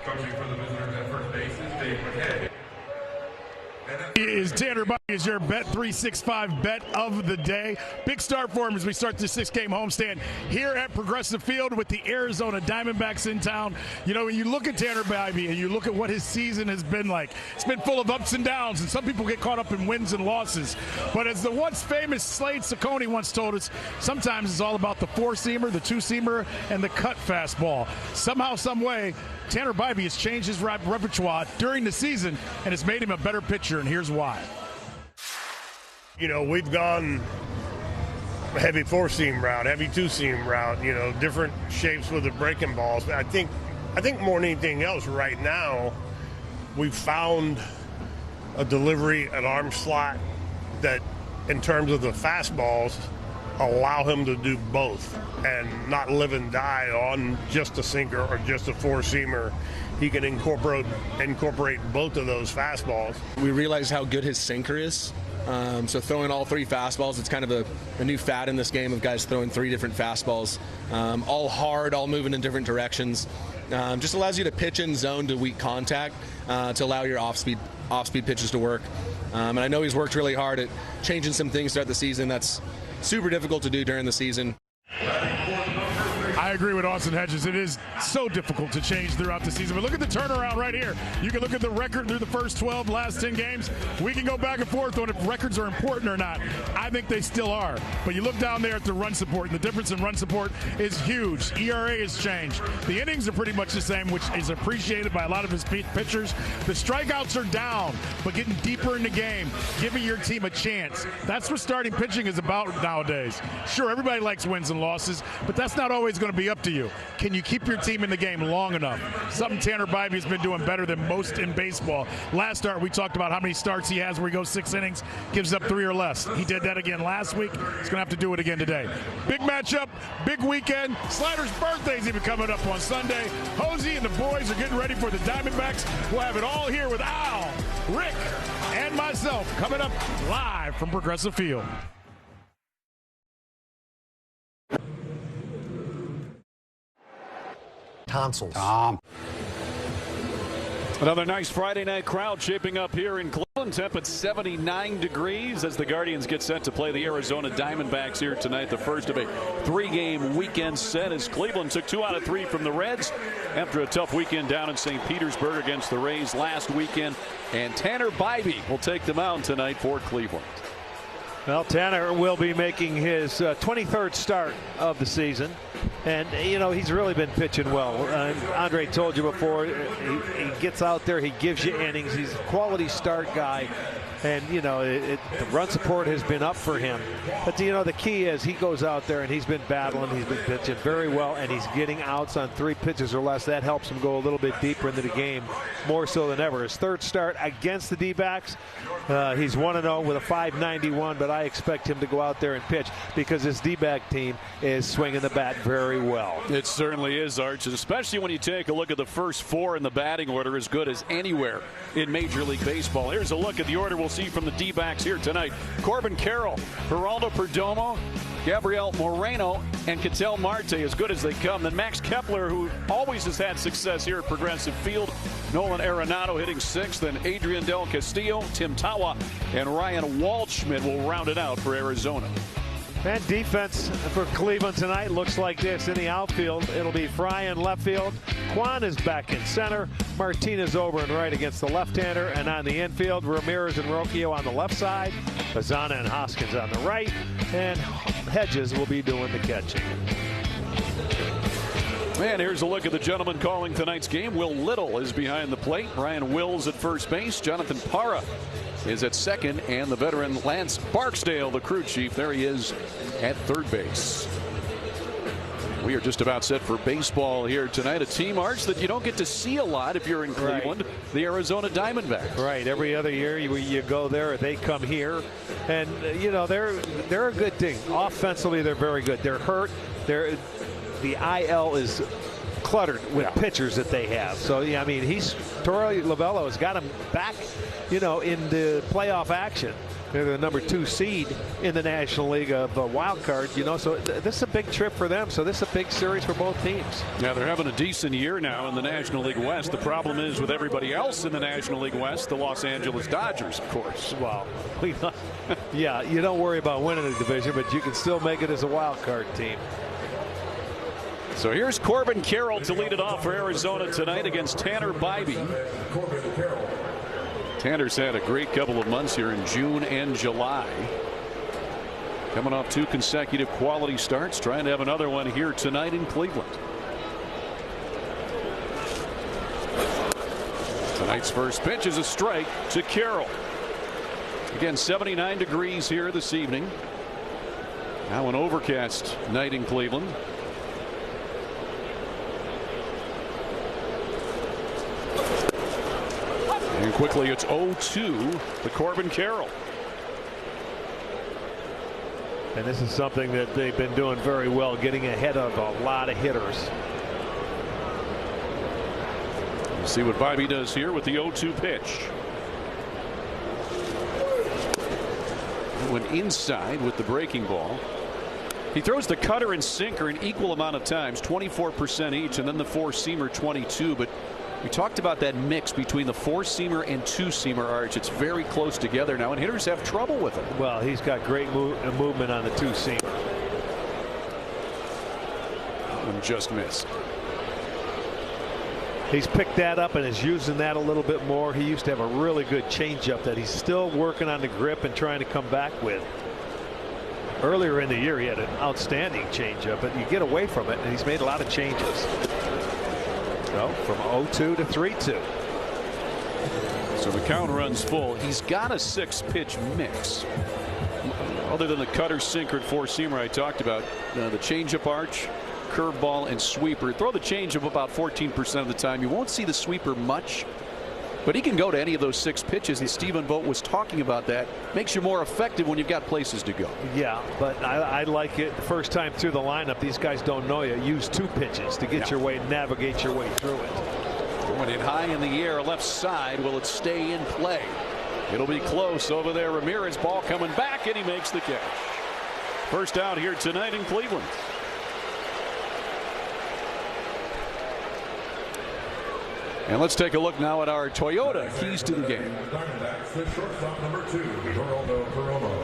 Coaching for the visitors at first base is Dave McKay. Is Tanner Bybee is your Bet365 bet of the day. Big start for him as we start this 6-game homestand here at Progressive Field with the Arizona Diamondbacks in town. You know, when you look at Tanner Bybee and you look at what his season has been like, it's been full of ups and downs, and some people get caught up in wins and losses. But as the once famous Slade Ciccone once told us, sometimes it's all about the four-seamer, the two-seamer, and the cut fastball. Somehow, some way, Tanner Bybee has changed his repertoire during the season, and it's made him a better pitcher, and here's why. You know, we've gone heavy four-seam route, heavy two-seam route, you know, different shapes with the breaking balls. I think more than anything else right now, we've found a delivery, an arm slot that, in terms of the fastballs, allow him to do both and not live and die on just a sinker or just a four-seamer. He can incorporate both of those fastballs. We realize how good his sinker is. So throwing all three fastballs, it's kind of a new fad in this game of guys throwing three different fastballs, all hard, all moving in different directions. Just allows you to pitch in zone to weak contact to allow your off-speed pitches to work. And I know he's worked really hard at changing some things throughout the season. That's super difficult to do during the season. I agree with Austin Hedges. It is so difficult to change throughout the season. But look at the turnaround right here. You can look at the record through the first 12, last 10 games. We can go back and forth on if records are important or not. I think they still are. But you look down there at the run support, and the difference in run support is huge. ERA has changed. The innings are pretty much the same, which is appreciated by a lot of his pitchers. The strikeouts are down, but getting deeper in the game, giving your team a chance. That's what starting pitching is about nowadays. Sure, everybody likes wins and losses, but that's not always going to be up to you. Can you keep your team in the game long enough? Something Tanner Bybee has been doing better than most in baseball. Last start, we talked about how many starts he has where he goes 6 innings, gives up 3 or less. He did that again last week. He's going to have to do it again today. Big matchup, big weekend. Slider's birthday's even coming up on Sunday. Hosey and the boys are getting ready for the Diamondbacks. We'll have it all here with Al, Rick, and myself coming up live from Progressive Field. Tonsils. Another nice Friday night crowd shaping up here in Cleveland. Temp at 79 degrees as the Guardians get set to play the Arizona Diamondbacks here tonight. The first of a 3-game weekend set as Cleveland took 2 out of 3 from the Reds after a tough weekend down in St. Petersburg against the Rays last weekend. And Tanner Bybee will take the mound tonight for Cleveland. Well, Tanner will be making his 23rd start of the season. And, you know, he's really been pitching well. Andre told you before, he gets out there, he gives you innings. He's a quality start guy. And, you know, the run support has been up for him. But, you know, the key is he goes out there and he's been battling. He's been pitching very well, and he's getting outs on 3 pitches or less. That helps him go a little bit deeper into the game, more so than ever. His 3rd start against the D-backs, he's 1-0 with a .591, but I expect him to go out there and pitch because this D-back team is swinging the bat very well. It certainly is, Arch, especially when you take a look at the first 4 in the batting order, as good as anywhere in Major League Baseball. Here's a look at the order we'll see from the D-backs here tonight. Corbin Carroll, Geraldo Perdomo, Gabriel Moreno, and Ketel Marte, as good as they come. Then Max Kepler, who always has had success here at Progressive Field. Nolan Arenado hitting 6th. Then Adrian Del Castillo, Tim Tawa, and Ryan Waldschmidt will round it out for Arizona. And defense for Cleveland tonight looks like this. In the outfield, it'll be Fry in left field. Kwan is back in center. Martinez over and right against the left-hander. And on the infield, Ramirez and Rocchio on the left side. Bazana and Hoskins on the right. And Hedges will be doing the catching. And here's a look at the gentleman calling tonight's game. Will Little is behind the plate. Ryan Wills at first base. Jonathan Parra is at second, and the veteran Lance Barksdale, the crew chief, there he is at third base. We are just about set for baseball here tonight. A team, Arch, that you don't get to see a lot if you're in Cleveland, right. The Arizona Diamondbacks. Right. Every other year you go there, they come here, and you know they're a good team. Offensively, they're very good. They're hurt. The IL is cluttered with pitchers that they have. So yeah, I mean, Torey Lovullo has got him back, you know, in the playoff action. They're the number 2 seed in the National League of wild cards, you know, so this is a big trip for them. So this is a big series for both teams. Yeah, they're having a decent year now in the National League West. The problem is with everybody else in the National League West, the Los Angeles Dodgers, of course. Well, yeah, you don't worry about winning the division, but you can still make it as a wild card team. So here's Corbin Carroll to lead it off for Arizona tonight against Tanner Bybee. Tanner's had a great couple of months here in June and July. Coming off 2 consecutive quality starts, trying to have another one here tonight in Cleveland. Tonight's first pitch is a strike to Carroll. Again, 79 degrees here this evening. Now an overcast night in Cleveland. And quickly it's 0-2 to Corbin Carroll. And this is something that they've been doing very well, getting ahead of a lot of hitters. We'll see what Bybee does here with the 0-2 pitch. Went inside with the breaking ball. He throws the cutter and sinker an equal amount of times, 24% each, and then the 4-seamer 22. But we talked about that mix between the 4-seamer and 2-seamer, Arch. It's very close together now, and hitters have trouble with it. Well, he's got great movement on the 2-seamer. And just missed. He's picked that up and is using that a little bit more. He used to have a really good changeup that he's still working on the grip and trying to come back with. Earlier in the year, he had an outstanding changeup, but you get away from it, and he's made a lot of changes. So from 0-2 to 3-2. So the count runs full. He's got a 6-pitch mix. Other than the cutter, sinker, and 4-seamer I talked about, the changeup, Arch, curveball, and sweeper. Throw the changeup about 14% of the time. You won't see the sweeper much, but he can go to any of those 6 pitches, and Stephen Vogt was talking about that. Makes you more effective when you've got places to go. Yeah, but I like it the first time through the lineup. These guys don't know you. Use 2 pitches to get your way, navigate your way through it. Going in high in the air, left side. Will it stay in play? It'll be close over there. Ramirez, ball coming back, and he makes the catch. First out here tonight in Cleveland. And let's take a look now at our Toyota keys to the game.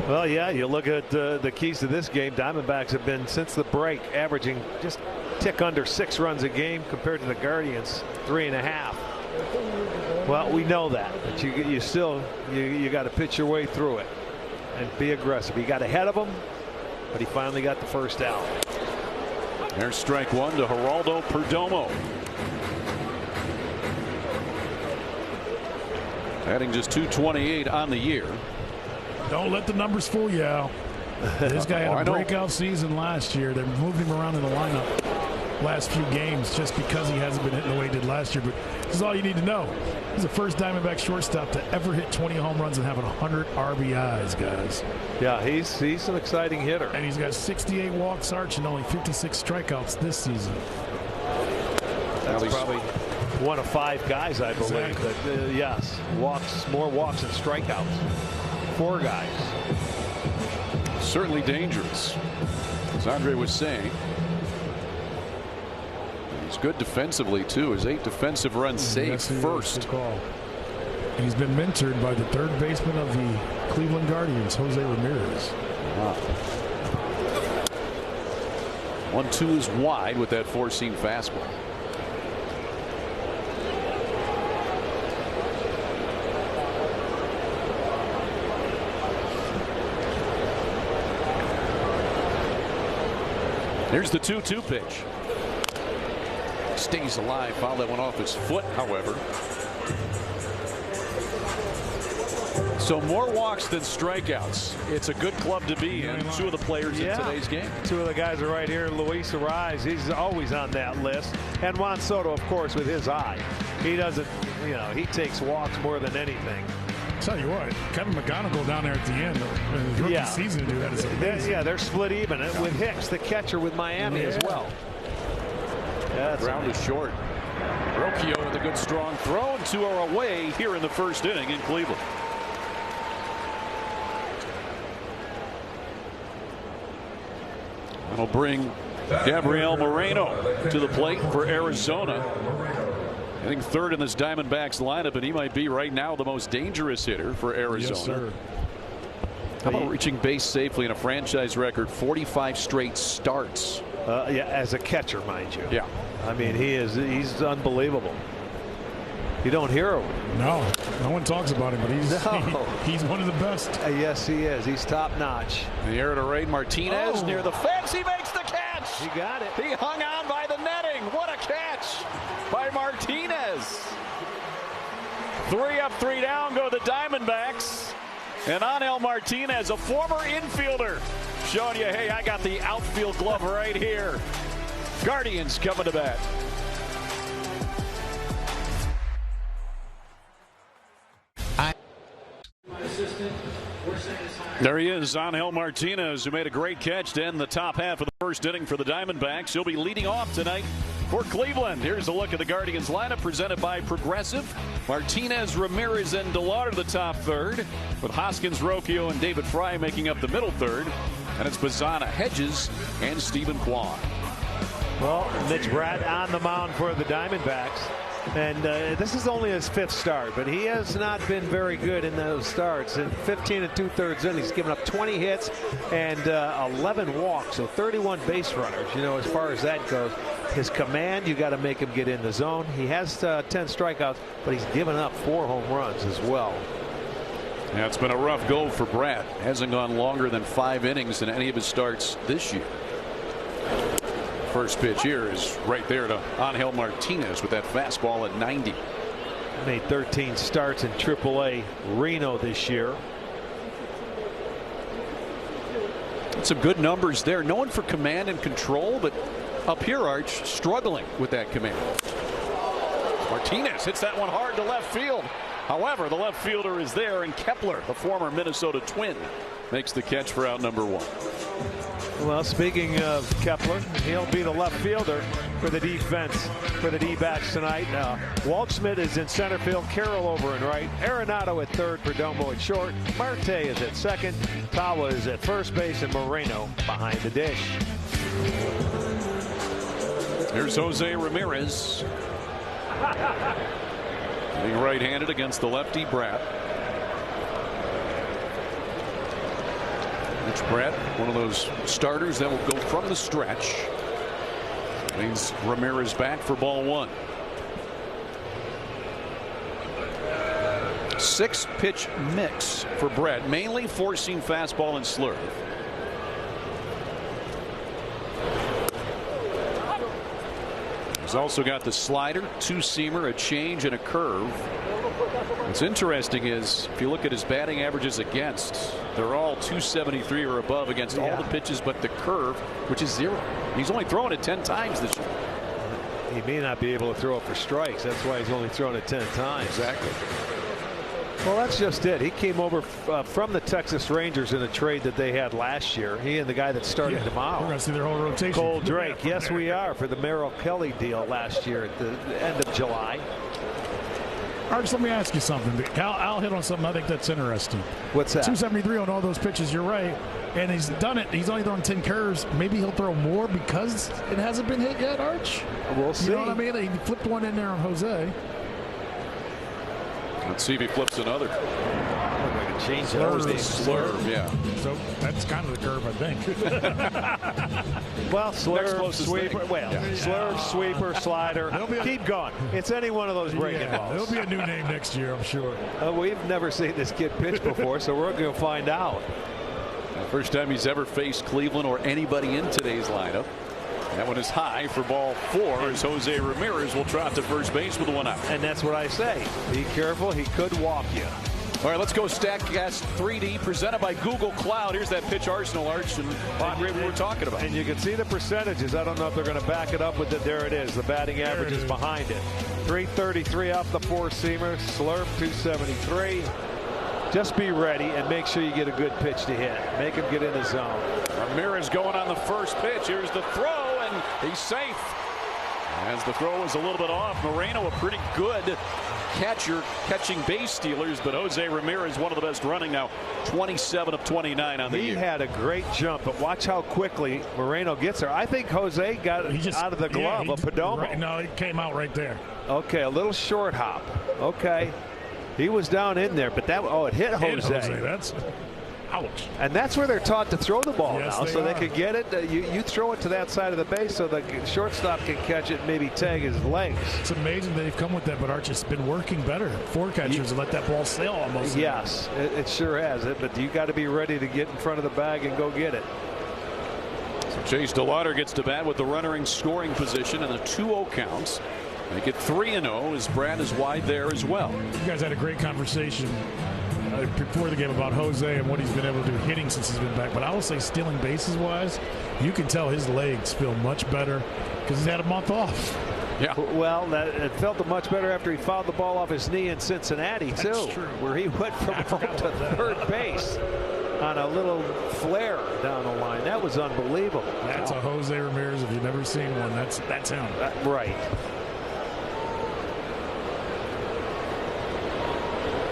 Well, yeah, you look at the keys to this game. Diamondbacks have been, since the break, averaging just tick under 6 runs a game compared to the Guardians 3.5. Well, we know that, but you still got to pitch your way through it and be aggressive. He got ahead of him, but he finally got the first out. There's strike 1 to Geraldo Perdomo. Adding just 228 on the year. Don't let the numbers fool you, Al. This guy had a breakout season last year. They moved him around in the lineup last few games just because he hasn't been hitting the way he did last year. But this is all you need to know. He's the first Diamondback shortstop to ever hit 20 home runs and have 100 RBIs, guys. Yeah, he's an exciting hitter. And he's got 68 walks, Arch, and only 56 strikeouts this season. That's probably one of 5 guys, I believe. Exactly. That, yes, more walks and strikeouts. 4 guys. Certainly dangerous, as Andre was saying. He's good defensively too. His 8 defensive runs saved first. And he's been mentored by the 3rd baseman of the Cleveland Guardians, Jose Ramirez. Wow. 1-2 is wide with that 4-seam fastball. Here's the 2-2 pitch. Stays alive. Foul that one off his foot, however. So more walks than strikeouts. It's a good club to be in. 2 of the players in today's game. 2 of the guys are right here. Luis Arraez, he's always on that list. And Juan Soto, of course, with his eye. He doesn't, he takes walks more than anything. Tell you what, Kevin McGonigal down there at the end of his rookie season to do that is amazing. Yeah, they're split even with Hicks, the catcher with Miami as well. Ground is short. Rocchio with a good strong throw, and 2 are away here in the first inning in Cleveland. That'll bring Gabriel Moreno to the plate for Arizona. I think third in this Diamondbacks lineup, and he might be right now the most dangerous hitter for Arizona. Yes, sir. How about reaching base safely in a franchise record 45 straight starts? Yeah, as a catcher, mind you. Yeah. I mean, he's unbelievable. You don't hear him. No one talks about him, but he's one of the best. Yes, he is. He's top notch. The air to right, Martinez near the fence. He makes the catch. He got it. He hung on by the netting. What a catch by Martinez. 3 up, 3 down go the Diamondbacks. And Angel Martinez, a former infielder, showing you, hey, I got the outfield glove right here. Guardians coming to bat. There he is, Angel Martinez, who made a great catch to end the top half of the first inning for the Diamondbacks. He'll be leading off tonight for Cleveland. Here's a look at the Guardians lineup presented by Progressive. Martinez, Ramirez, and Delar the top third, with Hoskins, Rocchio, and David Fry making up the middle third. And it's Bazzana, Hedges, and Stephen Kwan. Well, Mitch Bratt on the mound for the Diamondbacks. And this is only his 5th start, but he has not been very good in those starts. In 15 2/3 innings, he's given up 20 hits and 11 walks, so 31 base runners. You know, as far as that goes, his command, you got to make him get in the zone. He has 10 strikeouts, but he's given up 4 home runs as well. Yeah, it's been a rough go for Bratt. Hasn't gone longer than 5 innings in any of his starts this year. First pitch here is right there to Angel Martinez with that fastball at 90. Made 13 starts in AAA Reno this year. Some good numbers there. Known for command and control, but up here, Arch, struggling with that command. Martinez hits that one hard to left field. However, the left fielder is there, and Kepler, the former Minnesota Twin, makes the catch for out number 1. Well, speaking of Kepler, he'll be the left fielder for the defense for the D-backs tonight. Waldschmidt is in center field, Carroll over in right, Arenado at third, Perdomo at short, Marte is at second, Tawa is at first base, and Moreno behind the dish. Here's Jose Ramirez. Being right-handed against the lefty Bratt. Mitch Bratt, one of those starters that will go from the stretch. Leads Ramirez back for ball 1. 6-pitch mix for Bratt, mainly 4-seam fastball and slurve. He's also got the slider, 2-seamer, a change, and a curve. What's interesting is if you look at his batting averages against, they're all 273 or above against all the pitches but the curve, which is 0. He's only thrown it 10 times this year. He may not be able to throw it for strikes. That's why he's only thrown it 10 times. Exactly. Well, that's just it. He came over from the Texas Rangers in a trade that they had last year. He and the guy that's starting tomorrow. We're going to see their whole rotation. Cole Drake. Yes, we are, for the Merrill Kelly deal last year at the end of July. Arch, let me ask you something. Al hit on something I think that's interesting. What's that? 273 on all those pitches. You're right. And he's done it. He's only thrown 10 curves. Maybe he'll throw more because it hasn't been hit yet, Arch? We'll see. You know what I mean? He flipped one in there on Jose. Let's see if he flips another. Change slurve, yeah. So that's kind of the curve, I think. Well, slurve, sweeper. Well, slurve, sweeper, slider. Keep going. It's any one of those breaking balls. It'll be a new name next year, I'm sure. We've never seen this kid pitch before, so we're going to find out. First time he's ever faced Cleveland or anybody in today's lineup. That one is high for ball 4 as Jose Ramirez will trot to first base with 1 out. And that's what I say. Be careful. He could walk you. All right, let's go StatCast 3D presented by Google Cloud. Here's that pitch Arsenal, Arch, and Bob Ray we were talking about. And you can see the percentages. I don't know if they're going to back it up with it. There it is. The batting average is behind it. 333 off the 4-seamer. Slurp 273. Just be ready and make sure you get a good pitch to hit. Make him get in the zone. Ramirez going on the first pitch. Here's the throw, and he's safe. As the throw is a little bit off, Moreno, a pretty good catcher catching base stealers, but Jose Ramirez, one of the best running now, 27 of 29 on the year. He had a great jump, but watch how quickly Moreno gets there. I think Jose got it out of the glove of Perdomo. Right, no, it came out right there. Okay, a little short hop. Okay. He was down in there, but it hit Jose. That's ouch. And that's where they're taught to throw the ball now, so they can get it. You throw it to that side of the base so the shortstop can catch it and maybe tag his legs. It's amazing they've come with that, but Arch has been working better for catchers and let that ball sail almost. Yes, it sure has. But you got to be ready to get in front of the bag and go get it. So Chase DeLauder gets to bat with the runner in scoring position and the 2-0 counts. Make it 3-0 as Brad is wide there as well. You guys had a great conversation before the game about Jose and what he's been able to do hitting since he's been back. But I will say stealing bases wise, you can tell his legs feel much better because he's had a month off. Yeah. Well, it felt much better after he fouled the ball off his knee in Cincinnati, too. That's true. Where he went from home to third base on a little flare down the line. That was unbelievable. That's a Jose Ramirez. If you've never seen one, that's him. Right.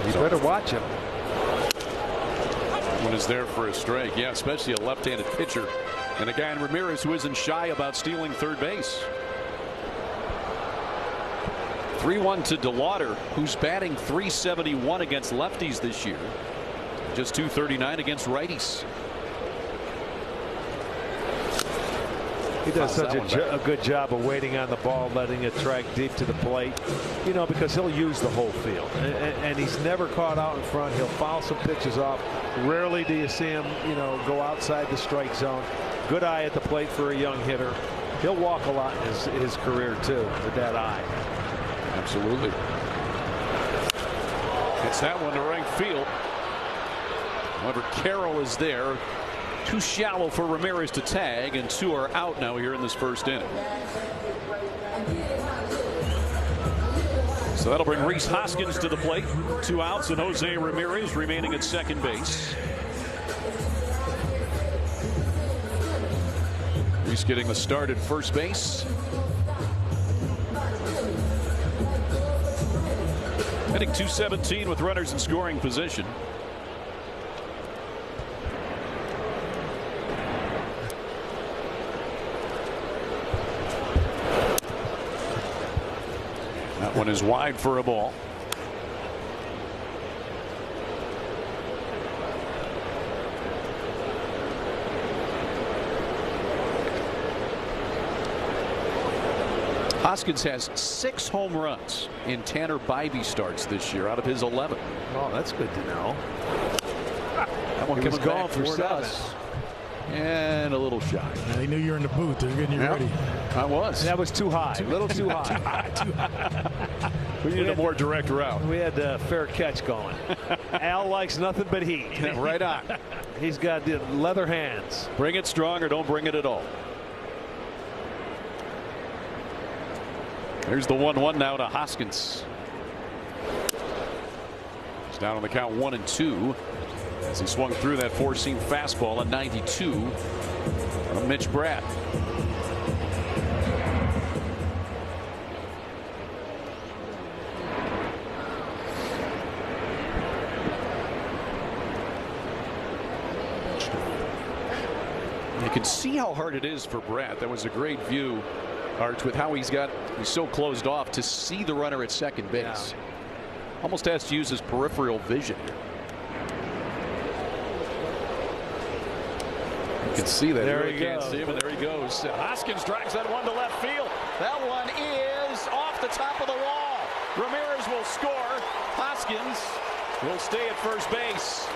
You better watch him. One is there for a strike. Yeah, especially a left-handed pitcher. And a guy in Ramirez who isn't shy about stealing third base. 3-1 to DeLauder, who's batting .371 against lefties this year. Just .239 against righties. He does such a good job of waiting on the ball, letting it track deep to the plate, because he'll use the whole field. And he's never caught out in front. He'll foul some pitches off. Rarely do you see him, go outside the strike zone. Good eye at the plate for a young hitter. He'll walk a lot in his career, too, with that eye. Absolutely. It's that one to right field. However, Carroll is there. Too shallow for Ramirez to tag, and 2 are out now here in this first inning. So that'll bring Rhys Hoskins to the plate. 2 outs and Jose Ramirez remaining at second base. Rhys getting the start at first base. Hitting .217 with runners in scoring position. That one is wide for a ball. Hoskins has 6 home runs in Tanner Bybee starts this year out of his 11. Oh, that's good to know. That one was going for 7. And a little shy. Yeah, they knew you were in the booth. They're getting you ready. I was. That was too high. A little too high. Too high. We needed a more direct route. We had a fair catch going. Al likes nothing but heat. Right on. He's got the leather hands. Bring it strong or don't bring it at all. There's the 1-1 now to Hoskins. He's down on the count 1-2 as he swung through that 4-seam fastball at 92 from Mitch Bratt. You can see how hard it is for Bratt. That was a great view, Arch, with how he's so closed off to see the runner at second base. Yeah. Almost has to use his peripheral vision. You can see that. There he can't see him, and there he goes. Hoskins drives that one to left field. That one is off the top of the wall. Ramirez will score. Hoskins will stay at first base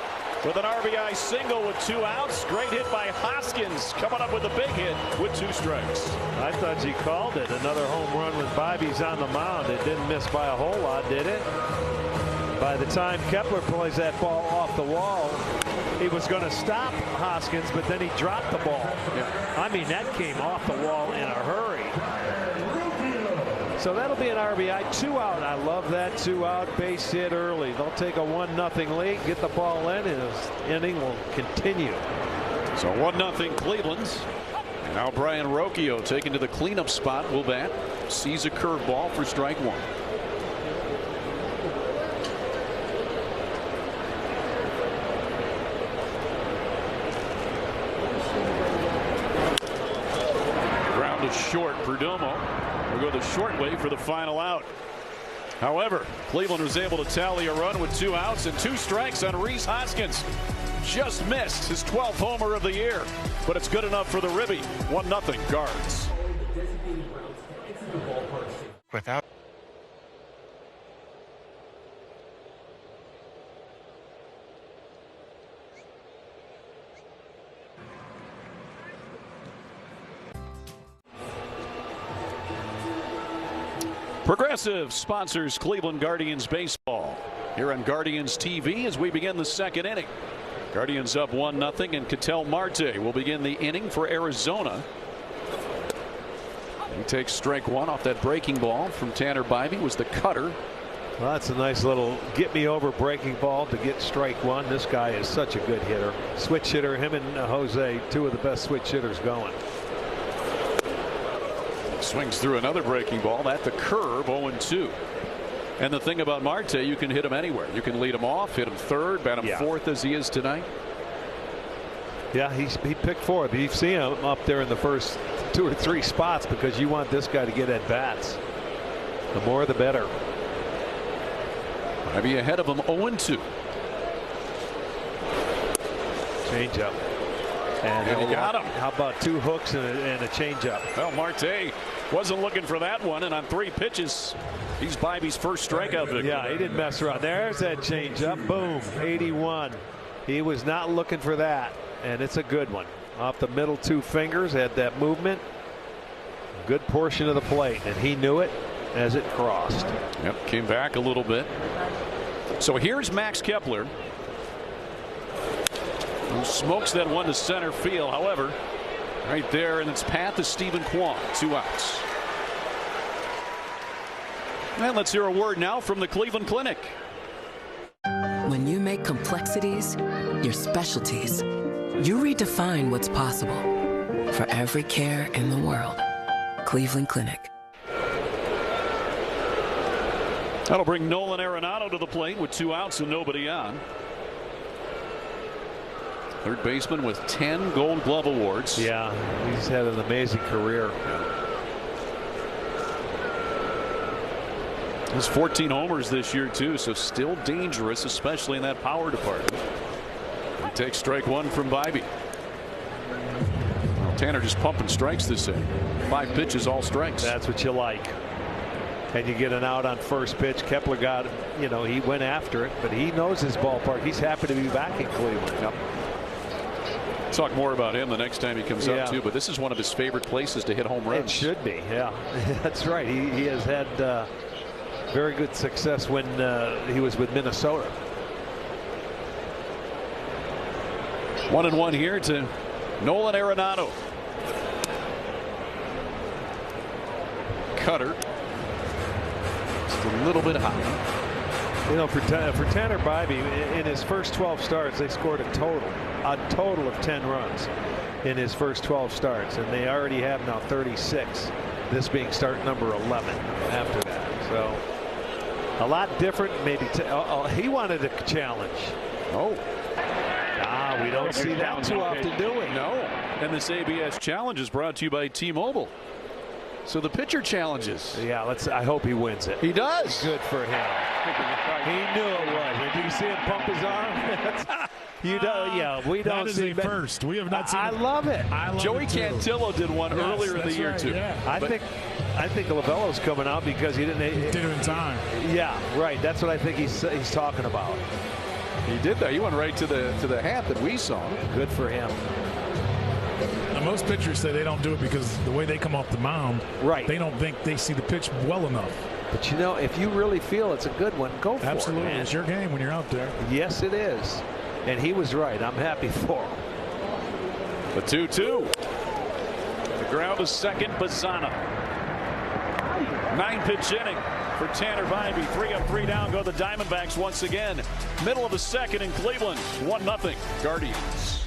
with an RBI single with 2 outs. Great hit by Hoskins, coming up with a big hit with 2 strikes. I thought you called it. Another home run with Bybee's on the mound. It didn't miss by a whole lot, did it? By the time Kepler plays that ball off the wall, he was going to stop Hoskins, but then he dropped the ball. Yeah. I mean, that came off the wall in a hurry. So that'll be an RBI. 2 out. I love that 2 out base hit early. They'll take a 1-0 lead, get the ball in, and this inning will continue. So 1-0 Cleveland. And now Brian Rocchio taken to the cleanup spot will bat. Sees a curveball for strike 1. short. Perdomo will go the short way for the final out. However, Cleveland was able to tally a run with 2 outs and 2 strikes on Rhys Hoskins. Just missed his 12th homer of the year, but it's good enough for the Ribby. 1-0 Guards. Without Progressive sponsors Cleveland Guardians baseball here on Guardians TV as we begin the 2nd inning. Guardians up 1-0, and Ketel Marte will begin the inning for Arizona. He takes strike 1 off that breaking ball from Tanner Bybee. Was the cutter. Well, that's a nice little get me over breaking ball to get strike 1. This guy is such a good hitter. Switch hitter. Him and Jose, 2 of the best switch hitters going. Swings through another breaking ball. That's the curve. 0-2. And the thing about Marte, you can hit him anywhere. You can lead him off, hit him third, bat him fourth as he is tonight. Yeah, he picked fourth. You've seen him up there in the first 2 or 3 spots because you want this guy to get at bats. The more the better. Maybe ahead of him. 0-2. Changeup. And he got him. How about 2 hooks and a changeup? Well, Marte wasn't looking for that one, and on 3 pitches, he's Bybee's first strikeout victory. Yeah, he didn't mess around. There's that changeup. Boom. 81. He was not looking for that, and it's a good one. Off the middle 2 fingers, had that movement. Good portion of the plate, and he knew it as it crossed. Yep, came back a little bit. So here's Max Kepler, who smokes that one to center field. However, right there in its path is Stephen Kwan. 2 outs. And let's hear a word now from the Cleveland Clinic. When you make complexities your specialties, you redefine what's possible. For every care in the world, Cleveland Clinic. That'll bring Nolan Arenado to the plate with 2 outs and nobody on. Third baseman with 10 Gold Glove awards. Yeah, he's had an amazing career. He's 14 homers this year too, so still dangerous, especially in that power department. He takes strike 1 from Bybee. Well, Tanner just pumping strikes this inning. 5 pitches, all strikes. That's what you like. And you get an out on first pitch. Kepler got, he went after it, but he knows his ballpark. He's happy to be back in Cleveland. Yep. Talk more about him the next time he comes up too, but this is one of his favorite places to hit home runs. It should be, yeah. That's right. He has had very good success when he was with Minnesota. 1-1 here to Nolan Arenado. Cutter. Just a little bit high. For Tanner Bybee, in his first 12 starts, they scored a total of 10 runs in his first 12 starts, and they already have now 36. This being start number 11 after that. So a lot different. Maybe he wanted a challenge. Oh. We don't see that too often, do we? No. And this ABS challenge is brought to you by T-Mobile. So the pitcher challenges. Yeah, I hope he wins it. He does. Good for him. He knew it was. Did you see him pump his arm? We don't see that. First, we have not seen. I love it. Joey Cantillo did one earlier in the year too. Yeah. I think Lavello's coming out because he did it in time. Yeah, right. That's what I think he's talking about. He did that. He went right to the hat that we saw. Good for him. Now, most pitchers say they don't do it because the way they come off the mound, right? They don't think they see the pitch well enough. But if you really feel it's a good one, go for it. Absolutely, it's your game when you're out there. Yes, it is. And he was right. I'm happy for him. The 2-2. The ground to second. Bazzana. 9-pitch inning for Tanner Bybee. 3 up, 3 down. Go the Diamondbacks once again. Middle of the second in Cleveland. 1-0 Guardians.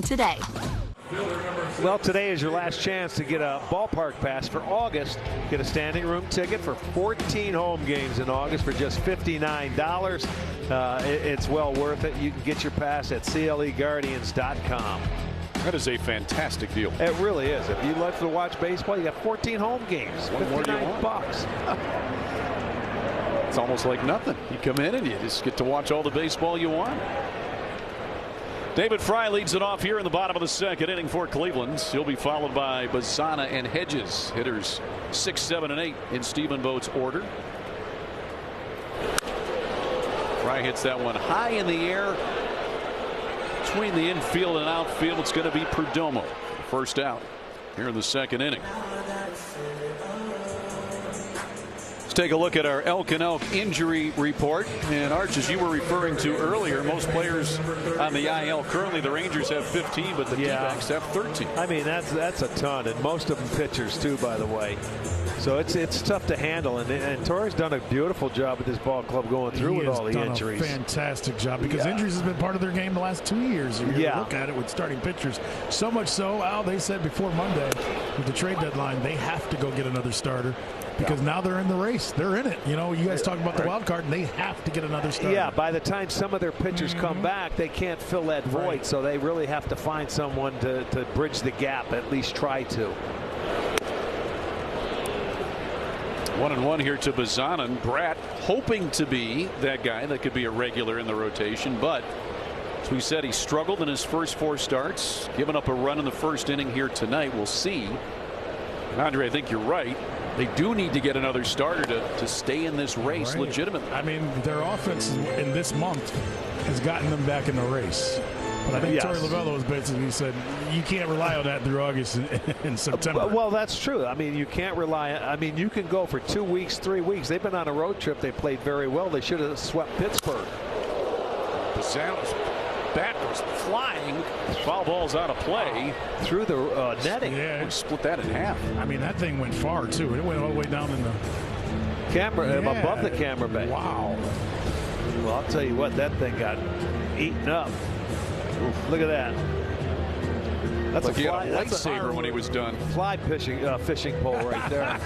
Today. Well, today is your last chance to get a ballpark pass for August. Get a standing room ticket for 14 home games in August for just $59. it's well worth it. You can get your pass at CLEGuardians.com. That is a fantastic deal. It really is. If you like to watch baseball, you got 14 home games. What more do you want? $59. It's almost like nothing. You come in and you just get to watch all the baseball you want. David Fry leads it off here in the bottom of the second inning for Cleveland. He'll be followed by Bazzana and Hedges. Hitters 6, 7, and 8 in Stephen Vogt's order. Fry hits that one high in the air. Between the infield and outfield, it's going to be Perdomo. First out here in the second inning. Let's take a look at our Elk and Elk injury report. And Arch, as you were referring to earlier, most players on the IL currently, the Rangers have 15, but the D-backs have 13. I mean, that's a ton, and most of them pitchers too, by the way. So it's tough to handle, and Torres done a beautiful job at this ball club going through with all the injuries. A fantastic job, because injuries has been part of their game the last 2 years. If you look at it with starting pitchers, so much so, Al, they said before Monday with the trade deadline they have to go get another starter. Because now they're in the race. They're in it. You know, you guys talk about the wild card, and they have to get another starter. Yeah, by the time some of their pitchers come back, they can't fill that void. So they really have to find someone to bridge the gap, at least try to. 1-1 here to Bazzana, and Bratt hoping to be that guy that could be a regular in the rotation. But as we said, he struggled in his first 4 starts, giving up a run in the first inning here tonight. We'll see. Andre, I think you're right. They do need to get another starter to stay in this race legitimately. I mean, their offense in this month has gotten them back in the race. But I think Torey Lovullo has basically said you can't rely on that through August and September. Well, that's true. I mean, you can't rely on. I mean, you can go for 2 weeks, 3 weeks. They've been on a road trip. They played very well. They should have swept Pittsburgh. Bazzana's bat was flying. Foul ball's out of play through the netting. Yeah, split that in half. I mean, that thing went far too. It went all the way down in the camera, above the camera bay. Wow. Well, I'll tell you what, that thing got eaten up. Oof, look at that. That's like a fly. That's a lightsaber when he was done. Fly fishing pole right there.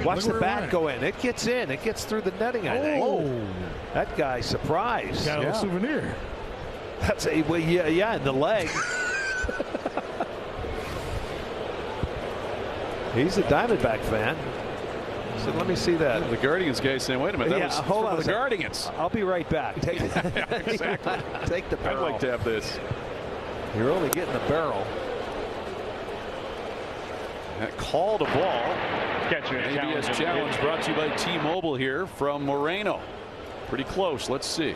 Watch the bat go in. It gets in. It gets through the netting, I think. Oh. That guy surprised. Got a little souvenir. That's a in the leg. He's a Diamondback fan. So let me see that. The Guardians guy saying, "Wait a minute, that was hold on the Guardians." I'll be right back. Take exactly. Take the barrel. I'd like to have this. You're only getting the barrel. That called a ball. ABS challenge brought to you by T-Mobile here from Moreno. Pretty close. Let's see.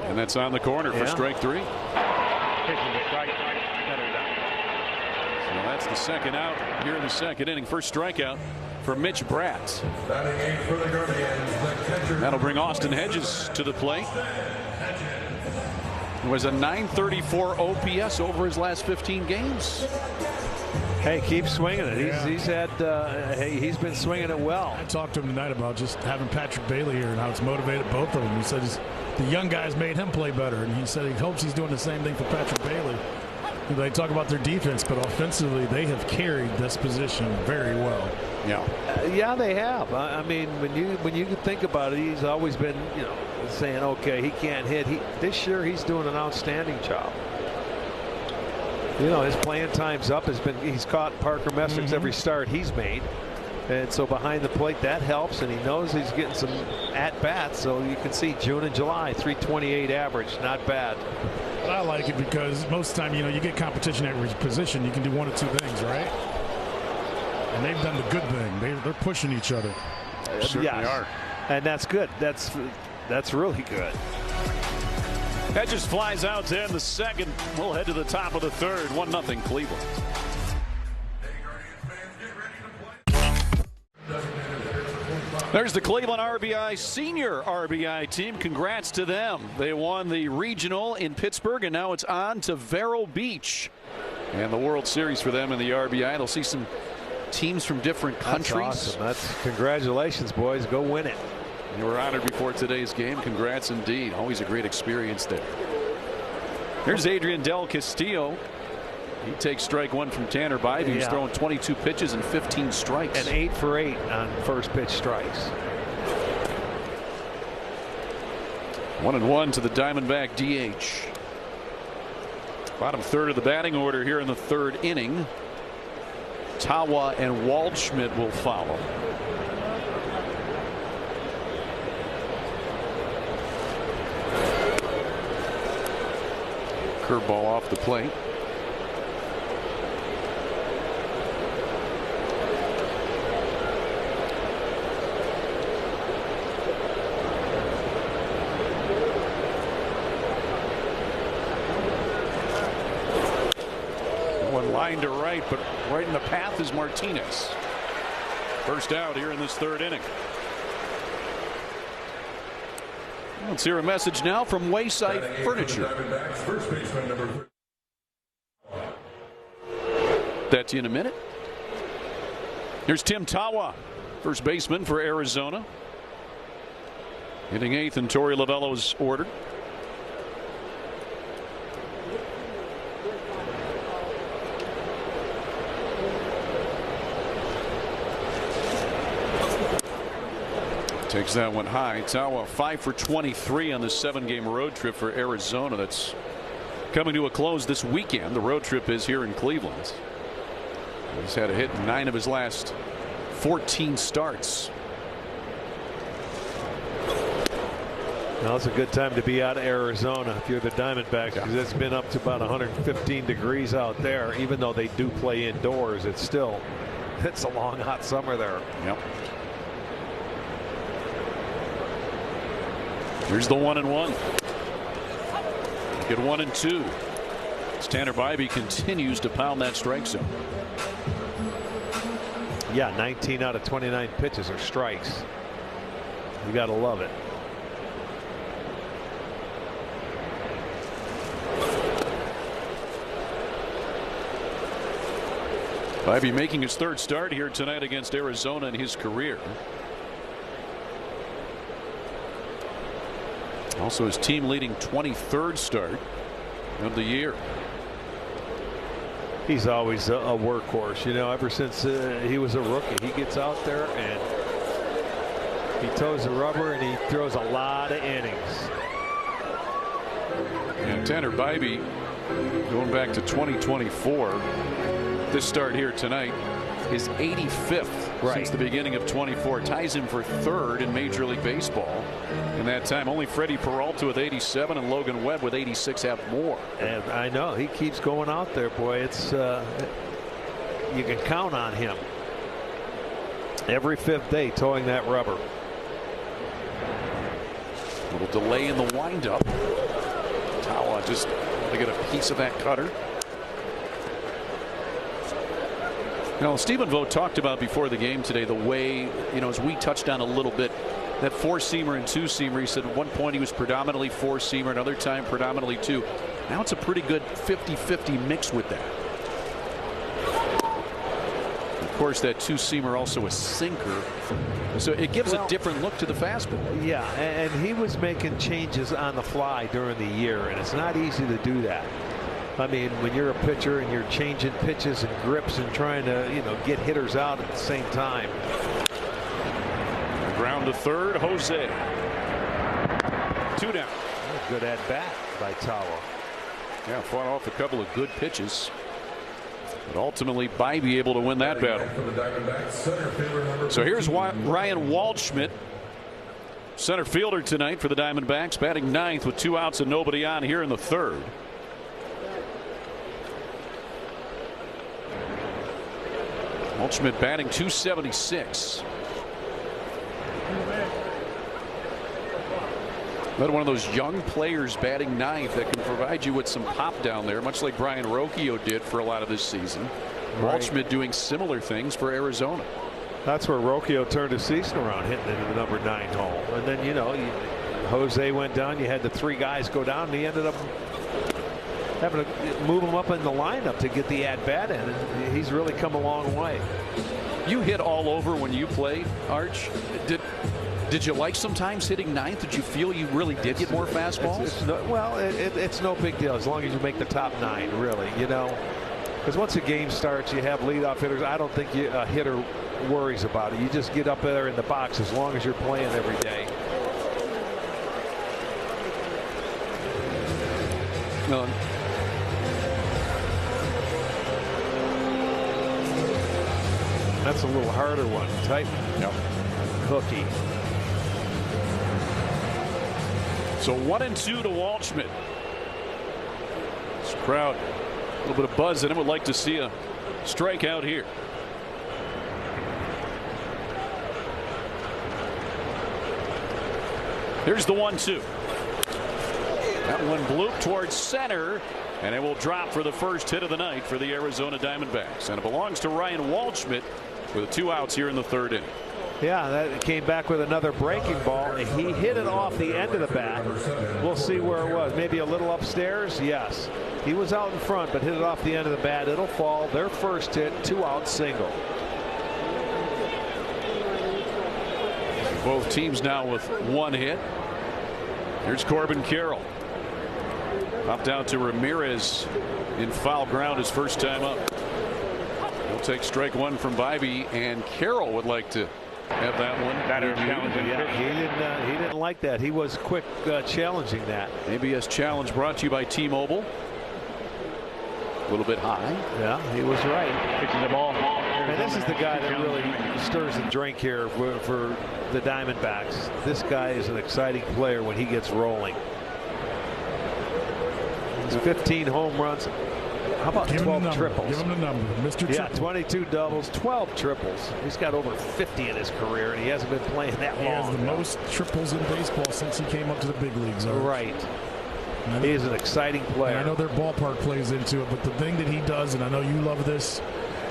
And that's on the corner for strike 3. So that's the second out here in the second inning. First strikeout for Mitch Bratt. That'll bring Austin Hedges to the plate. It was a .934 OPS over his last 15 games. Hey, keep swinging it. He's been swinging it well. I talked to him tonight about just having Patrick Bailey here and how it's motivated both of them. He said the young guys made him play better, and he said he hopes he's doing the same thing for Patrick Bailey. They talk about their defense, but offensively they have carried this position very well. Yeah, they have. I mean, when you think about it, he's always been, saying, okay, he can't hit. This year he's doing an outstanding job. His playing time's up. He's caught Parker Messick's every start he's made, and so behind the plate that helps. And he knows he's getting some at bats. So you can see June and July, 328 average, not bad. But I like it because most of the time, you get competition at every position. You can do one of 2 things, right? And they've done the good thing. They're pushing each other. They certainly are, and that's good. That's really good. Hedges flies out to end the second. We'll head to the top of the third. 1-0 Cleveland. There's the Cleveland RBI senior RBI team. Congrats to them. They won the regional in Pittsburgh, and now it's on to Vero Beach and the World Series for them in the RBI. They'll see some teams from different countries. That's awesome. Congratulations, boys. Go win it. You were honored before today's game. Congrats indeed. Always a great experience there. Here's Adrian Del Castillo. He takes strike one from Tanner Bybee. He's throwing 22 pitches and 15 strikes. And 8 for 8 on first pitch strikes. 1-1 to the Diamondback DH. Bottom third of the batting order here in the third inning. Tawa and Waldschmidt will follow. Curveball off the plate. One line to right, but right in the path is Martinez. First out here in this third inning. Let's hear a message now from Wayside Furniture. That's in a minute. Here's Tim Tawa, first baseman for Arizona. Hitting eighth in Torey Lovello's order. Takes that one high. Tawa 5 for 23 on the 7-game road trip for Arizona. That's coming to a close this weekend. The road trip is here in Cleveland. He's had a hit in 9 of his last 14 starts. Now it's a good time to be out of Arizona if you're the Diamondbacks, because it's been up to about 115 degrees out there. Even though they do play indoors, it's a long hot summer there. Yep. Here's the 1-1. Get 1-2. As Tanner Bybee continues to pound that strike zone. Yeah, 19 out of 29 pitches are strikes. You got to love it. Bybee making his third start here tonight against Arizona in his career. Also his team leading 23rd start of the year. He's always a workhorse, you know, ever since he was a rookie. He gets out there and he toes the rubber and he throws a lot of innings. And Tanner Bybee, going back to 2024, this start here tonight, his 85th since the beginning of 24, ties him for third in Major League Baseball. In that time, only Freddie Peralta with 87 and Logan Webb with 86 have more. And I know he keeps going out there, boy. It's you can count on him every fifth day towing that rubber. A little delay in the windup. Tawa just to get a piece of that cutter. Now, Stephen Vogt talked about before the game today the way, you know, as we touched on a little bit, that 4-seamer and 2-seamer. He said at one point he was predominantly 4-seamer, another time predominantly 2. Now it's a pretty good 50-50 mix with that. Of course, that 2-seamer also a sinker, so it gives a different look to the fastball. Yeah, and he was making changes on the fly during the year, and it's not easy to do that. I mean, when you're a pitcher and you're changing pitches and grips and trying to, you know, get hitters out at the same time. Ground to third, Jose. 2 down. Good at bat by Tawa. Yeah, fought off a couple of good pitches. But ultimately, Bybee able to win that battle. So here's Ryan Waldschmidt, center fielder tonight for the Diamondbacks, batting 9th with 2 outs and nobody on here in the third. Waldschmidt batting .276. Another one of those young players batting 9th that can provide you with some pop down there, much like Brian Rocchio did for a lot of this season. Waldschmidt doing similar things for Arizona. That's where Rocchio turned his season around, hitting into the number 9 hole. And then, you know, Jose went down. You had the 3 guys go down, and he ended up having to move him up in the lineup to get the at-bat in. And he's really come a long way. You hit all over when you played, Arch. Did you like sometimes hitting 9th? Did you feel you really did get more fastballs? It's no big deal as long as you make the top 9, really. You know, Because once a game starts, you have leadoff hitters. I don't think a hitter worries about it. You just get up there in the box as long as you're playing every day. No. That's a little harder one. Tight. Yep. Cookie. So 1-2 to Waldschmidt. This crowd, a little bit of buzz in it, would like to see a strikeout here. Here's the 1-2. That one blooped towards center, and it will drop for the first hit of the night for the Arizona Diamondbacks. And it belongs to Ryan Waldschmidt with 2 outs here in the 3rd inning. Yeah, that came back with another breaking ball. He hit it off the end of the bat. We'll see where it was. Maybe a little upstairs. Yes. He was out in front, but hit it off the end of the bat. It'll fall. Their first hit, 2-out single. Both teams now with 1 hit. Here's Corbin Carroll. Popped out to Ramirez in foul ground his first time up. He'll take strike 1 from Bybee, and Carroll would like to have that one. Yeah, he didn't like that. He was quick challenging that. ABS challenge brought to you by T-Mobile. A little bit high. Yeah, he was right. Pitching the ball. And this is the guy that really stirs the drink here for the Diamondbacks. This guy is an exciting player when he gets rolling. He's 15 home runs. How about 12 triples? Give him the number, Mr. Triple. Yeah, 22 doubles, 12 triples. He's got over 50 in his career, and he hasn't been playing that long. He has the most triples in baseball since he came up to the big leagues. Right. He is an exciting player. I know their ballpark plays into it, but the thing that he does, and I know you love this,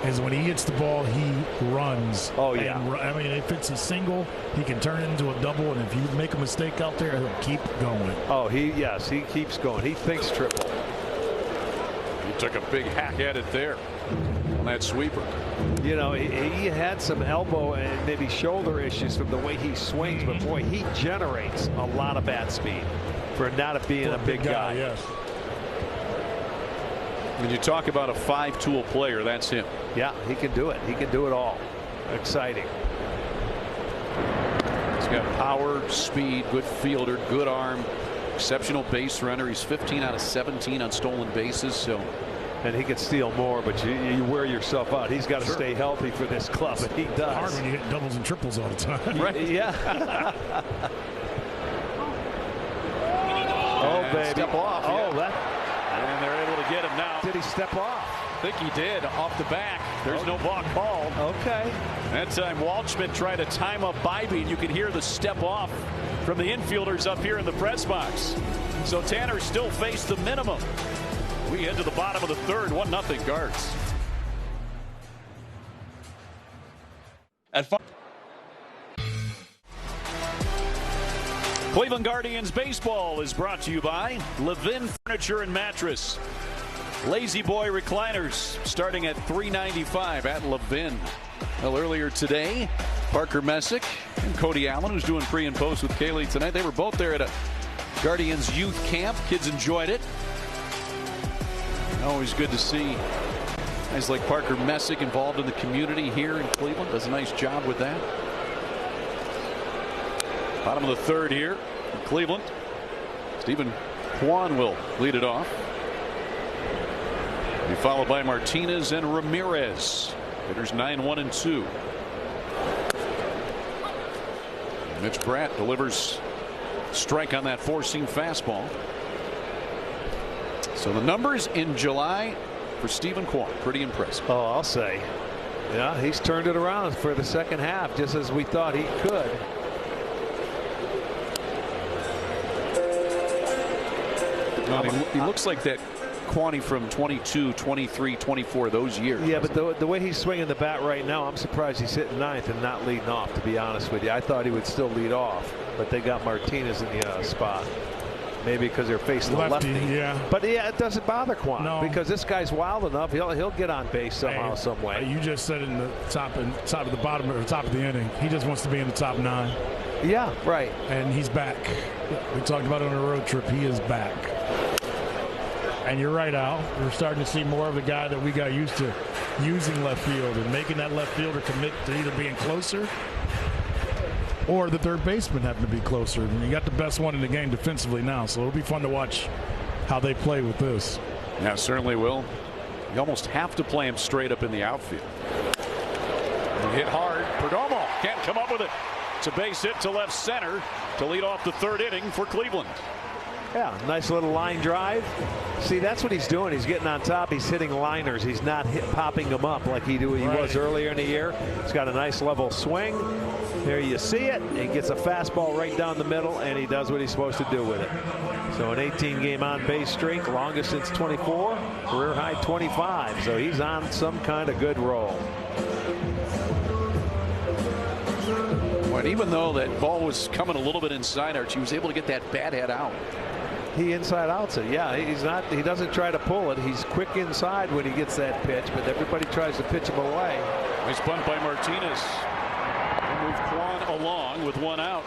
is when he hits the ball, he runs. Oh, yeah. I mean, if it's a single, he can turn it into a double, and if you make a mistake out there, he'll keep going. Oh, he keeps going. He thinks triple. He took a big hack at it there on that sweeper. You know, he had some elbow and maybe shoulder issues from the way he swings, but boy, he generates a lot of bat speed for not being a big guy. Yes. When you talk about a 5-tool player, that's him. Yeah, he can do it. He can do it all. Exciting. He's got power, speed, good fielder, good arm, exceptional base runner. He's 15 out of 17 on stolen bases. So, and he could steal more, but you wear yourself out. He's got to stay healthy for this club, and he does. Hard when you hit doubles and triples all the time. Right? Yeah. Oh, baby. Step off. Oh, yeah. And they're able to get him now. Did he step off? I think he did off the back. There's no ball called. Okay. That time Waldschmidt tried to time up Bybee, and you could hear the step off from the infielders up here in the press box. So Tanner still faced the minimum. We head to the bottom of the 3rd, 1-0 Guards. Cleveland Guardians baseball is brought to you by Levin Furniture and Mattress. Lazy Boy recliners starting at $395 at Levin. Well, earlier today, Parker Messick and Cody Allen, who's doing pre and post with Kaylee tonight, they were both there at a Guardians youth camp. Kids enjoyed it. Always good to see guys like Parker Messick involved in the community here in Cleveland. Does a nice job with that. Bottom of the 3rd here in Cleveland. Stephen Kwan will lead it off. Be followed by Martinez and Ramirez. Hitters 9-1-2. Mitch Bratt delivers strike on that 4-seam fastball. So the numbers in July for Stephen Kwan, pretty impressive. Oh, I'll say. Yeah, he's turned it around for the second half, just as we thought he could. He looks like that Kwani from 22, 23, 24, those years. Yeah, but the way he's swinging the bat right now, I'm surprised he's hitting 9th and not leading off, to be honest with you. I thought he would still lead off, but they got Martinez in the spot. Maybe because they're facing the lefty. Yeah. But yeah, it doesn't bother Kwan. No. Because this guy's wild enough. He'll get on base somehow, some way. You just said in the top of the bottom or top of the inning, he just wants to be in the top 9. Yeah, right. And he's back. We talked about it on a road trip. He is back. And you're right, Al. We're starting to see more of the guy that we got used to using left field and making that left fielder commit to either being closer or the third baseman having to be closer. And you got the best one in the game defensively now, so it'll be fun to watch how they play with this. Yeah, certainly will. You almost have to play him straight up in the outfield. Hit hard. Perdomo can't come up with it. It's a base hit to left center to lead off the third inning for Cleveland. Yeah, nice little line drive. See, that's what he's doing. He's getting on top. He's hitting liners. He's not popping them up like he was earlier in the year. He's got a nice level swing. There you see it. He gets a fastball right down the middle, and he does what he's supposed to do with it. So an 18-game on-base streak, longest since 24, career high 25. So he's on some kind of good roll. But even though that ball was coming a little bit inside, Archie was able to get that bat head out. He inside outs it. Yeah, he doesn't try to pull it. He's quick inside when he gets that pitch, but everybody tries to pitch him away. Nice bunt by Martinez. They move Kwan along with one out.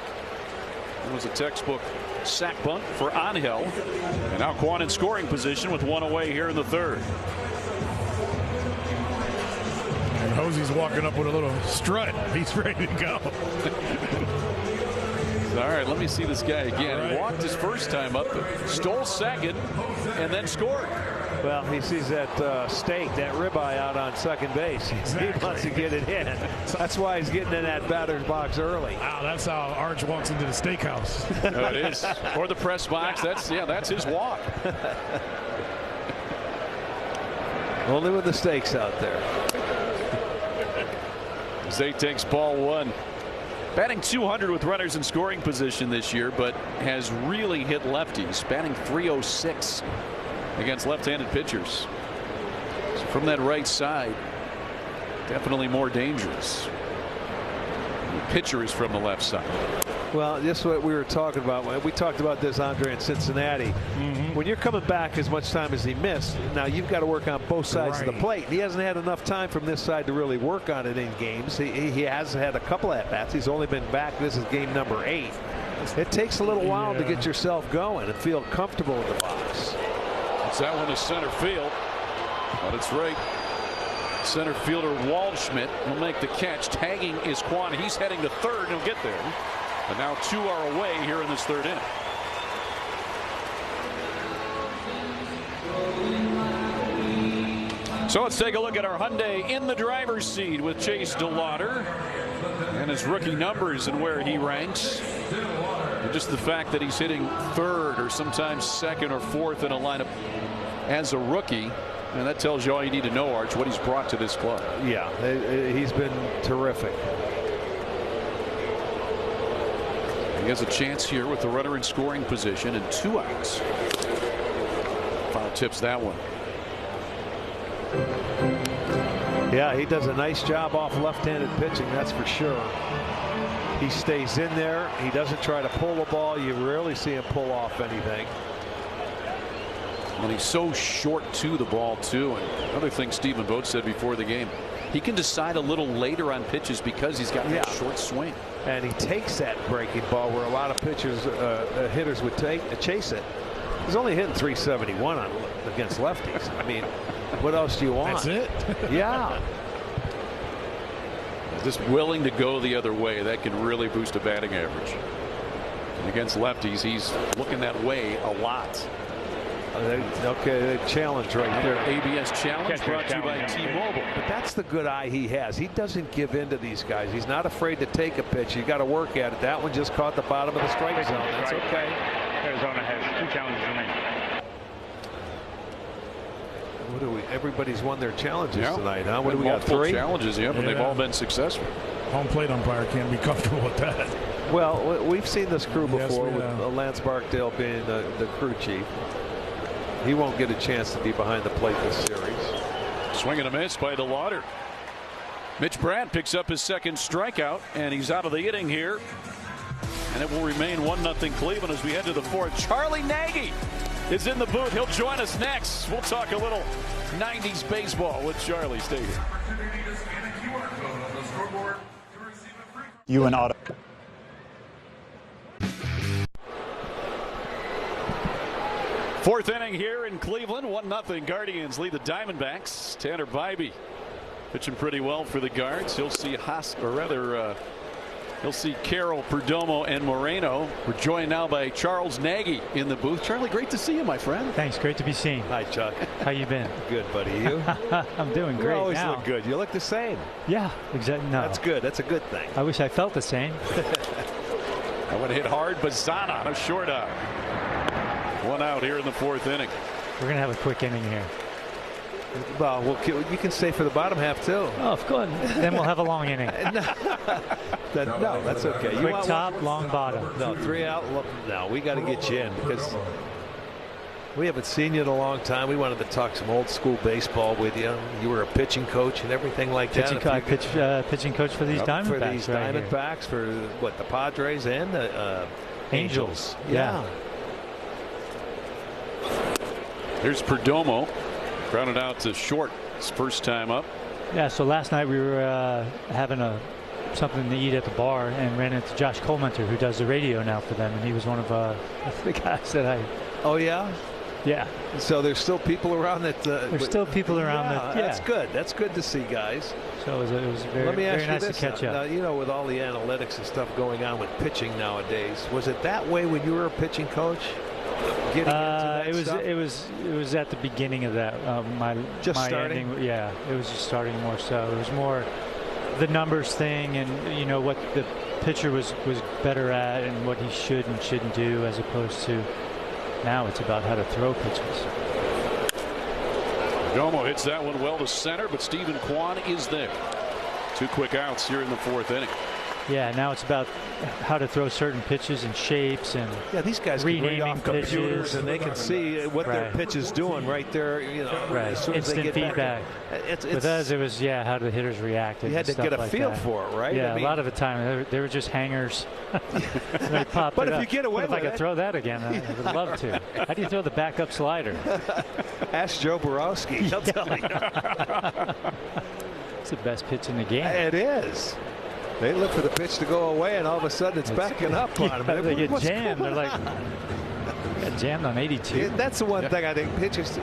It was a textbook sac bunt for Angel. And now Kwan in scoring position with one away here in the third. And Hosey's walking up with a little strut. He's ready to go. All right, let me see this guy again. Right. He walked his first time up, stole second, and then scored. Well, he sees that steak, that ribeye out on second base. Exactly. He wants to get it in. That's why he's getting in that batter's box early. Wow, that's how Arch walks into the steakhouse. No, it is. Or the press box. That's his walk. Only with the steaks out there. Zay takes ball one. Batting 200 with runners in scoring position this year, but has really hit lefties. Batting .306 against left-handed pitchers. So from that right side, definitely more dangerous. The pitcher is from the left side. Well, this is what we were talking about. We talked about this, Andre, in Cincinnati. When you're coming back as much time as he missed, now you've got to work on both sides of the plate. He hasn't had enough time from this side to really work on it in games. He has had a couple at-bats. He's only been back. This is game number 8. It takes a little while to get yourself going and feel comfortable in the box. It's that one to center field, but it's right. Center fielder Waldschmidt will make the catch. Tagging is Kwan. He's heading to third. He'll get there. And now 2 are away here in this third inning. So let's take a look at our Hyundai in the driver's seat with Chase DeLauder and his rookie numbers and where he ranks. And just the fact that he's hitting third or sometimes second or fourth in a lineup as a rookie. And that tells you all you need to know, Arch, what he's brought to this club. Yeah, he's been terrific. He has a chance here with the runner in scoring position and 2 outs. Foul tips that one. Yeah, he does a nice job off left-handed pitching, that's for sure. He stays in there. He doesn't try to pull the ball. You rarely see him pull off anything. And he's so short to the ball, too. And another thing Stephen Vogt said before the game, he can decide a little later on pitches because he's got that short swing. And he takes that breaking ball where a lot of pitchers, hitters would chase it. He's only hitting .371 against lefties. I mean, what else do you want? That's it. Yeah. Just willing to go the other way. That can really boost a batting average. And against lefties, he's looking that way a lot. Okay, the challenge right there. ABS challenge brought to you by T-Mobile. But that's the good eye he has. He doesn't give in to these guys. He's not afraid to take a pitch. You got to work at it. That one just caught the bottom of the strike zone. That's okay. Arizona has 2 challenges remaining. Everybody's won their challenges tonight, huh? What do we got? 3 challenges, and they've all been successful. Home plate umpire can't be comfortable with that. Well, we've seen this crew before with Lance Barkdale being the crew chief. He won't get a chance to be behind the plate this series. Swing and a miss by DeLauder. Mitch Brandt picks up his second strikeout, and he's out of the inning here. And it will remain 1-0 Cleveland as we head to the 4th. Charlie Nagy is in the booth. He'll join us next. We'll talk a little 90s baseball with Charlie. Stay here. UN Auto. Fourth inning here in Cleveland. 1-0 Guardians lead the Diamondbacks. Tanner Bybee pitching pretty well for the Guards. He'll see he'll see Carroll, Perdomo, and Moreno. We're joined now by Charles Nagy in the booth. Charlie, great to see you, my friend. Thanks. Great to be seen. Hi, Chuck. How you been? Good, buddy. You? I'm doing great. You always now. look good. You look the same. Yeah, exactly. No, that's good. That's a good thing. I wish I felt the same. I want to hit hard. Bazana on a short out. 1 out here in the fourth inning. We're gonna have a quick inning here. Well, you can stay for the bottom half too. Oh, of course. Then we'll have a long inning. No, that's okay. Quick top, long bottom. No, 3 out. No, we got to get you in because we haven't seen you in a long time. We wanted to talk some old school baseball with you. You were a pitching coach and everything like that. Pitching coach for these Diamondbacks. For these Diamondbacks, for what, the Padres and the Angels. Yeah. Here's Perdomo. Grounded out to short. His first time up. Yeah, so last night we were having something to eat at the bar and ran into Josh Colemanter, who does the radio now for them, and he was one of the guys that I. Oh yeah. Yeah. So there's still people around that. There's still people around that. Yeah. That's good. That's good to see, guys. So it was very nice to catch up. Now, you know, with all the analytics and stuff going on with pitching nowadays, was it that way when you were a pitching coach? Getting into that stuff? It was at the beginning of that. My starting. ending, yeah, it was just starting more so. It was more the numbers thing, and you know what the pitcher was better at, and what he should and shouldn't do, as opposed to now it's about how to throw pitches. Perdomo hits that one well to center, but Stephen Kwan is there. 2 quick outs here in the fourth inning. Yeah, now it's about how to throw certain pitches and shapes, and these guys can read off computers and they can see what their pitch is doing right there. You know, as soon as they get feedback. With us, it was how the hitters reacted. You had to get a feel for it, right? Yeah, I mean, a lot of the time they were just hangers. They popped but it if up. you get away if with I could throw that again, I would love to. How do you throw the backup slider? Ask Joe Borowski. He'll tell you. It's the best pitch in the game. It is. They look for the pitch to go away, and all of a sudden it's backing up on them. They get jammed. They're like, got jammed on 82. That's the one thing I think pitchers.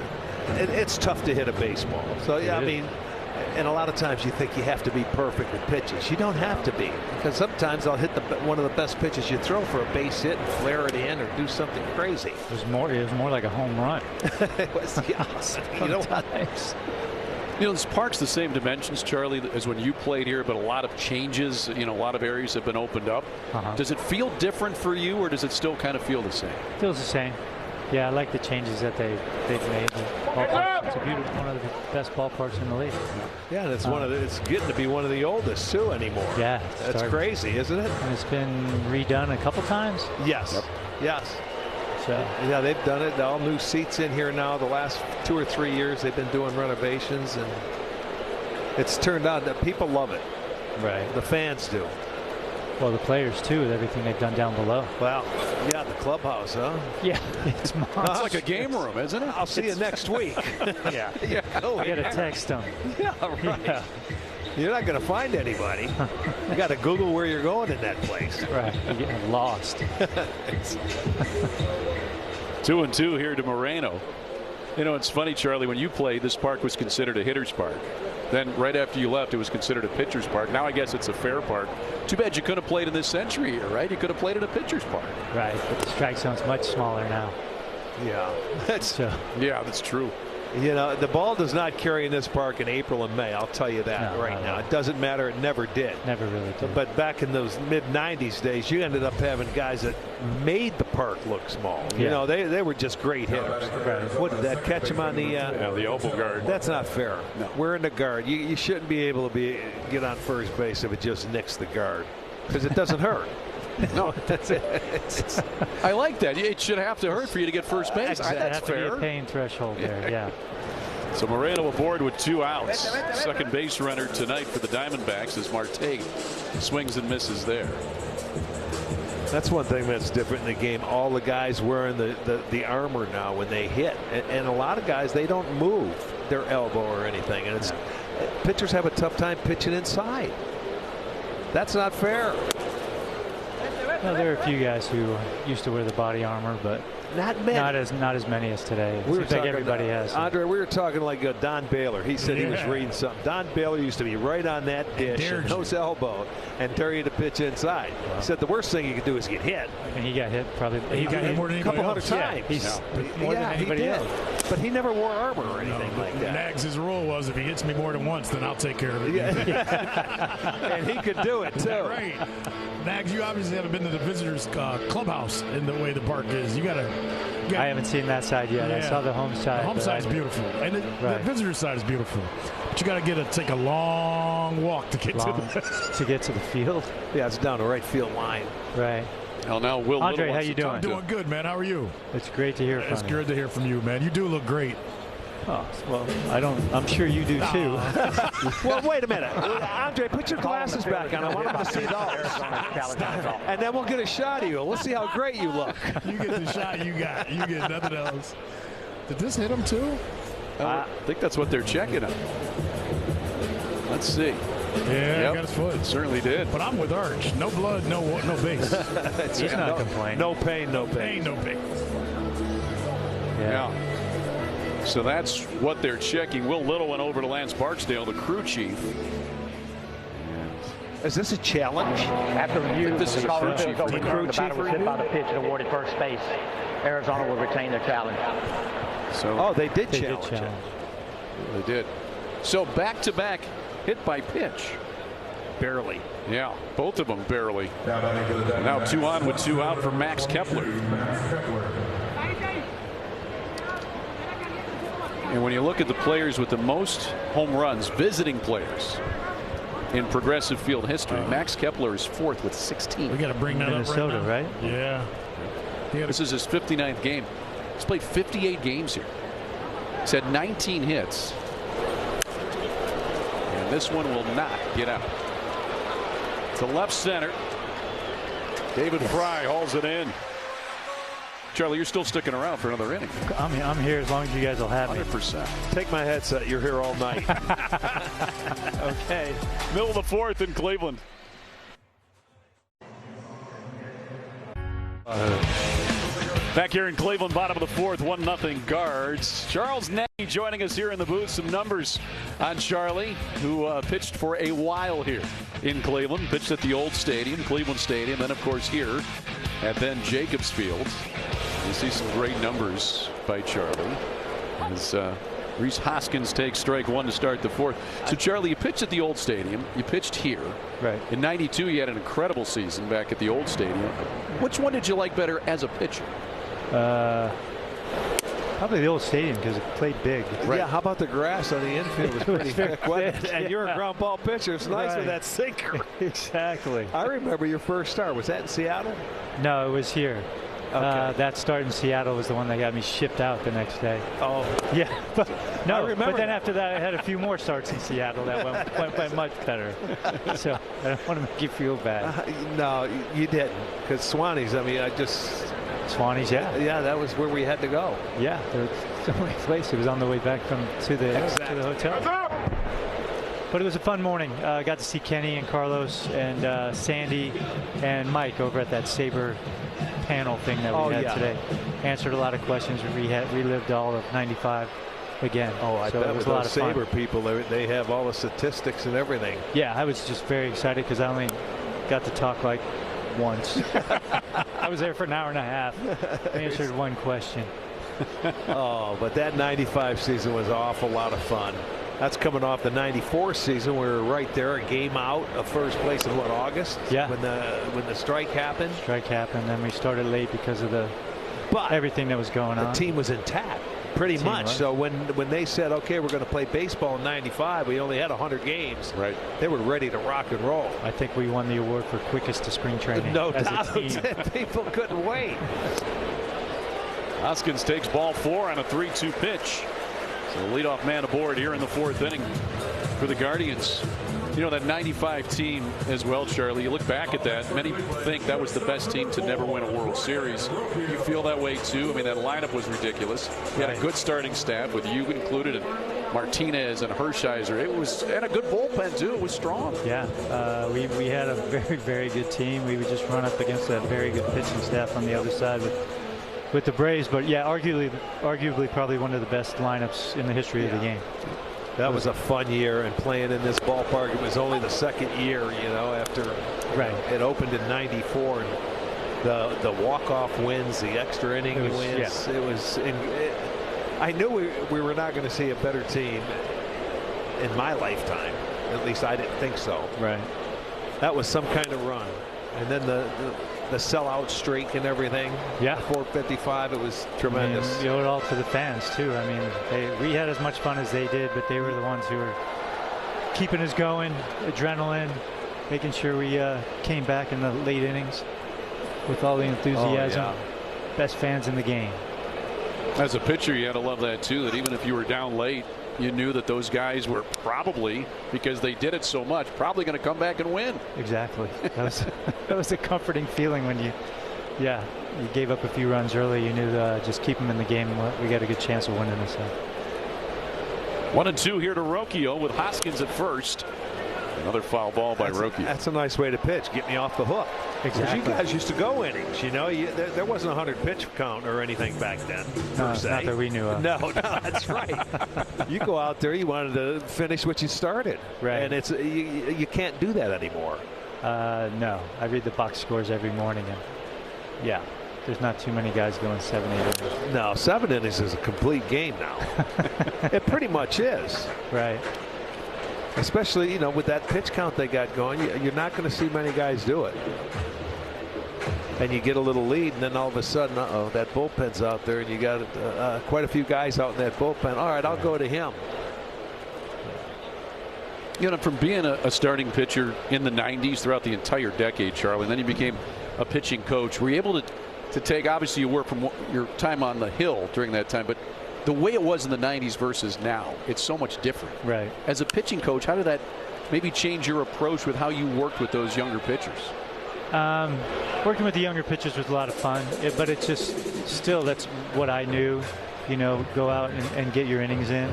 It's tough to hit a baseball. So yeah, I mean, and a lot of times you think you have to be perfect with pitches. You don't have to be, because sometimes I'll hit one of the best pitches you throw for a base hit and flare it in or do something crazy. It was more like a home run. It was, yes. You know what? You know, this park's the same dimensions, Charlie, as when you played here, but a lot of changes. You know, a lot of areas have been opened up. Does it feel different for you, or does it still kind of feel the same? Feels the same. Yeah, I like the changes that they've made. The ballpark, it's a beautiful, one of the best ballparks in the league. Yeah, and it's it's getting to be one of the oldest too anymore. Yeah, that's crazy, isn't it? And it's been redone a couple times. Yes. Yes. So. Yeah, they've done it. All new seats in here now. The last 2 or 3 years they've been doing renovations, and it's turned out that people love it. Right. The fans do. Well, the players too, with everything they've done down below. Well, yeah, the clubhouse, huh? Yeah, it's like a game room, isn't it? I'll see you next week. Yeah. Yeah. Oh, I got to text them. Yeah, right. Yeah. You're not going to find anybody. You got to Google where you're going in that place. Right. You're getting lost. 2-2 here to Moreno. You know, it's funny, Charlie, when you played, this park was considered a hitter's park. Then right after you left, it was considered a pitcher's park. Now I guess it's a fair park. Too bad you couldn't have played in this century here, right? You could have played in a pitcher's park. Right, but the strike zone's much smaller now. Yeah. Yeah, that's true. You know, the ball does not carry in this park in April and May. I'll tell you that right now. It doesn't matter. It never did. Never really did. But back in those mid-90s days, you ended up having guys that made the park look small. Yeah. You know, they were just great hitters. Right. What did that catch him on the elbow guard? That's not fair. No. We're in the guard. You shouldn't be able to get on first base if it just nicks the guard, because it doesn't hurt. No, that's it. I like that. It should have to hurt for you to get first base. Exactly. That's fair. fair. To be a pain threshold there. Yeah. So Moreno aboard with 2 outs. Second base runner tonight for the Diamondbacks as Marte swings and misses there. That's one thing that's different in the game. All the guys wearing the armor now when they hit, and a lot of guys, they don't move their elbow or anything, and pitchers have a tough time pitching inside. That's not fair. Well, there are a few guys who used to wear the body armor, but Not many. Not as many as today. It We were seems like talking, everybody has. Andre, we were talking like Don Baylor. He said he was reading something. Don Baylor used to be right on that dish, and nose elbow, and dare you to pitch inside. He said the worst thing you could do is get hit. And he got hit probably. He got hit more than a couple hundred else. times. More than anybody else. But he never wore armor or anything like that. Nags' rule was if he hits me more than once, then I'll take care of it. And he could do it too. Right. Nags, you obviously haven't been to the visitors' clubhouse in the way the park is. I haven't seen that side yet. I saw the home side. The home side's beautiful, and the visitor side is beautiful. But you got to take a long walk to get to the field. Yeah, it's down the right field line. Right. Well, now Will Andre, Little how you doing? I'm doing good, man. How are you? It's great to hear from you. It's good to hear from you, man. You do look great. Oh, well, I'm sure you do too. Well, wait a minute. Andre, put your glasses back on. I want them to see those. And then we'll get a shot of you. We'll see how great you look. You get the shot you got. You get nothing else. Did this hit him too? I think that's what they're checking on. Let's see. Yeah, got his foot. Certainly did. But I'm with Arch. No blood, no base. He's not complaining. No pain, no pain. No pain. Yeah. So that's what they're checking. Will Little went over to Lance Barksdale, the crew chief. Is this a challenge? After review, this is the a crew chief. the batter was hit by the pitch and awarded first base. Arizona will retain their challenge. So they did challenge it. They did. So back-to-back hit by pitch. Barely. Yeah, both of them barely. Now 2 on with 2 out for Max Kepler. And when you look at the players with the most home runs, visiting players in Progressive Field history, Max Kepler is 4th with 16. We got to bring that Minnesota, up right? Yeah. This is his 59th game. He's played 58 games here. He's had 19 hits. And this one will not get out. To left center. David Fry hauls it in. Charlie, you're still sticking around for another inning. I'm here as long as you guys will have me. 100%. Take my headset. You're here all night. Okay. Middle of the 4th in Cleveland. Back here in Cleveland, bottom of the 4th, 1-0 Guards. Charles Nagy joining us here in the booth. Some numbers on Charlie, who pitched for a while here in Cleveland. Pitched at the old stadium, Cleveland Stadium, then of course here at then Jacobs Field. You see some great numbers by Charlie as Rhys Hoskins takes strike 1 to start the 4th. So Charlie, you pitched at the old stadium. You pitched here. Right. In '92, you had an incredible season back at the old stadium. Which one did you like better as a pitcher? Probably the old stadium because it played big. Right. Yeah, how about the grass on the infield was pretty thick, wasn't it? And you're a ground ball pitcher. It's nice with that sinker. Exactly. I remember your first start. Was that in Seattle? No, it was here. Okay. That start in Seattle was the one that got me shipped out the next day. Oh. Yeah. But, I remember but then that. after that, I had a few more starts in Seattle that went much better. So I don't want to make you feel bad. No, you didn't. Because Swanee's, Swanee's, yeah. Yeah, that was where we had to go. Yeah, there was so many places. It was on the way back to the hotel. But it was a fun morning. I got to see Kenny and Carlos and Sandy and Mike over at that Sabre panel thing that we had today. Answered a lot of questions. We relived all of '95 again. Oh, I bet with those Sabre people, they have all the statistics and everything. Yeah, I was just very excited because I only got to talk like once. I was there for an hour and a half. I answered one question. Oh, but that '95 season was an awful lot of fun. That's coming off the '94 season. We were right there, a game out of first place in August. Yeah. When the strike happened. Then we started late because of everything that was going on. The team was intact, pretty much. So when they said, okay, we're going to play baseball in '95, we only had 100 games. Right. They were ready to rock and roll. I think we won the award for quickest to spring training. No as doubt. a team. People couldn't wait. Hoskins takes ball 4 on a 3-2 pitch. So the leadoff man aboard here in the 4th inning for the Guardians. You know, that '95 team as well, Charlie, you look back at that, many think that was the best team to never win a World Series. You feel that way too? I mean, that lineup was ridiculous. You had a good starting staff with you included, and Martinez and Hershiser. It was, and a good bullpen too. It was strong. Yeah, we had a very, very good team. We would just run up against a very good pitching staff on the other side with with the Braves. But yeah, arguably probably one of the best lineups in the history of the game. That was a fun year, and playing in this ballpark, it was only the second year, you know, after it opened in '94, and the walk-off wins, the extra inning wins. It was. I knew we were not going to see a better team in my lifetime. At least I didn't think so. Right. That was some kind of run, and then the sellout streak and everything. Yeah. 455. It was tremendous. I mean, you owe it all to the fans too. I mean, we had as much fun as they did, but they were the ones who were keeping us going, adrenaline, making sure we came back in the late innings with all the enthusiasm. Oh, yeah. Best fans in the game. As a pitcher, you had to love that too, that even if you were down late, you knew that those guys were probably, because they did it so much, probably going to come back and win. Exactly. That was a comforting feeling when you gave up a few runs early. You knew just keep them in the game. We got a good chance of winning this. 1-2 here to Rocchio with Hoskins at first. Another foul ball by Rocchio. That's a nice way to pitch. Get me off the hook. Exactly. You guys used to go innings. You know, there wasn't a 100 pitch count or anything back then. No, not that we knew of. No, that's right. You go out there, you wanted to finish what you started. Right. And it's you can't do that anymore. No, I read the box scores every morning, and yeah, there's not too many guys going 7, 8 innings. No, 7 innings is a complete game now. It pretty much is. Right. Especially, you know, with that pitch count they got going, you're not going to see many guys do it. And you get a little lead, and then all of a sudden, that bullpen's out there, and you got quite a few guys out in that bullpen. All right, I'll go to him. You know, from being a starting pitcher in the 90s throughout the entire decade, Charlie, and then you became a pitching coach, were you able to take, obviously you work from your time on the Hill during that time, but the way it was in the 90s versus now, it's so much different. Right. As a pitching coach, how did that maybe change your approach with how you worked with those younger pitchers? Working with the younger pitchers was a lot of fun, but it's just still that's what I knew. You know, go out and get your innings in.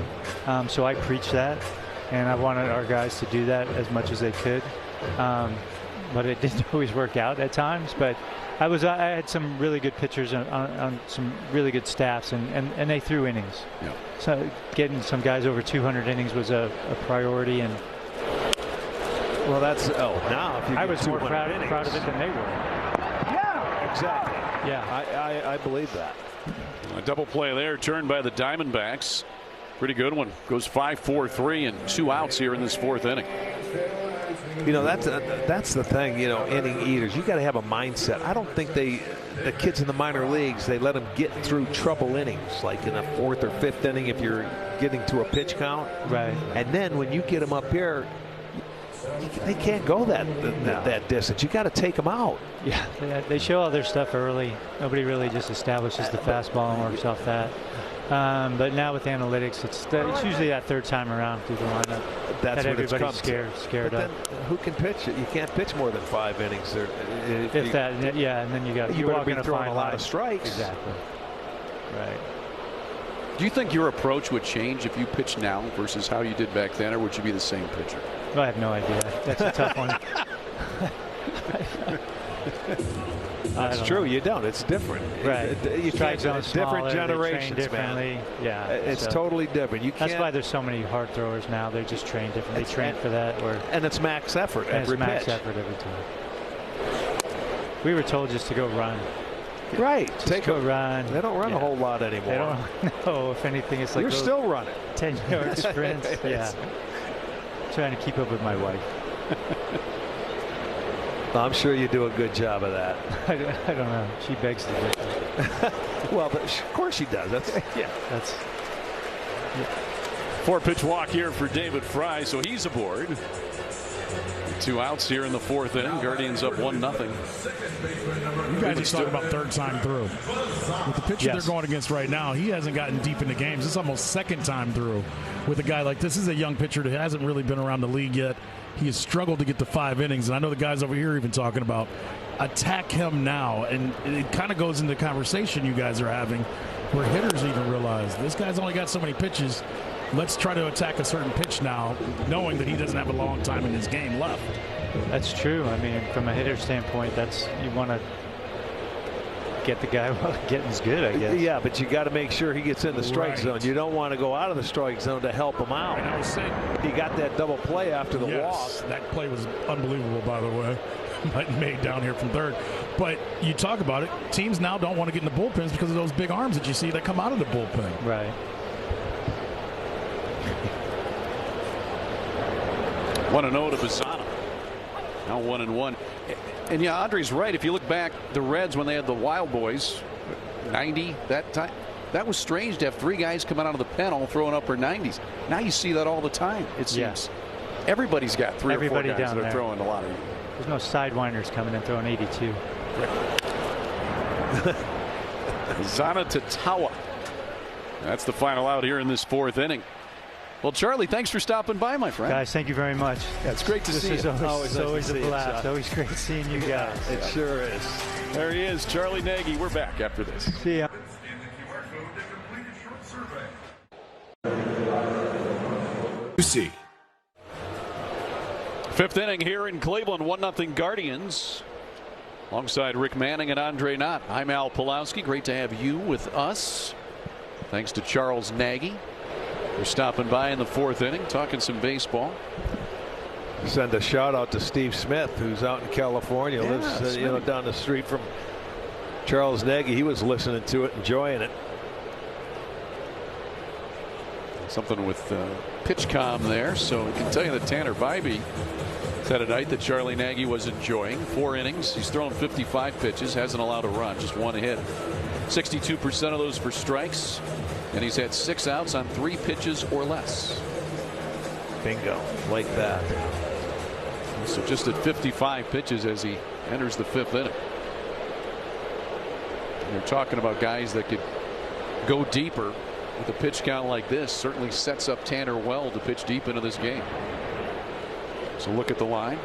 So I preach that, and I wanted our guys to do that as much as they could. But it didn't always work out at times. But I had some really good pitchers on some really good staffs, and they threw innings. Yeah. So getting some guys over 200 innings was a priority. And well, that's now if you I was more proud of it than they were. Yeah, exactly. Yeah, I believe that. A double play there, turned by the Diamondbacks. Pretty good one. Goes 5-4-3 and 2 outs here in this 4th inning. You know, that's the thing, you know, inning eaters. You got to have a mindset. I don't think the kids in the minor leagues, they let them get through trouble innings, like in a 4th or 5th inning if you're getting to a pitch count. Right. And then when you get them up here, they can't go that distance. You got to take them out. Yeah, they show all their stuff early. Nobody really just establishes the fastball and works off that. But now with analytics, it's usually that 3rd time around through the lineup. That's that what everybody's scared but of. Then who can pitch it? You can't pitch more than 5 innings. And then you better be throwing a lot of strikes. Exactly. Right. Do you think your approach would change if you pitched now versus how you did back then, or would you be the same pitcher? I have no idea. That's a tough one. That's true. You don't. It's different. Right. You Strike zone's different smaller, generations, they train differently. man. Yeah. It's totally different. You can't. That's why there's so many hard throwers now. They just train different. They train for that. And it's max effort every pitch. Max effort every time. We were told just to go run. Right. Take a run. They don't run a whole lot anymore. They don't. No. If anything, it's like you're still running 10-yard sprints. Yeah. Trying to keep up with my wife. I'm sure you do a good job of that. I don't know. She begs to differ. Well, but of course she does. That's 4-pitch walk here for David Fry, so he's aboard. 2 outs here in the 4th inning. Guardians up 1-0. You guys are talking about 3rd time through. With the pitcher they're going against right now, he hasn't gotten deep into games. It's almost 2nd time through with a guy like this. This is a young pitcher that hasn't really been around the league yet. He has struggled to get to 5 innings, and I know the guys over here even talking about attack him now, and it kind of goes into the conversation you guys are having where hitters even realize this guy's only got so many pitches. Let's try to attack a certain pitch now, knowing that he doesn't have a long time in his game left. That's true. I mean, from a hitter standpoint, you want to get the guy while getting's good, I guess. Yeah, but you got to make sure he gets in the strike zone. You don't want to go out of the strike zone to help him out. And I was saying, he got that double play after the walk. That play was unbelievable, by the way. Made down here from third. But you talk about it, teams now don't want to get in the bullpens because of those big arms that you see that come out of the bullpen. Right. 1-0 to Bassano. Now 1-1. And yeah, Andre's right. If you look back, the Reds, when they had the Wild Boys, 90 that time, that was strange to have 3 guys coming out of the pen all throwing upper 90s. Now you see that all the time, it seems. Yeah. Everybody's got 3 or 4 guys that are throwing a lot of. There's no sidewinders coming in throwing 82. Zana to Tawa. That's the final out here in this 4th inning. Well, Charlie, thanks for stopping by, my friend. Guys, thank you very much. Yeah, it's great to see you. It's always a blast. Always great seeing you guys. It sure is. There he is, Charlie Nagy. We're back after this. See ya. See. 5th inning here in Cleveland, 1-0 Guardians. Alongside Rick Manning and Andre Knott. I'm Al Pulowski. Great to have you with us. Thanks to Charles Nagy for stopping by in the 4th inning, talking some baseball. Send a shout out to Steve Smith, who's out in California, lives down the street from Charles Nagy. He was listening to it, enjoying it. Something with PitchCom there, so I can tell you that Tanner Bybee said tonight that Charlie Nagy was enjoying 4 innings. He's thrown 55 pitches, hasn't allowed a run, just 1 hit. 62% of those for strikes, and he's had 6 outs on 3 pitches or less. Bingo, like that. So just at 55 pitches as he enters the 5th inning. You're talking about guys that could go deeper with a pitch count like this. Certainly sets up Tanner well to pitch deep into this game. So look at the line.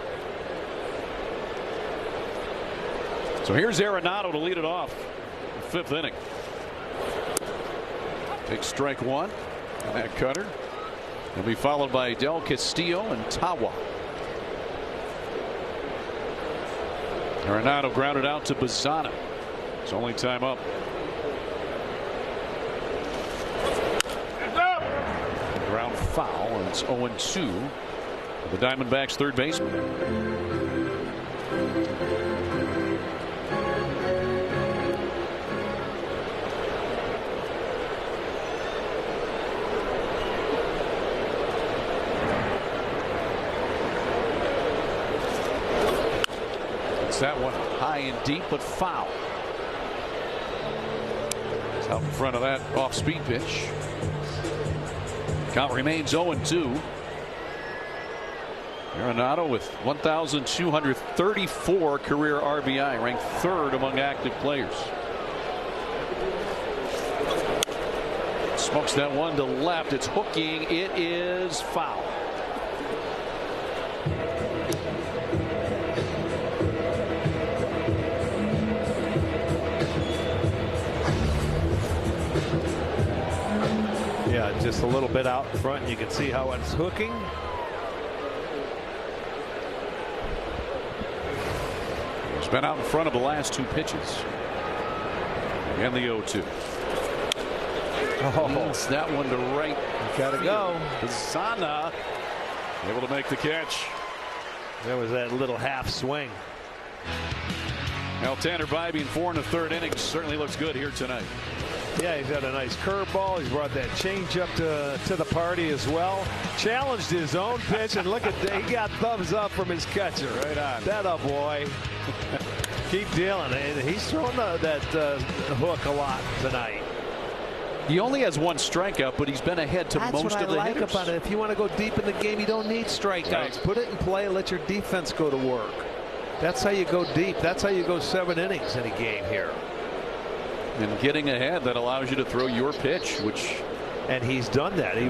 So here's Arenado to lead it off. 5th inning. Takes strike 1 on that cutter. He'll be followed by Del Castillo and Tawa. Arenado grounded out to Bassano. It's only time up. Ground foul, and it's 0-2 for the Diamondbacks' third baseman. That one high and deep, but foul. It's out in front of that off-speed pitch. Count remains 0-2. Arenado with 1,234 career RBI, ranked 3rd among active players. Smokes that one to left. It's hooking. It is foul. Just a little bit out in front. You can see how it's hooking. He's been out in front of the last 2 pitches. And the 0-2. It's that one to right. Gotta go. Bassano able to make the catch. There was that little half swing. Now Tanner Bybee in 4 1/3 innings certainly looks good here tonight. Yeah, he's got a nice curveball. He's brought that changeup to the party as well. Challenged his own pitch, and look at that. He got thumbs up from his catcher. Right on. That up, boy. Keep dealing. He's throwing that hook a lot tonight. He only has 1 strikeout, but he's been ahead to That's most what of the I like hitters. about it. If you want to go deep in the game, you don't need strikeouts. Right. Put it in play. Let your defense go to work. That's how you go deep. That's how you go 7 innings in a game here. And getting ahead, that allows you to throw your pitch, and he's done that. He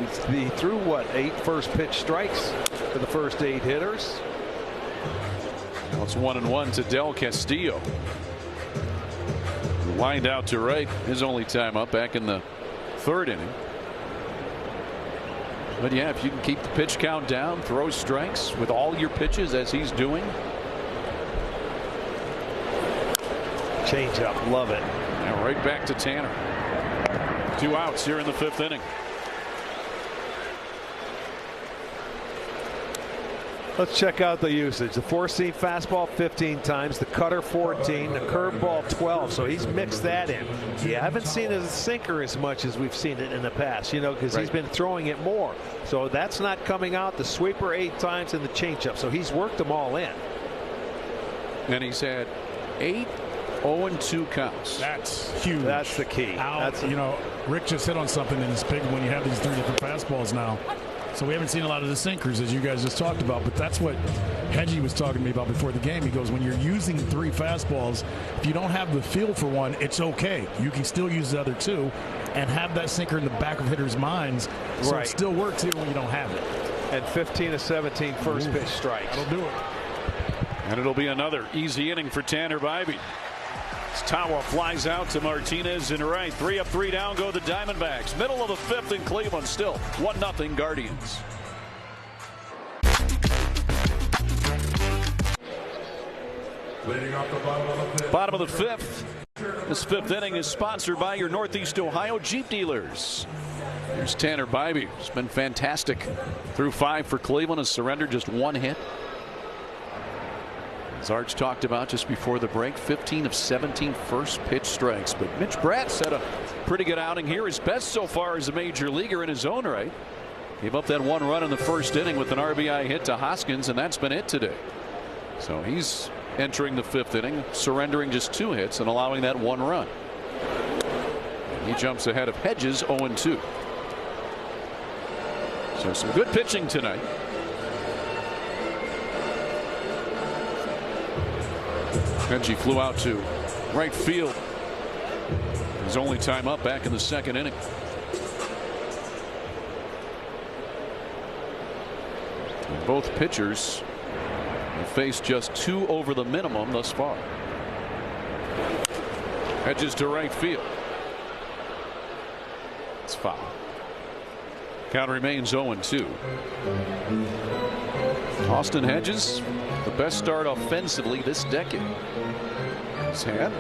threw what, 8 first pitch strikes to the first 8 hitters. Well, it's 1-1 to Del Castillo. Lined out to right, his only time up back in the 3rd inning. But yeah, if you can keep the pitch count down, throw strikes with all your pitches as he's doing. Change-up, love it. Now right back to Tanner. 2 outs here in the 5th inning. Let's check out the usage. The 4-seam fastball 15 times, the cutter 14, the curveball 12. So he's mixed that in. You haven't seen his sinker as much as we've seen it in the past, you know, because he's been throwing it more. So that's not coming out. The sweeper 8 times and the changeup. So he's worked them all in. And he's had 8 0-2 counts. That's huge. That's the key. You know, Rick just hit on something, and it's big when you have these 3 different fastballs now. So we haven't seen a lot of the sinkers, as you guys just talked about, but that's what Hedgie was talking to me about before the game. He goes, when you're using 3 fastballs, if you don't have the feel for one, it's okay. You can still use the other 2 and have that sinker in the back of hitters' minds, so it still works even when you don't have it. And 15 of 17 first pitch strikes. That'll do it. And it'll be another easy inning for Tanner Bybee. Tawa flies out to Martinez in right. 3 up, 3 down go the Diamondbacks. Middle of the 5th in Cleveland, still 1-0 Guardians. Leading off the Bottom of the 5th. This 5th inning is sponsored by your Northeast Ohio Jeep dealers. Here's Tanner Bybee. It's been fantastic. Through 5 for Cleveland, has surrendered just 1 hit. As Arch talked about just before the break, 15 of 17 first pitch strikes. But Mitch Bratt's had a pretty good outing here. His best so far as a major leaguer in his own right. Gave up that 1 run in the 1st inning with an RBI hit to Hoskins, and that's been it today. So he's entering the 5th inning, surrendering just 2 hits and allowing that 1 run. And he jumps ahead of Hedges 0-2. So some good pitching tonight. Hedgie flew out to right field. His only time up back in the 2nd inning. And both pitchers have faced just 2 over the minimum thus far. Hedges to right field. It's foul. Count remains 0-2. Austin Hedges, the best start offensively this decade. He's had.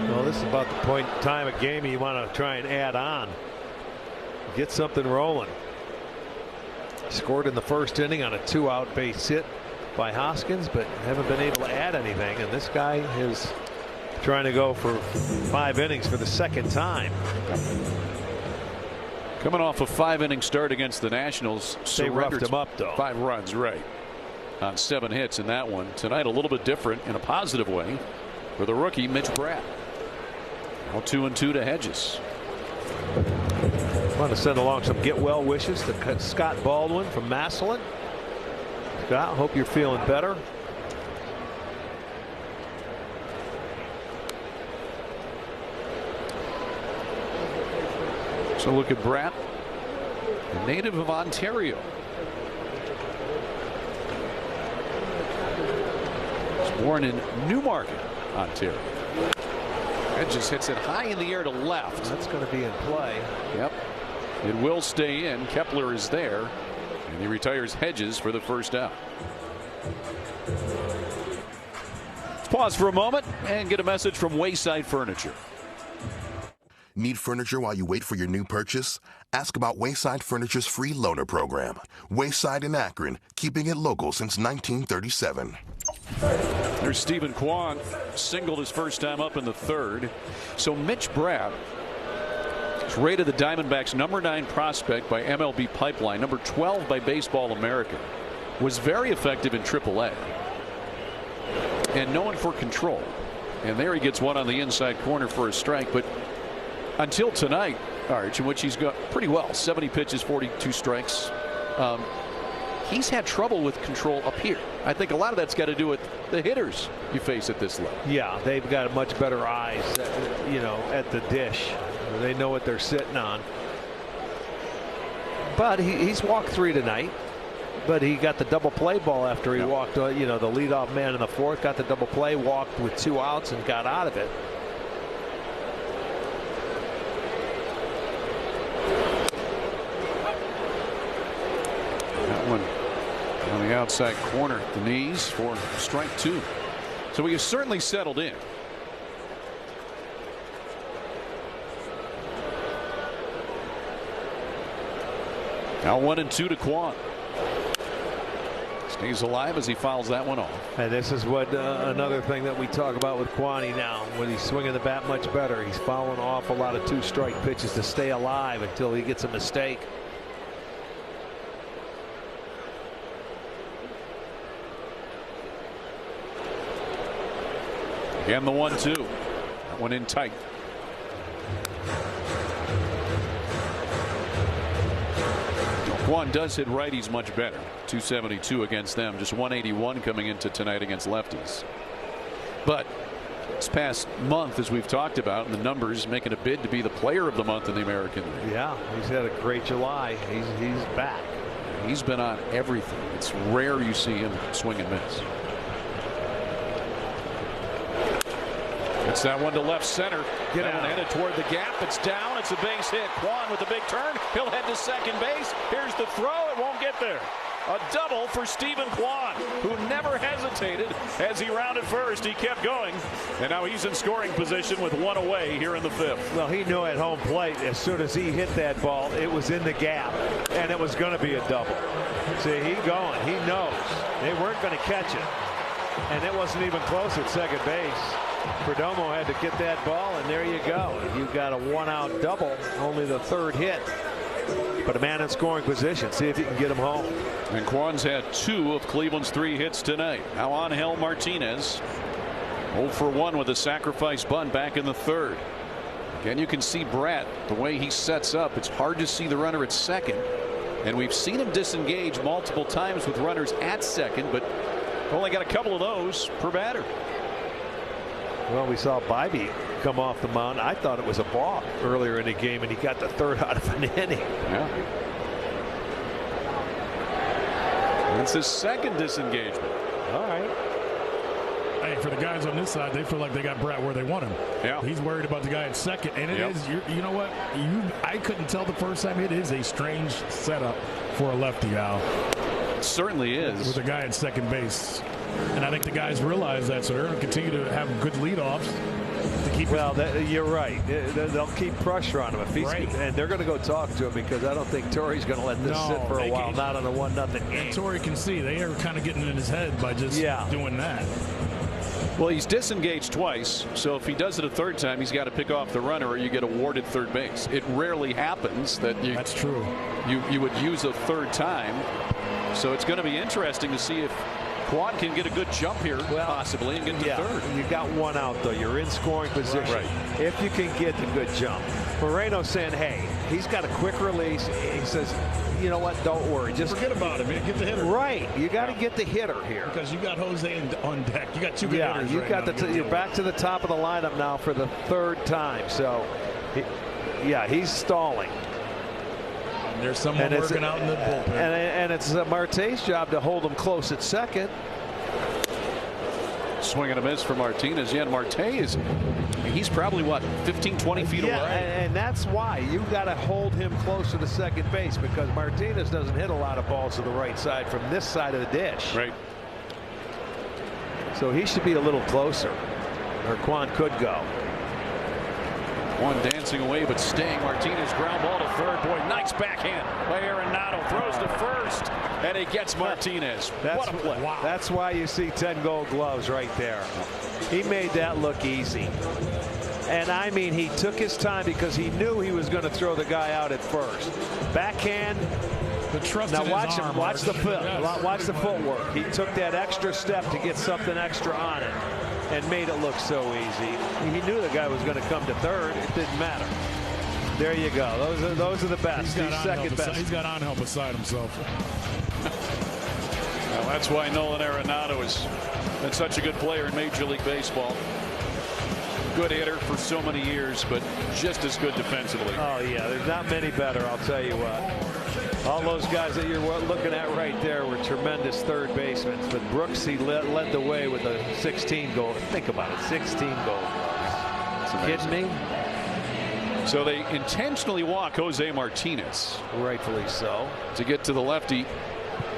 Well, this is about the point in time of game you want to try and add on. Get something rolling. Scored in the 1st inning on a 2-out base hit by Hoskins, but haven't been able to add anything. And this guy is trying to go for 5 innings for the 2nd time. Coming off a 5-inning start against the Nationals. They roughed him up, though. 5 runs, right, on 7 hits in that one. Tonight a little bit different in a positive way for the rookie Mitch Bratt. Now 2-2 to Hedges. I want to send along some get well wishes to Scott Baldwin from Massillon. Scott, hope you're feeling better. So look at Bratt, a native of Ontario. He's born in Newmarket, Ontario. Hedges hits it high in the air to left. That's going to be in play. Yep. It will stay in. Kepler is there. And he retires Hedges for the 1st out. Let's pause for a moment and get a message from Wayside Furniture. Need furniture while you wait for your new purchase? Ask about Wayside Furniture's free loaner program. Wayside in Akron, keeping it local since 1937. There's Stephen Kwan, singled his first time up in the 3rd. So Mitch Bratt is rated the Diamondbacks #9 prospect by MLB Pipeline, #12 by Baseball America. Was very effective in AAA and known for control. And there he gets one on the inside corner for a strike. But until tonight, Arch, in which he's got pretty well, 70 pitches, 42 strikes. He's had trouble with control up here. I think a lot of that's got to do with the hitters you face at this level. Yeah, they've got much better eyes, you know, at the dish. They know what they're sitting on. But he's walked 3 tonight. But he got the double play ball after he walked, you know, the leadoff man in the 4th, got the double play, walked with 2 outs and got out of it. That one on the outside corner, the knees for strike 2. So he has certainly settled in. Now 1-2 to Kwan. Stays alive as he fouls that one off. And this is what another thing that we talk about with Kwani now. When he's swinging the bat much better, he's fouling off a lot of 2-strike pitches to stay alive until he gets a mistake. And the 1-2. That one in tight. Kwan does hit righties much better. 272 against them. Just 181 coming into tonight against lefties. But this past month, as we've talked about, and the numbers making a bid to be the player of the month in the American League. Yeah, he's had a great July. He's back. He's been on everything. It's rare you see him swing and miss. It's that one to left center. That one headed toward the gap. It's down. It's a base hit. Kwan with the big turn. He'll head to second base. Here's the throw. It won't get there. A double for Stephen Kwan, who never hesitated as he rounded first. He kept going, and now he's in scoring position with one away here in the 5th. Well, he knew at home plate as soon as he hit that ball, it was in the gap, and it was going to be a double. See, he going. He knows they weren't going to catch it, and it wasn't even close at second base. Perdomo had to get that ball, and there you go. You've got a one-out double, only the 3rd hit. But a man in scoring position. See if you can get him home. And Kwan's had 2 of Cleveland's 3 hits tonight. Now Angel Martinez 0 for 1 with a sacrifice bunt back in the 3rd. Again, you can see Brett, the way he sets up. It's hard to see the runner at second. And we've seen him disengage multiple times with runners at second, but only got a couple of those per batter. Well, we saw Bybee come off the mound. I thought it was a balk earlier in the game, and he got the 3rd out of an inning. Yeah. It's his 2nd disengagement. All right. Hey, for the guys on this side, they feel like they got Brett where they want him. Yeah. He's worried about the guy at second, and it is. You know what? I couldn't tell the first time. It is a strange setup for a lefty, Al. It certainly is. With a guy at second base. And I think the guys realize that, so they're going to continue to have good leadoffs to keep. Well, you're right. They'll keep pressure on him if he's right. And they're going to go talk to him because I don't think Torrey's going to let this sit for a while. Not on a 1-0 game. And Torrey can see they are kind of getting in his head by just doing that. Well, he's disengaged twice, so if he does it a 3rd time, he's got to pick off the runner, or you get awarded third base. It rarely happens that you. That's true. You would use a 3rd time, so it's going to be interesting to see if Kwan can get a good jump here, possibly, and get to 3rd. You got 1 out, though. You're in scoring position. Right. If you can get the good jump. Moreno's saying, hey, he's got a quick release. He says, you know what? Don't worry. Just forget about him. Get the hitter. Right. You got to get the hitter here. Because you got Jose on deck. You got 2 good hitters. You got you're back to the top of the lineup now for the 3rd time. So, he's stalling. There's someone working out in the bullpen. And it's Marte's job to hold him close at second. Swing and a miss for Martinez. Yeah, Marte he's probably, what, 15, 20 feet away? And that's why you got to hold him closer to second base, because Martinez doesn't hit a lot of balls to the right side from this side of the dish. Right. So he should be a little closer, or Kwan could go. One dancing away, but staying. Martinez ground ball to 3rd. Boy, nice backhand by Arenado. Throws to 1st, and he gets Martinez. What a play. Wow. That's why you see 10 gold gloves right there. He made that look easy. And I mean, he took his time because he knew he was going to throw the guy out at first. Backhand. The trust now in watch his arm, him. Watch the foot. Yes. Watch the footwork. He took that extra step to get something extra on it, and made it look so easy. He knew the guy was going to come to 3rd. It didn't matter. There you go. Those are the best. He's second best. He's got Angel beside himself. Well, that's why Nolan Arenado has been such a good player in Major League Baseball. Good hitter for so many years, but just as good defensively. Oh, yeah. There's not many better, I'll tell you what. All those guys that you're looking at right there were tremendous 3rd basemen. But Brooks, he led the way with a 16 goal. Think about it, 16 goals. Kidding me? So they intentionally walk Jose Martinez. Rightfully so. To get to the lefty,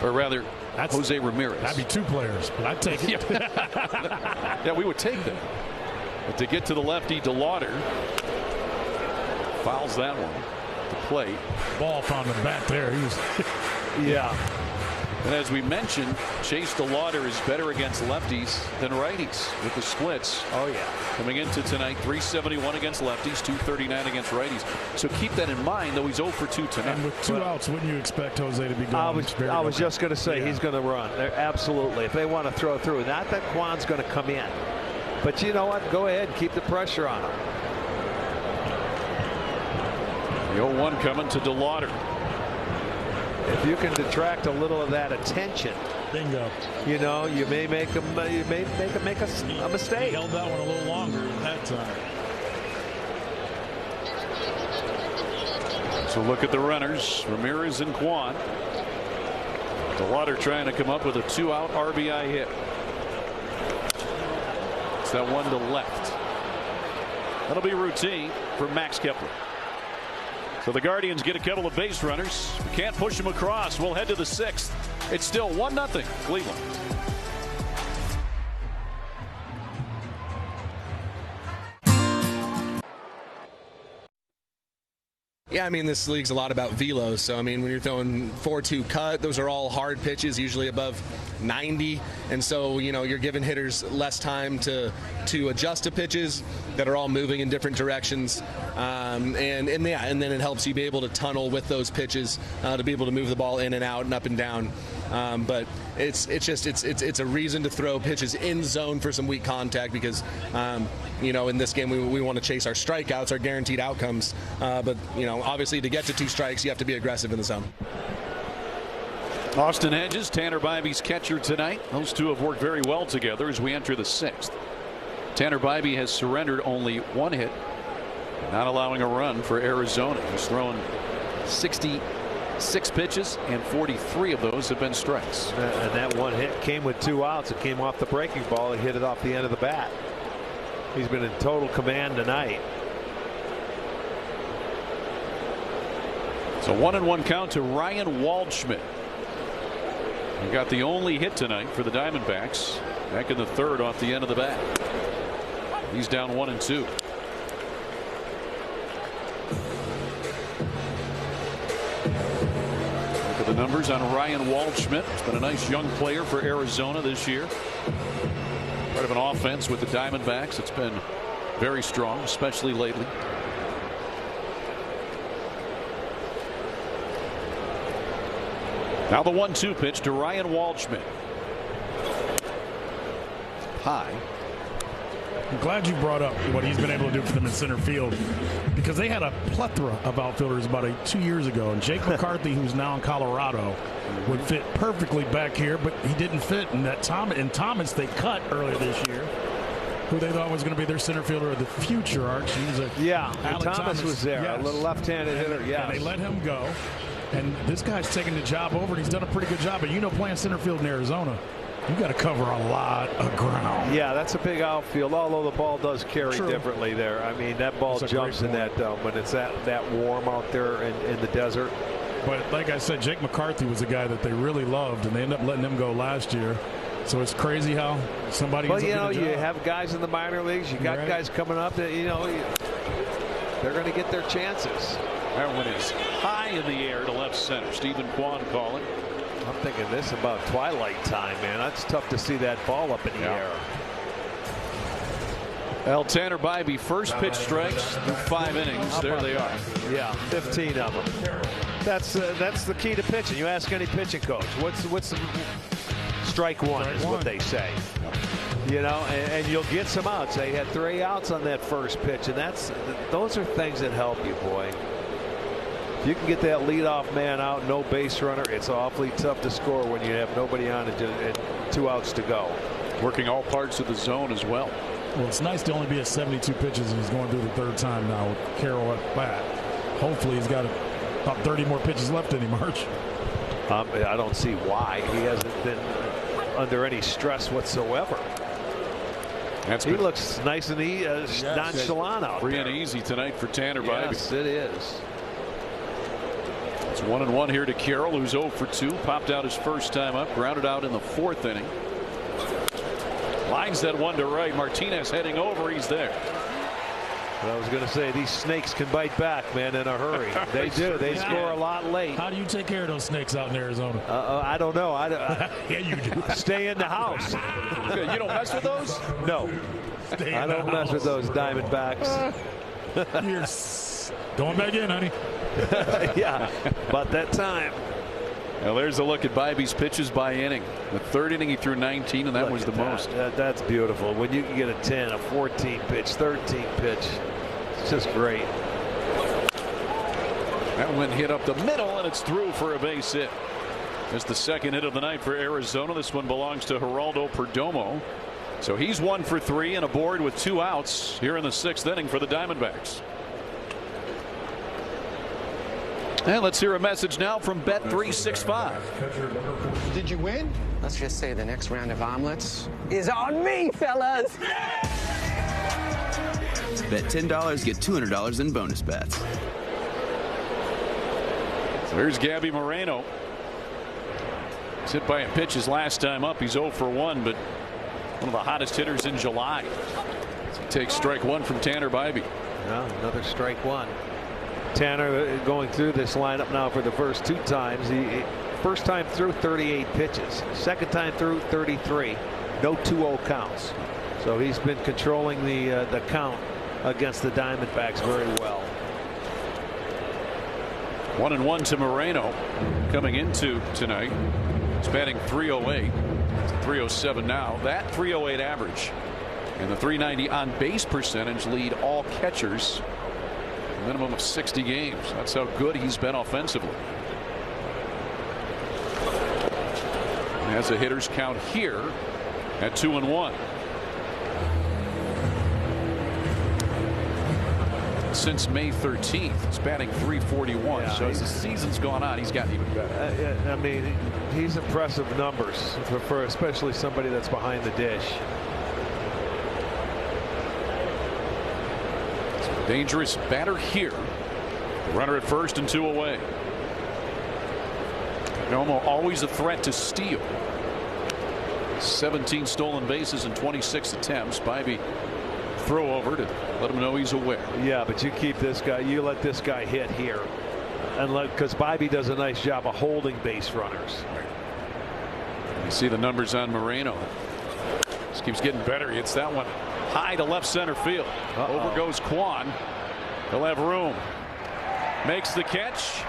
or rather That's Jose Ramirez. That'd be 2 players, but I'd take it. Yeah, we would take that. But to get to the lefty, DeLauder fouls that one. The plate. Ball found the bat there. He was. Yeah. And as we mentioned, Chase DeLauder is better against lefties than righties with the splits. Oh, yeah. Coming into tonight, 371 against lefties, 239 against righties. So keep that in mind, though he's 0 for 2 tonight. And with 2 outs, wouldn't you expect Jose to be going? I was just going to say he's going to run. Absolutely. If they want to throw through. Not that Kwan's going to come in. But you know what? Go ahead and keep the pressure on him. The 0-1 coming to DeLauder. If you can detract a little of that attention, bingo. You know, you may make him make a mistake. He held that one a little longer that time. So look at the runners, Ramirez and Kwan. DeLauder trying to come up with a 2-out RBI hit. It's that one to left. That'll be routine for Max Kepler. So the Guardians get a couple of base runners. We can't push them across. We'll head to the 6th. It's still 1-0 Cleveland. Yeah, I mean, this league's a lot about velo. So, I mean, when you're throwing 4-2 cut, those are all hard pitches, usually above 90. And so, you know, you're giving hitters less time to adjust to pitches that are all moving in different directions. And then it helps you be able to tunnel with those pitches to be able to move the ball in and out and up and down. But it's a reason to throw pitches in zone for some weak contact because, you know, in this game we want to chase our strikeouts, our guaranteed outcomes. But, you know, obviously to get to 2 strikes, you have to be aggressive in the zone. Austin Hedges, Tanner Bibey's catcher tonight. Those two have worked very well together as we enter the 6th. Tanner Bibey has surrendered only 1 hit, not allowing a run for Arizona. He's thrown 66 pitches, and 43 of those have been strikes. And that 1 hit came with 2 outs. It came off the breaking ball. He hit it off the end of the bat. He's been in total command tonight. So 1-1 count to Ryan Waldschmidt. He got the only hit tonight for the Diamondbacks back in the 3rd off the end of the bat. He's down 1-2. Look at the numbers on Ryan Waldschmidt. He's been a nice young player for Arizona this year. Part of an offense with the Diamondbacks. It's been very strong, especially lately. Now the 1-2 pitch to Ryan Waldschmidt. High. I'm glad you brought up what he's been able to do for them in center field because they had a plethora of outfielders about 2 years ago, and Jake McCarthy, who's now in Colorado, would fit perfectly back here, but he didn't fit. And that Thomas they cut earlier this year, who they thought was going to be their center fielder of the future. Arch, he was Thomas was there, yes. A little left-handed hitter. Yeah, and they let him go. And this guy's taking the job over, and he's done a pretty good job. But you know, playing center field in Arizona, you got to cover a lot of ground. Yeah, that's a big outfield, although the ball does carry differently there. I mean, that ball jumps in that when it's that warm out there in the desert. But like I said, Jake McCarthy was a guy that they really loved, and they ended up letting him go last year. So it's crazy how somebody. Well, you know, you have guys in the minor leagues. You got guys coming up that they're going to get their chances. That one is high in the air to left center. Stephen Kwan calling. I'm thinking this about twilight time, man. That's tough to see that ball up in the air. Tanner Bibey, first pitch strikes through 5 innings. There they are. Yeah, 15 of them. That's the key to pitching. You ask any pitching coach, what's the strike one is what they say. You know, and you'll get some outs. They had 3 outs on that first pitch, and those are things that help you, boy. If you can get that leadoff man out, no base runner, it's awfully tough to score when you have nobody on and 2 outs to go. Working all parts of the zone as well. Well, it's nice to only be at 72 pitches, and he's going through the 3rd time now with Carroll at bat. Hopefully he's got about 30 more pitches left in him, Arch. I don't see why. He hasn't been under any stress whatsoever. He looks nice and nonchalant out Free there. and easy tonight for Tanner Bibey. Yes, it is. It's 1-1 here to Carroll, who's 0 for 2. Popped out his first time up, grounded out in the 4th inning. Lines that one to right. Martinez heading over. He's there. I was going to say, these snakes can bite back, man, in a hurry. They do. They score a lot late. How do you take care of those snakes out in Arizona? I don't know. Yeah, you do. Stay in the house. You don't mess with those? No. I don't mess with those Diamondbacks. You're going back in, honey. Yeah, about that time. Now there's a look at Bibby's pitches by inning. The 3rd inning he threw 19, and that was the most. That's beautiful. When you can get a 10, a 14 pitch, 13 pitch, it's just great. That one hit up the middle, and it's through for a base hit. It's the 2nd hit of the night for Arizona. This one belongs to Geraldo Perdomo. So he's 1 for 3 and aboard with 2 outs here in the 6th inning for the Diamondbacks. And let's hear a message now from Bet365. Did you win? Let's just say the next round of omelets is on me, fellas. Bet $10, get $200 in bonus bets. So here's Gabby Moreno. He's hit by a pitch his last time up. He's 0 for 1, but one of the hottest hitters in July. So he takes strike 1 from Tanner Bibee. Well, another strike 1. Tanner going through this lineup now for the first 2 times. He first time through 38 pitches. Second time through 33. No 2-0 counts. So he's been controlling the count against the Diamondbacks very well. 1-1 to Moreno coming into tonight. He's batting .308. It's .307 now. That .308 average and the .390 on base percentage lead all catchers. A minimum of 60 games. That's how good he's been offensively. He has a hitter's count here at 2-1. Since May 13th, he's batting .341. Yeah, so as the season's gone on, he's gotten even better. I mean, he's impressive numbers for especially somebody that's behind the dish. Dangerous batter here. Runner at first and 2 away. Perdomo always a threat to steal. 17 stolen bases in 26 attempts. Bibee throw over to let him know he's aware. Yeah, but you keep this guy. You let this guy hit here, and because Bibee does a nice job of holding base runners. You see the numbers on Moreno. This keeps getting better. He hits that one high to left center field. Over goes Kwan. He'll have room. Makes the catch.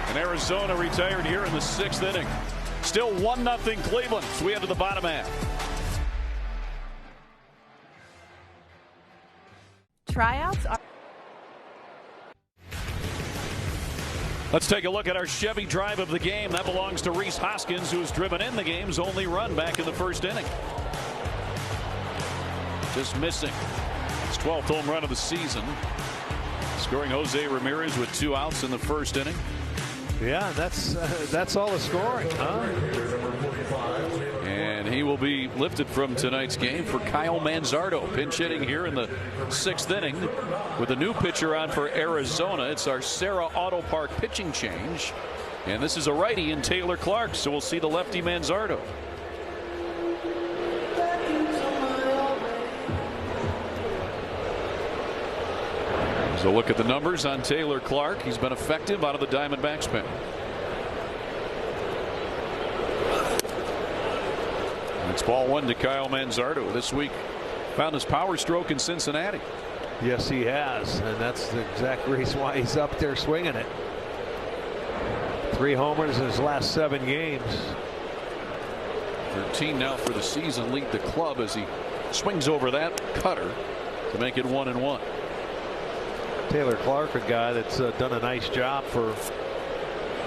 And Arizona retired here in the 6th inning. Still 1-0 Cleveland. So we head to the bottom half. Tryouts are. Let's take a look at our Chevy drive of the game. That belongs to Rhys Hoskins, who has driven in the game's only run back in the 1st inning. Just missing his 12th home run of the season. Scoring Jose Ramirez with 2 outs in the 1st inning. Yeah, that's all the scoring, huh? And he will be lifted from tonight's game for Kyle Manzardo, pinch hitting here in the 6th inning with a new pitcher on for Arizona. It's our Sarah Auto Park pitching change, and this is a righty in Taylor Clark, so we'll see the lefty Manzardo. So look at the numbers on Taylor Clark. He's been effective out of the Diamondbacks pen. It's ball 1 to Kyle Manzardo this week. Found his power stroke in Cincinnati. Yes, he has, and that's the exact reason why he's up there swinging it. 3 homers in his last 7 games. 13 now for the season. Lead the club as he swings over that cutter to make it 1-1. Taylor Clark, a guy that's done a nice job for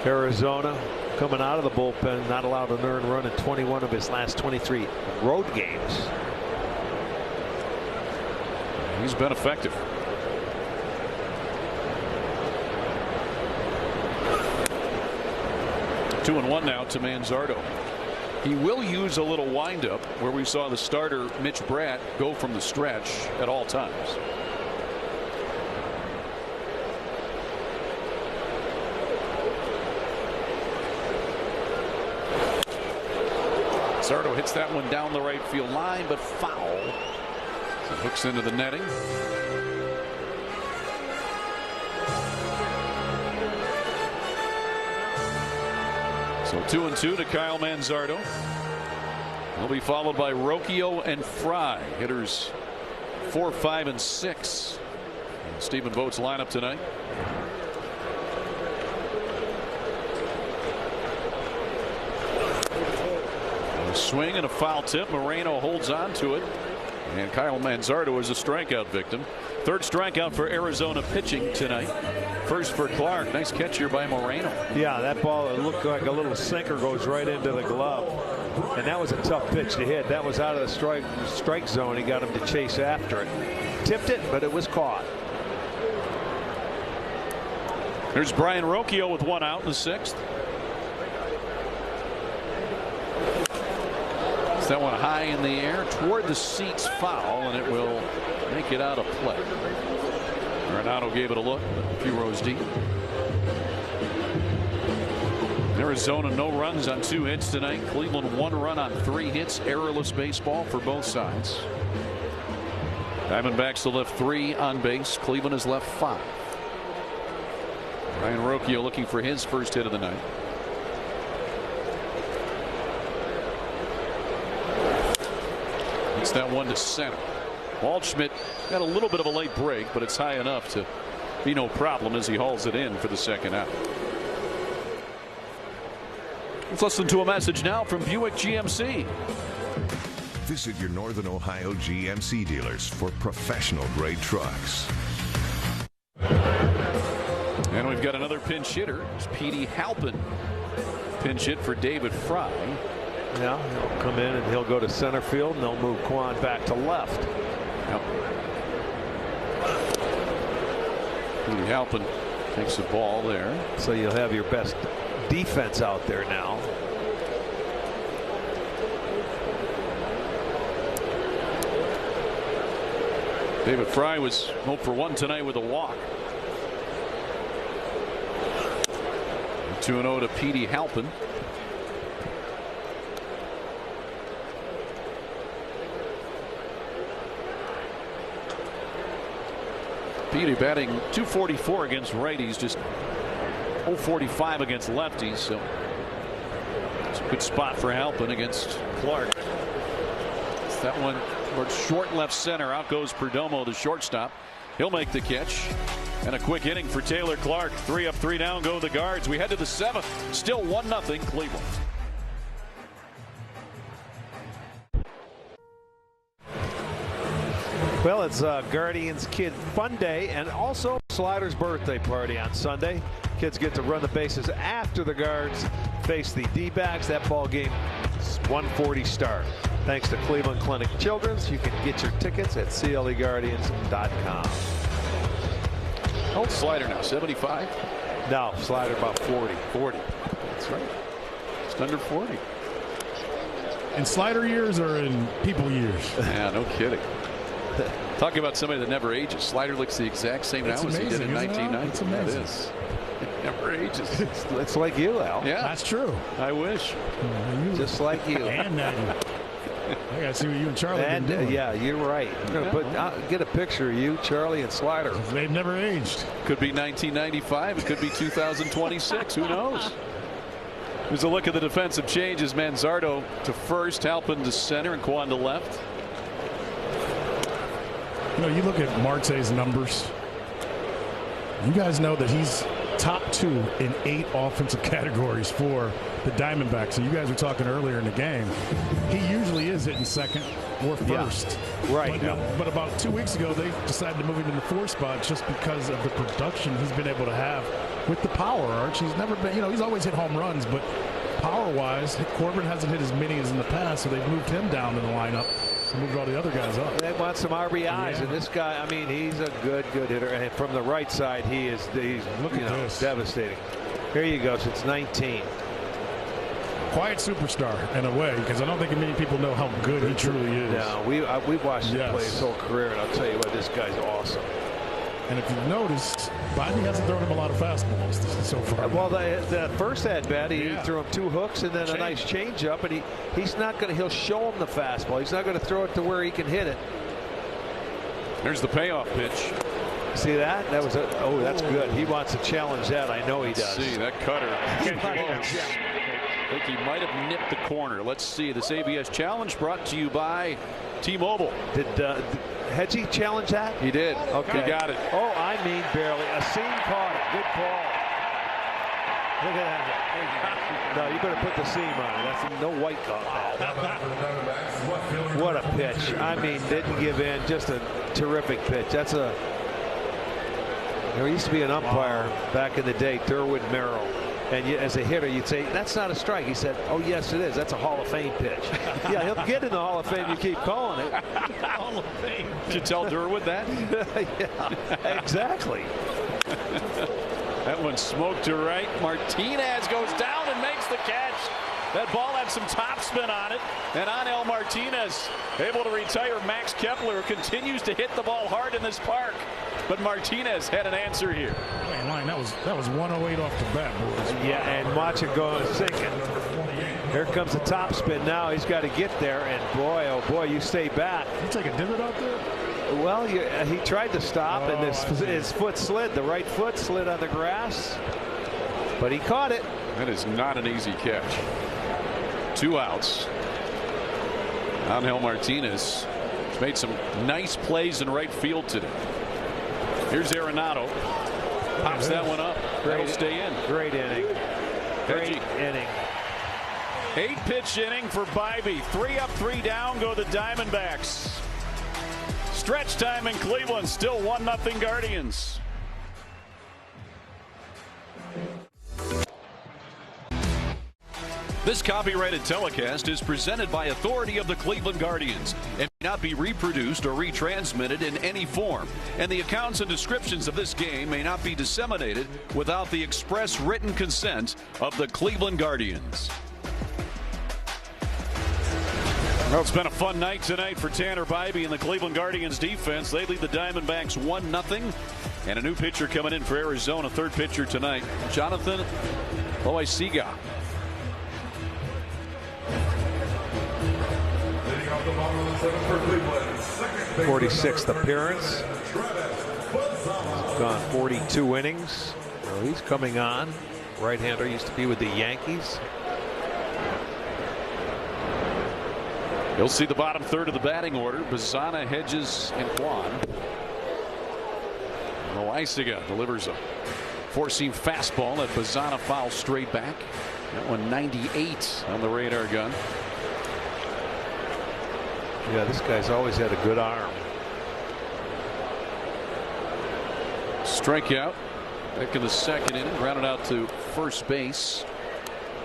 Arizona, coming out of the bullpen, not allowed an earned run in 21 of his last 23 road games. He's been effective. Two and 1 now to Manzardo. He will use a little windup where we saw the starter Mitch Bratt go from the stretch at all times. Manzardo hits that one down the right field line, but foul. It hooks into the netting. So 2-2 to Kyle Manzardo. He'll be followed by Rocchio and Fry, hitters 4, 5, and 6. Stephen Vogt's lineup tonight. A swing and a foul tip. Moreno holds on to it. And Kyle Manzardo is a strikeout victim. Third strikeout for Arizona pitching tonight. First for Clark. Nice catch here by Moreno. Yeah, that ball, it looked like a little sinker, goes right into the glove. And that was a tough pitch to hit. That was out of the strike zone. He got him to chase after it. Tipped it, but it was caught. There's Brian Rocchio with 1 out in the 6th. That one high in the air toward the seats, foul, and it will make it out of play. Arenado gave it a look, a few rows deep. Arizona no runs on 2 hits tonight. Cleveland 1 run on 3 hits. Errorless baseball for both sides. Diamondbacks still left 3 on base. Cleveland has left 5. Brian Rocchio looking for his first hit of the night. It's that one to center. Waldschmidt got a little bit of a late break, but it's high enough to be no problem as he hauls it in for the second out. Let's listen to a message now from Buick GMC. Visit your Northern Ohio GMC dealers for professional grade trucks. And we've got another pinch hitter. It's Petey Halpin. Pinch hit for David Fry. Yeah, he'll come in and he'll go to center field, and they'll move Quan back to left. Yep. Petey Halpin takes the ball there. So you'll have your best defense out there now. David Fry was 0 for 1 tonight with a walk. 2-0 to Petey Halpin. Petey batting .244 against righties, just .045 against lefties. So it's a good spot for Halpin against Clark. It's that one towards short left center. Out goes Perdomo, the shortstop. He'll make the catch. And a quick inning for Taylor Clark. 3 up, 3 down go the Guards. We head to the 7th. Still 1-0 Cleveland. Well, it's Guardians Kid Fun Day and also Slider's birthday party on Sunday. Kids get to run the bases after the Guards face the D-backs. That ball game is 1:40 start. Thanks to Cleveland Clinic Children's. You can get your tickets at cleguardians.com. How old Slider now? 75? No, Slider about 40. 40. That's right. Just under 40. In Slider years or in people years? Yeah, no kidding. Talking about somebody that never ages. Slider looks the exact same now as he did in 1990. It's amazing. It is. It never ages. It's like you, Al. Yeah, that's true. I wish. Just like you. And I gotta see what you and Charlie have been doing. Yeah, you're right. I'm gonna get a picture of you, Charlie, and Slider. They've never aged. Could be 1995. It could be 2026. Who knows? Here's a look at the defensive changes. Manzardo to first, Halpin to center, and Quan to left. You know, you look at Marte's numbers. You guys know that he's top 2 in 8 offensive categories for the Diamondbacks. And you guys were talking earlier in the game. He usually is hitting second or first. Yeah. Right. But about 2 weeks ago, they decided to move him in the 4th spot just because of the production he's been able to have with the power, Arch. He's never been, you know, he's always hit home runs, but power-wise, Corbin hasn't hit as many as in the past, so they've moved him down in the lineup. Moved all the other guys up. They want some RBIs, yeah. And this guy, I mean, he's a good hitter. And from the right side, he's look at this. Devastating. Here you go. Since 19. Quiet superstar in a way, because I don't think many people know how good he truly is. No, we've watched him play his whole career, and I'll tell you what, this guy's awesome. And if you've noticed, Biden hasn't thrown him a lot of fastballs so far. Well, the first at-bat, he threw him 2 hooks and then a nice changeup, and he's not going to, he'll show him the fastball. He's not going to throw it to where he can hit it. There's the payoff pitch. See that? That was that's good. He wants to challenge that. I know he does. See that cutter. I think he might have nipped the corner. Let's see. This ABS challenge brought to you by T-Mobile. Did Hedgie challenge that? He did. Okay. He got it. Oh, I mean barely. Asim caught it. Good call. Look at that. No, you better put the seam on it. That's no white call. What a pitch. I mean, didn't give in. Just a terrific pitch. That's a... There used to be an umpire back in the day, Derwin Merrill. And as a hitter, you'd say, that's not a strike. He said, oh, yes, it is. That's a Hall of Fame pitch. Yeah, he'll get in the Hall of Fame. You keep calling it. Hall of Fame. Did you tell Derwood that? Yeah, exactly. That one smoked to right. Martinez goes down and makes the catch. That ball had some topspin on it. And Angel Martinez able to retire Max Kepler, who continues to hit the ball hard in this park. But Martinez had an answer here. That was 108 off the bat, boys. Yeah, and watch it go sinking. Here comes the topspin now. He's got to get there, and boy, oh boy, you stay back. You take a divot out there? Well, he tried to stop, and his foot slid. The right foot slid on the grass, but he caught it. That is not an easy catch. 2 outs. Angel Martinez has made some nice plays in right field today. Here's Arenado. Pops that one up. That'll stay in. Great inning. Great inning. 8-pitch inning for Bybee. 3 up, 3 down go the Diamondbacks. Stretch time in Cleveland. Still 1-0 Guardians. This copyrighted telecast is presented by authority of the Cleveland Guardians and may not be reproduced or retransmitted in any form. And the accounts and descriptions of this game may not be disseminated without the express written consent of the Cleveland Guardians. Well, it's been a fun night tonight for Tanner Bybee and the Cleveland Guardians defense. They lead the Diamondbacks 1-0. And a new pitcher coming in for Arizona. Third pitcher tonight, Jonathan Loaisiga. 46th appearance. He's gone 42 innings. So he's coming on. Right-hander, used to be with the Yankees. You'll see the bottom third of the batting order. Bazzana, Hedges, and Kwan. Loaisiga delivers a four-seam fastball that Bazzana fouls straight back. That one 98 on the radar gun. Yeah, this guy's always had a good arm. Strikeout. Back in the second inning. Grounded out to first base.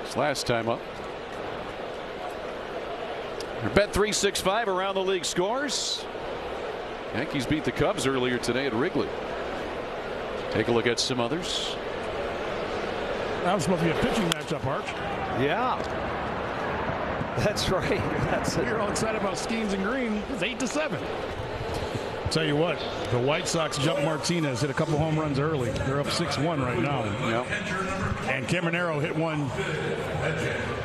His last time up. Bet 365 around the league scores. Yankees beat the Cubs earlier today at Wrigley. Take a look at some others. That was supposed to be a pitching matchup, Arch. Yeah. That's right. You're all excited about Skeens and Green. It's 8-7. Tell you what, the White Sox jumped Martinez, hit a couple home runs early. They're up 6-1 right now. Yep. And Caminero hit one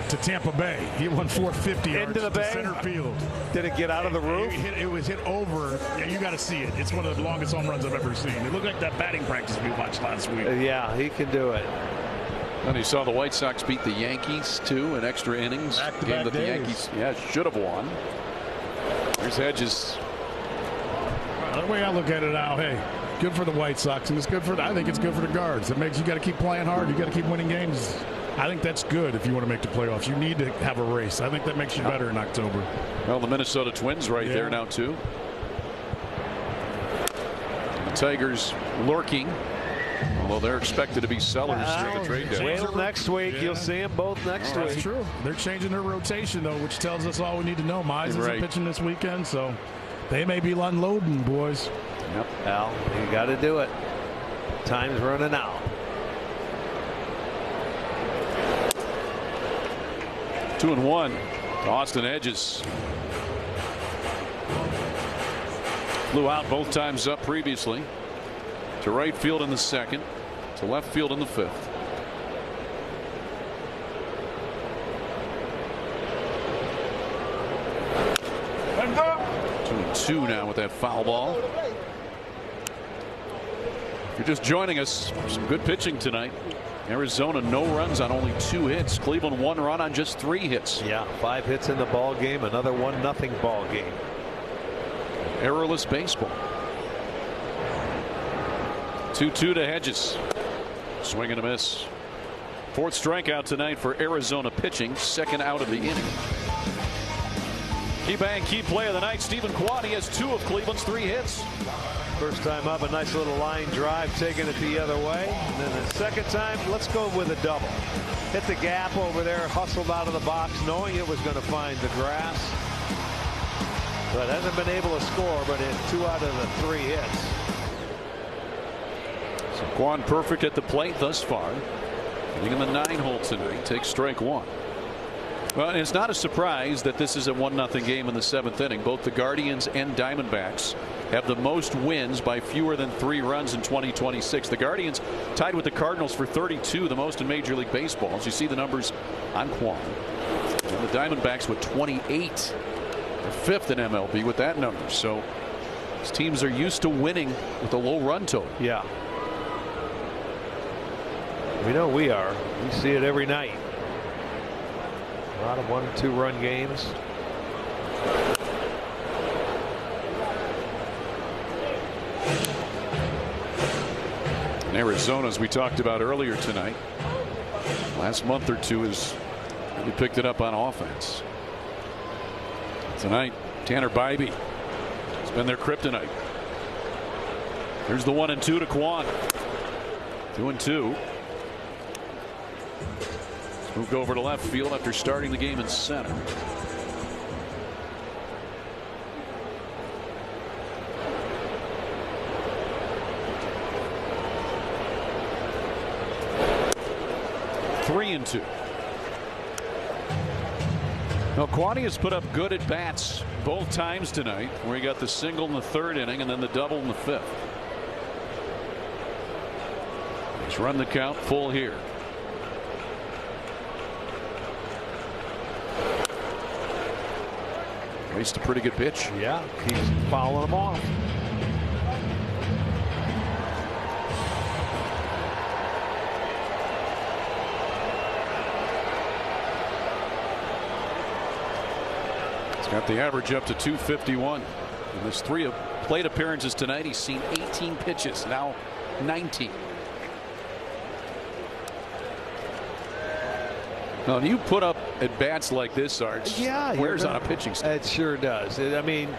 to Tampa Bay. He hit one 450 yards into the bay. Center field. Did it get out of the roof? It was hit over. Yeah, you got to see it. It's one of the longest home runs I've ever seen. It looked like that batting practice we watched last week. Yeah, he can do it. And you saw the White Sox beat the Yankees too in extra innings. Game that the Yankees should have won. Here's Hedges. The way I look at it now, hey, good for the White Sox, and it's good for. I think it's good for the Guards. It makes you got to keep playing hard. You got to keep winning games. I think that's good if you want to make the playoffs. You need to have a race. I think that makes you better in October. Well, the Minnesota Twins right there now too. The Tigers lurking. Although they're expected to be sellers during the trade deadline. Wait till next week. You'll see them both next week. That's true. They're changing their rotation, though, which tells us all we need to know. Mize isn't pitching this weekend, so they may be unloading, boys. Yep. Al, you got to do it. Time's running out. 2-1 to Austin Hedges. Flew out both times up previously. To right field in the second. To left field in the fifth. Two now with that foul ball. If you're just joining us, some good pitching tonight. Arizona no runs on only 2 hits. Cleveland 1 run on just 3 hits. Yeah, 5 hits in the ball game. Another 1-0 ball game. Errorless baseball. 2-2 to Hedges. Swing and a miss. 4th strikeout tonight for Arizona pitching. 2nd out of the inning. Key play of the night. Stephen Kwan. He has 2 of Cleveland's 3 hits. First time up, a nice little line drive, taking it the other way. And then the second time, let's go with a double. Hit the gap over there, hustled out of the box, knowing it was going to find the grass. But hasn't been able to score, but in 2 out of the 3 hits. So Kwan perfect at the plate thus far. Hitting in the 9-hole tonight. Takes strike 1. Well, it's not a surprise that this is a 1-0 game in the 7th inning. Both the Guardians and Diamondbacks have the most wins by fewer than 3 runs in 2026. The Guardians tied with the Cardinals for 32, the most in Major League Baseball. As you see the numbers on Kwan. And the Diamondbacks with 28. They're 5th in MLB with that number. So these teams are used to winning with a low run total. Yeah. We know we are. We see it every night. A lot of 1-2 run games. And Arizona, as we talked about earlier tonight, last month or 2 has really picked it up on offense. Tonight, Tanner Bybee has been their kryptonite. Here's the 1-2 to Kwan. 2-2. Moved over to left field after starting the game in center. Three and 2. Now Kwani has put up good at bats both times tonight, where he got the single in the 3rd inning and then the double in the 5th. He's run the count full here. Raced a pretty good pitch. Yeah, keeps fouling them off. He's got the average up to 251. In his 3 plate appearances tonight, he's seen 18 pitches, now 19. Now, you put up at bats like this, Sarge. Yeah, wears on a pitching staff. It sure does. I mean,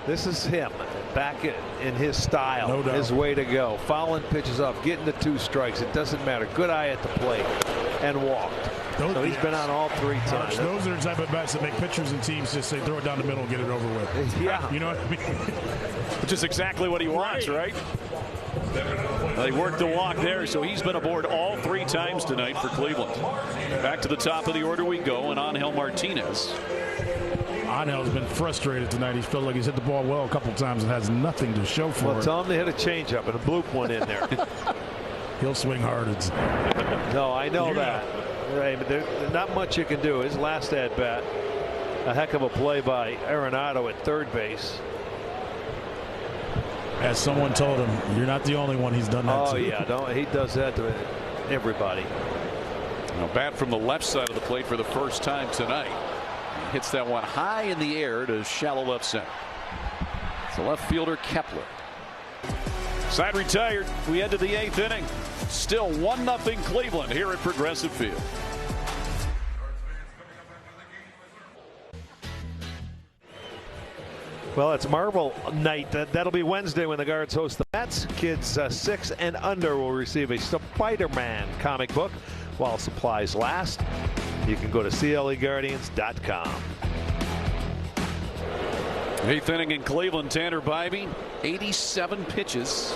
this is him back in his style, no doubt. His way to go. Fouling pitches off, getting the 2 strikes. It doesn't matter. Good eye at the plate, and walked. So he's been on all 3 times. Those are the type of bats that make pitchers and teams just say throw it down the middle and get it over with. Yeah, you know what I mean. Which is exactly what he wants, right? They worked the walk there, so he's been aboard all 3 times tonight for Cleveland. Back to the top of the order we go, and Angel Martinez. Angel's been frustrated tonight. He felt like he's hit the ball well a couple times and has nothing to show for it. Well, tell him they hit a changeup and a bloop one in there. He'll swing hard. No, I know that. Right, but there's not much you can do. His last at bat, a heck of a play by Arenado at 3rd base. As someone told him, you're not the only one he's done that to. Oh yeah, he does that to everybody. Now bat from the left side of the plate for the first time tonight. He hits that one high in the air to shallow left center. It's the left fielder Kepler. Side retired. We head to the 8th inning. Still 1-0 Cleveland here at Progressive Field. Well, it's Marble night. That'll be Wednesday when the Guards host the Mets. Kids 6 and under will receive a Spider-Man comic book while supplies last. You can go to CLEGuardians.com. 8th inning in Cleveland. Tanner Bybee, 87 pitches.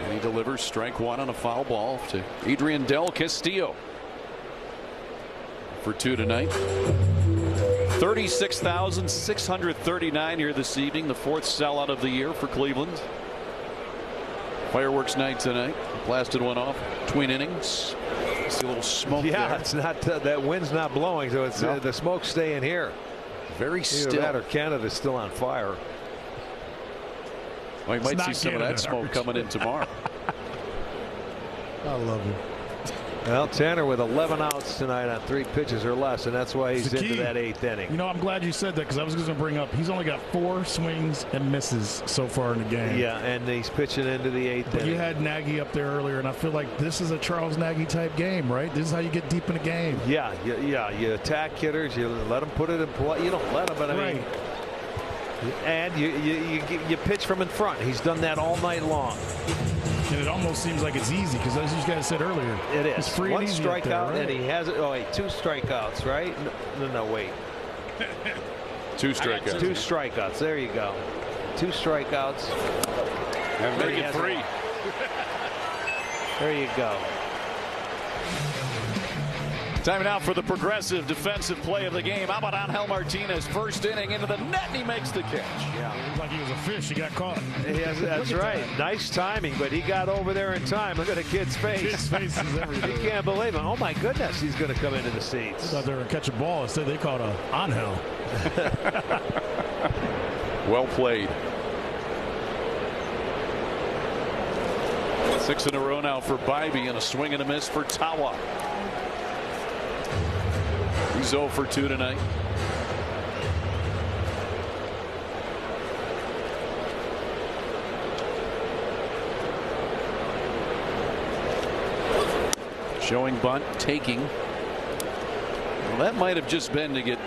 And he delivers strike 1 on a foul ball to Adrian Del Castillo for 2 tonight. 36,639 here this evening, the 4th sellout of the year for Cleveland. Fireworks night tonight. Blasted one off between innings. See a little smoke yeah, there. It's not that wind's not blowing, so it's the smoke's staying here. Very still. Either that or Canada's still on fire. Well, you might see some of that smoke coming in tomorrow. I love it. Well, Tanner with 11 outs tonight on 3 pitches or less, and that's why he's into that 8th inning. You know, I'm glad you said that because I was going to bring up he's only got 4 swings and misses so far in the game. Yeah, and he's pitching into the 8th inning. You had Nagy up there earlier, and I feel like this is a Charles Nagy type game, right? This is how you get deep in the game. Yeah. You attack hitters, you let them put it in play. You don't let them, but I mean, and you pitch from in front. He's done that all night long. And it almost seems like it's easy because, as you guys said earlier, it is. It's free One and easy strikeout, there, right? and he has it. Oh wait, 2 strikeouts, right? No, wait. 2 strikeouts. 2 strikeouts. There you go. 2 strikeouts. And make it 3. There you go. Time now for the progressive defensive play of the game. How about Angel Martinez? First inning into the net, and he makes the catch. Yeah, it was like he was a fish. He got caught. That's right. Nice timing, but he got over there in time. Look at the kid's face. His face is everything. You can't believe it. Oh, my goodness, he's going to come into the seats. Thought they were going to catch a ball. Instead, they caught a Angel. Well played. 6 in a row now for Bybee, and a swing and a miss for Tawa. He's 0 for 2 tonight. Showing bunt, taking. Well, that might have just been to get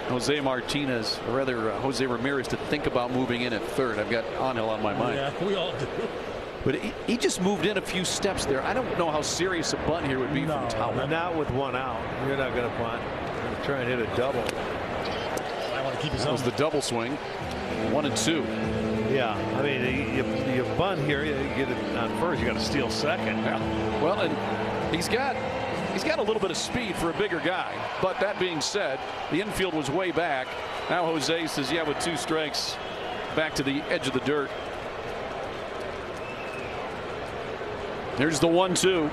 Jose Martinez, or rather Jose Ramirez, to think about moving in at third. I've got Angel on my mind. Yeah, we all do. But he just moved in a few steps there. I don't know how serious a bunt here would be from Tawa. Not with 1 out. You're not going to bunt. You're going to try and hit a double. I want to keep his own. That was the double swing. 1 and 2. Yeah, I mean, you bunt here, you get it on first, you got to steal second. Yeah. Well, and he's got a little bit of speed for a bigger guy. But that being said, the infield was way back. Now Jose says, yeah, with 2 strikes, back to the edge of the dirt. There's the 1-2.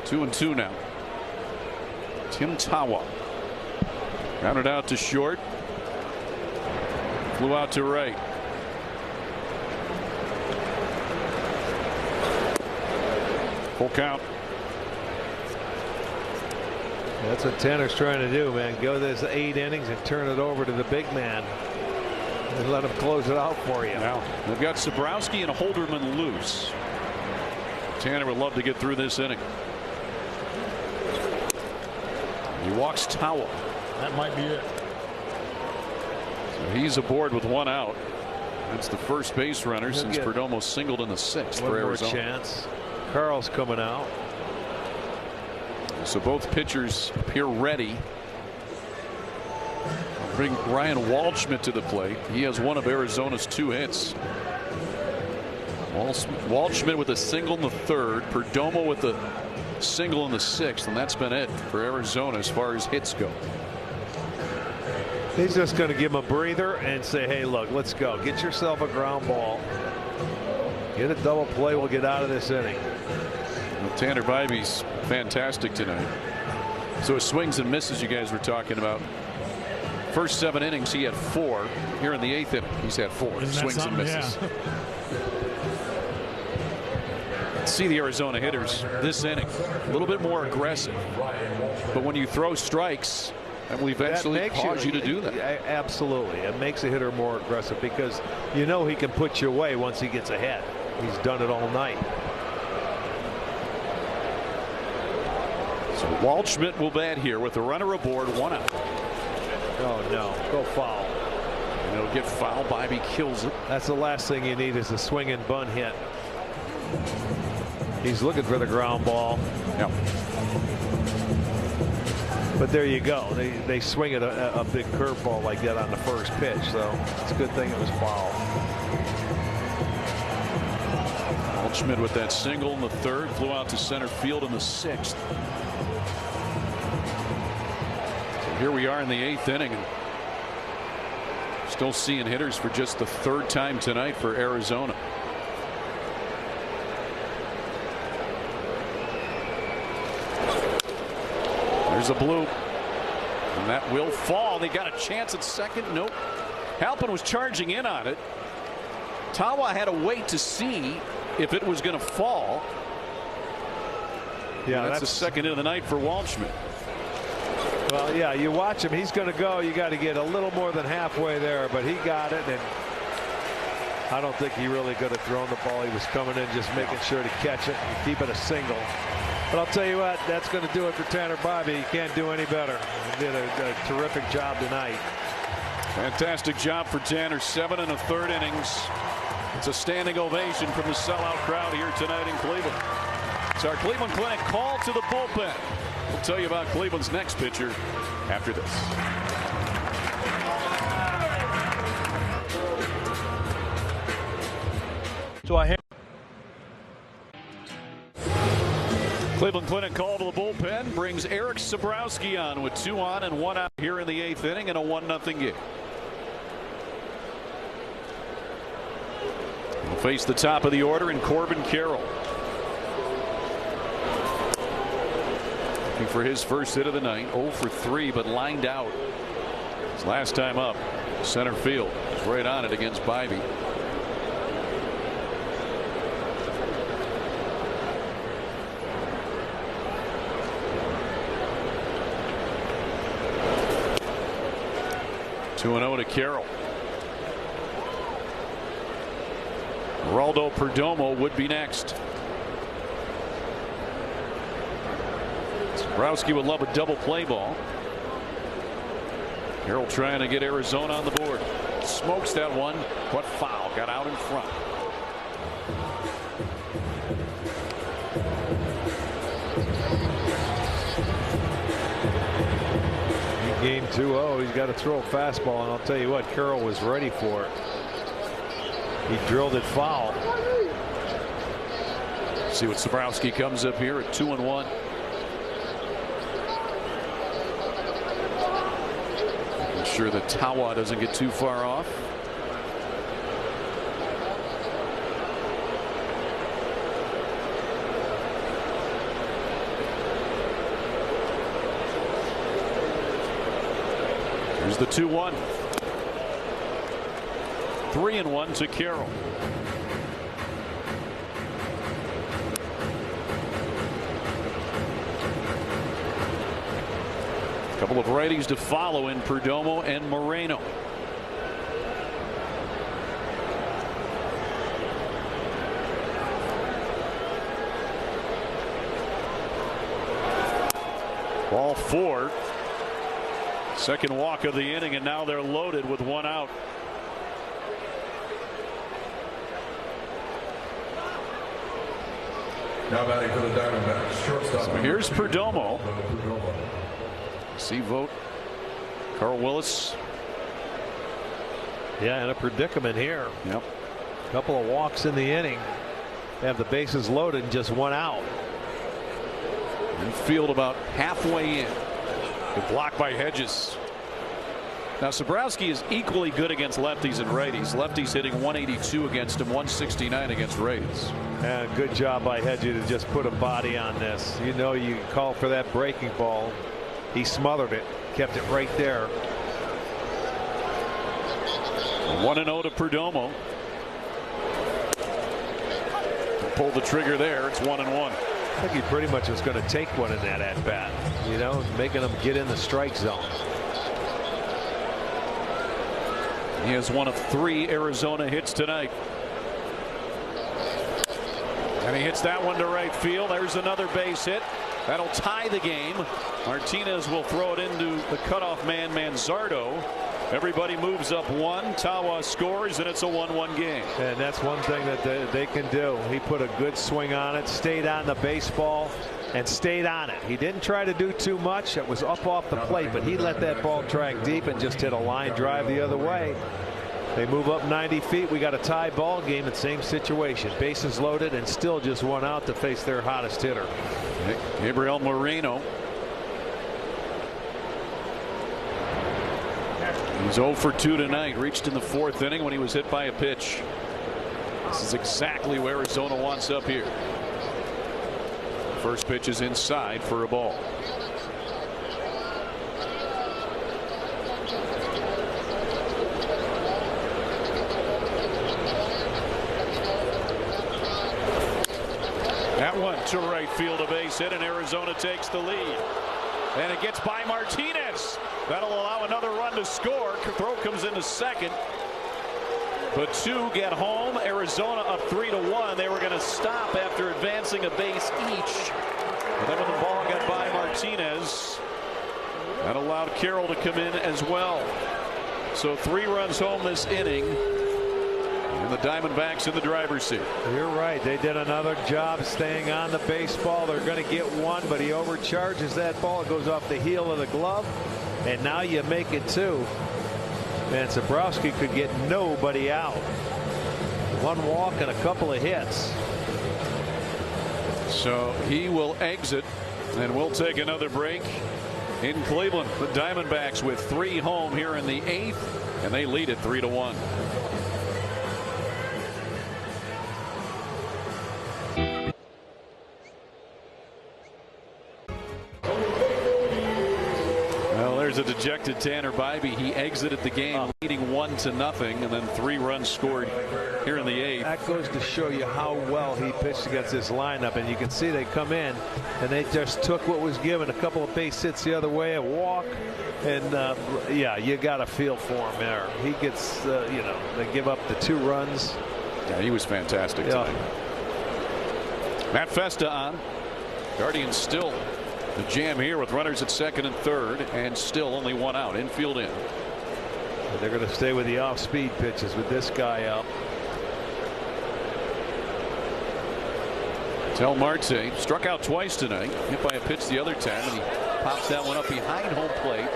2-2 now. Tim Tawa grounded out to short. Flew out to right. Full count. That's what Tanner's trying to do, man. Go this 8 innings and turn it over to the big man and let him close it out for you. Now they've got Sabrowski and Holderman loose. Tanner would love to get through this inning. He walks Tawa. That might be it. So he's aboard with 1 out. That's the first base runner since Perdomo singled in the 6th for Arizona. One more chance. Carl's coming out. So both pitchers appear ready. Bring Ryan Waldschmidt to the plate. He has one of Arizona's 2 hits. Waldschmidt with a single in the 3rd. Perdomo with a single in the 6th, and that's been it for Arizona as far as hits go. He's just going to give him a breather and say, hey, look, let's go. Get yourself a ground ball. Get a double play. We'll get out of this inning. Well, Tanner Bybee's fantastic tonight. So his swings and misses you guys were talking about. First 7 innings he had 4. Here in the 8th inning he's had 4 swings and misses. Yeah. See the Arizona hitters this inning a little bit more aggressive, but when you throw strikes, that will eventually cause you to do that. Absolutely. It makes a hitter more aggressive because you know he can put you away once he gets ahead. He's done it all night. So Waldschmidt will bat here with the runner aboard, 1 out. Oh no, go foul. And it'll get foul. Bybee kills it. That's the last thing you need is a swing and bunt hit. He's looking for the ground ball. Yep. But there you go. They swing at a big curveball like that on the first pitch. So it's a good thing it was foul. Waldschmidt with that single in the 3rd, flew out to center field in the 6th. So here we are in the 8th inning. Still seeing hitters for just the third time tonight for Arizona. There's a bloop. And that will fall. They got a chance at second. Nope. Halpin was charging in on it. Tawa had to wait to see if it was going to fall. Yeah, that's the second of the night for Waldschmidt. Well, yeah, you watch him. He's going to go. You got to get a little more than halfway there, but he got it, and I don't think he really could have thrown the ball. He was coming in just making sure to catch it and keep it a single. But I'll tell you what, that's going to do it for Tanner Bibee. He can't do any better. He did a terrific job tonight. Fantastic job for Tanner. 7 1/3 innings. It's a standing ovation from the sellout crowd here tonight in Cleveland. It's our Cleveland Clinic call to the bullpen. We'll tell you about Cleveland's next pitcher after this. Cleveland Clinic call to the bullpen brings Eric Sabrowski on with 2 on and 1 out here in the 8th inning in a 1-0 game. We'll face the top of the order in Corbin Carroll. Looking for his first hit of the night. 0 for 3, but lined out. His last time up, center field. He's right on it against Bibee. Two 2-0 to Carroll. Geraldo Perdomo would be next. Sabrowski would love a double play ball. Carroll trying to get Arizona on the board. Smokes that one, but foul. Got out in front. Game 2-0. He's got to throw a fastball, and I'll tell you what, Carroll was ready for it. He drilled it foul. See what Sabrowski comes up here at 2-1. Making sure that Tawa doesn't get too far off. Here's the 2-1. 3-1 to Carroll. A couple of righties to follow in Perdomo and Moreno. Ball 4. Second walk of the inning, and now they're loaded with 1 out. Now batting for the Diamondbacks, shortstop. So here's Perdomo. See vote. Carl Willis. Yeah, in a predicament here. Yep. A couple of walks in the inning. They have the bases loaded and just 1 out. Infield about halfway in. Good block by Hedges. Now Sabrowski is equally good against lefties and righties. Lefties hitting 182 against him, 169 against righties. And good job by Hedges to just put a body on this. You know, you call for that breaking ball. He smothered it, kept it right there. 1-0 to Perdomo. Pull the trigger there. It's 1-1. I think he pretty much was going to take one in that at bat, you know, making him get in the strike zone. He has 1 of 3 Arizona hits tonight. And he hits that one to right field. There's another base hit. That'll tie the game. Martinez will throw it into the cutoff man, Manzardo. Everybody moves up 1. Tawa scores, and it's a 1-1 game. And that's one thing that they can do. He put a good swing on it, stayed on the baseball, and stayed on it. He didn't try to do too much. It was up off the plate, but he let that ball track deep and just hit a line drive the other way. They move up 90 feet. We got a tie ball game. The same situation. Bases loaded and still just 1 out to face their hottest hitter. Gabriel Moreno. He's 0 for 2 tonight. Reached in the 4th inning when he was hit by a pitch. This is exactly where Arizona wants up here. First pitch is inside for a ball. That one to right field, a base hit, and Arizona takes the lead. And it gets by Martinez. That'll allow another run to score. Throw comes into second. But 2 get home. Arizona up 3-1. They were going to stop after advancing a base each. But then when the ball got by Martinez, that allowed Carroll to come in as well. So 3 runs home this inning. And the Diamondbacks in the driver's seat. You're right. They did another job staying on the baseball. They're going to get 1, but he overcharges that ball. It goes off the heel of the glove. And now you make it 2. And Zabrowski could get nobody out. 1 walk and a couple of hits. So he will exit, and we'll take another break in Cleveland. The Diamondbacks with 3 home here in the 8th, and they lead it 3-1. There's a dejected Tanner Bybee. He exited the game leading 1-0, and then 3 runs scored here in the 8th. That goes to show you how well he pitched against this lineup, and you can see they come in and they just took what was given. A couple of base hits the other way, a walk, and yeah, you got a feel for him there. He gets, you know, they give up the 2 runs. Yeah, he was fantastic tonight. Matt Festa on. Guardians still the jam here with runners at 2nd and 3rd, and still only 1 out. Infield in. And they're going to stay with the off-speed pitches with this guy up. Tel Marte struck out twice tonight. Hit by a pitch the other time, and he pops that one up behind home plate.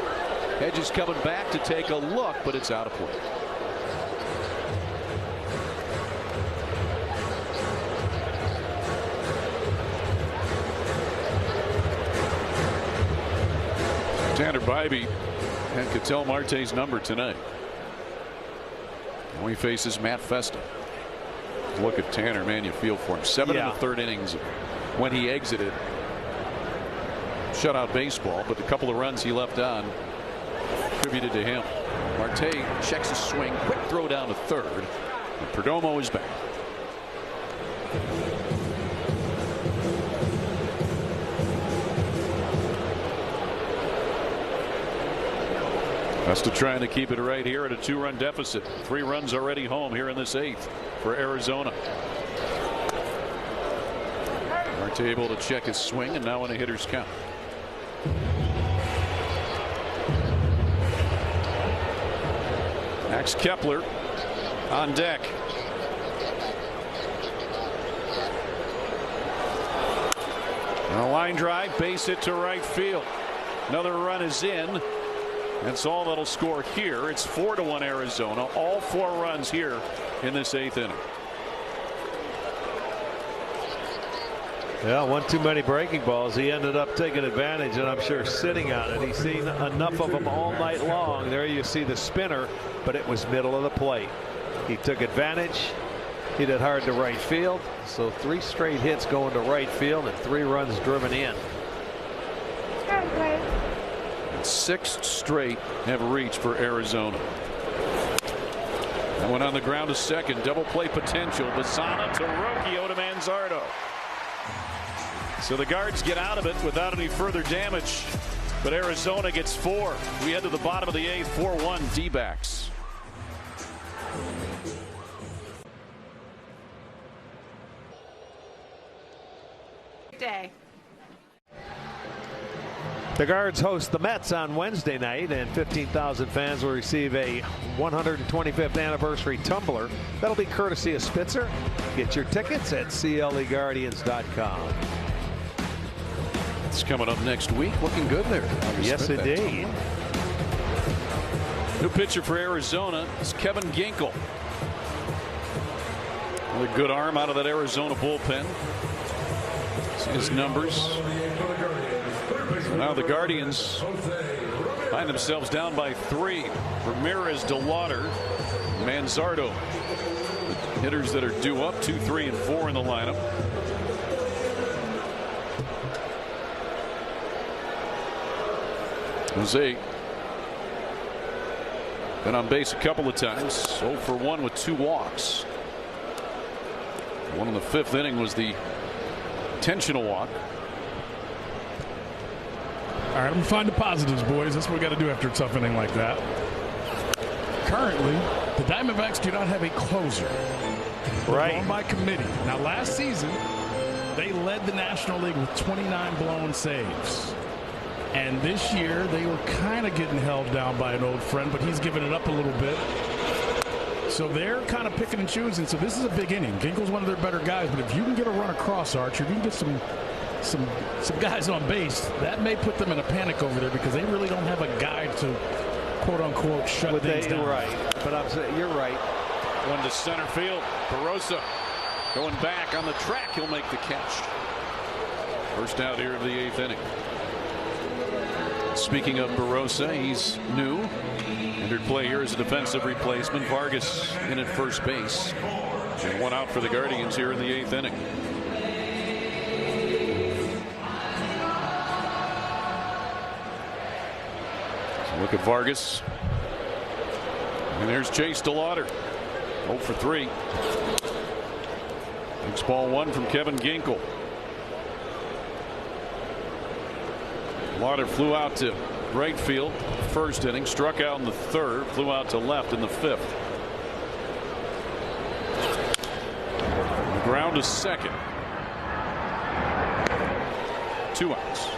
Hedges coming back to take a look, but it's out of play. Tanner Bybee and Ketel Marte's number tonight. When he faces Matt Festa. Look at Tanner, man, you feel for him. 7 in the 3rd innings when he exited. Shutout baseball, but the couple of runs he left on attributed to him. Marte checks his swing, quick throw down to 3rd. And Perdomo is back. Festa trying to keep it right here at a 2-run deficit. 3 runs already home here in this 8th for Arizona. Marte able to check his swing, and now in a hitter's count. Max Kepler on deck. And a line drive, base hit to right field. Another run is in. That's all that'll score here. It's 4-1 Arizona. All 4 runs here in this 8th inning. Yeah, 1 too many breaking balls. He ended up taking advantage, and I'm sure sitting on it. He's seen enough of them all night long. There you see the spinner, but it was middle of the plate. He took advantage. Hit it hard to right field. So 3 straight hits going to right field and 3 runs driven in. 6 straight have reached for Arizona. That one on the ground to 2nd. Double play potential. Bassana to Rocchio to Manzardo. So the Guards get out of it without any further damage. But Arizona gets 4. We head to the bottom of the 8th. 4-1 D-backs. Day. The Guards host the Mets on Wednesday night, and 15,000 fans will receive a 125th anniversary tumbler. That'll be courtesy of Spitzer. Get your tickets at CLEGuardians.com. It's coming up next week. Looking good there. Yes, indeed. New pitcher for Arizona is Kevin Ginkel. Another good arm out of that Arizona bullpen. See his numbers. So now the Guardians Find themselves down by 3. Ramirez, DeLauder, Manzardo. The hitters that are due up 2, 3, and 4 in the lineup. Jose been on base a couple of times. 0 for 1 with 2 walks. One in the 5th inning was the intentional walk. All right, I'm gonna find the positives, boys. That's what we got to do after a tough inning like that. Currently, the Diamondbacks do not have a closer. They're going by committee. Now, last season, they led the National League with 29 blown saves. And this year, they were kind of getting held down by an old friend, but he's giving it up a little bit. So they're kind of picking and choosing. So this is a big inning. Ginkel's one of their better guys, but if you can get a run across, Archer, if you can get some guys on base, that may put them in a panic over there because they really don't have a guy to quote unquote shut things down. Right, but I'm saying you're right. One to center field. Barossa going back on the track. He'll make the catch. First out here of the 8th inning. Speaking of Barossa, he's new. Entered play here as a defensive replacement. Vargas in at first base. And 1 out for the Guardians here in the 8th inning. So look at Vargas. And there's Chase DeLauder. 0 for 3. Next ball 1 from Kevin Ginkel. DeLauder flew out to right field first inning, struck out in the 3rd, flew out to left in the 5th. The ground to second. 2 outs.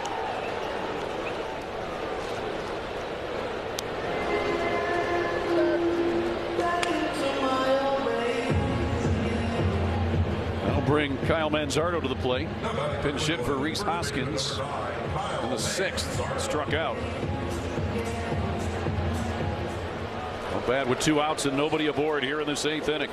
That'll bring Kyle Manzardo to the plate. Pinch hit for Rhys Hoskins in the 6th. Struck out. Not bad with 2 outs and nobody aboard here in this 8th inning.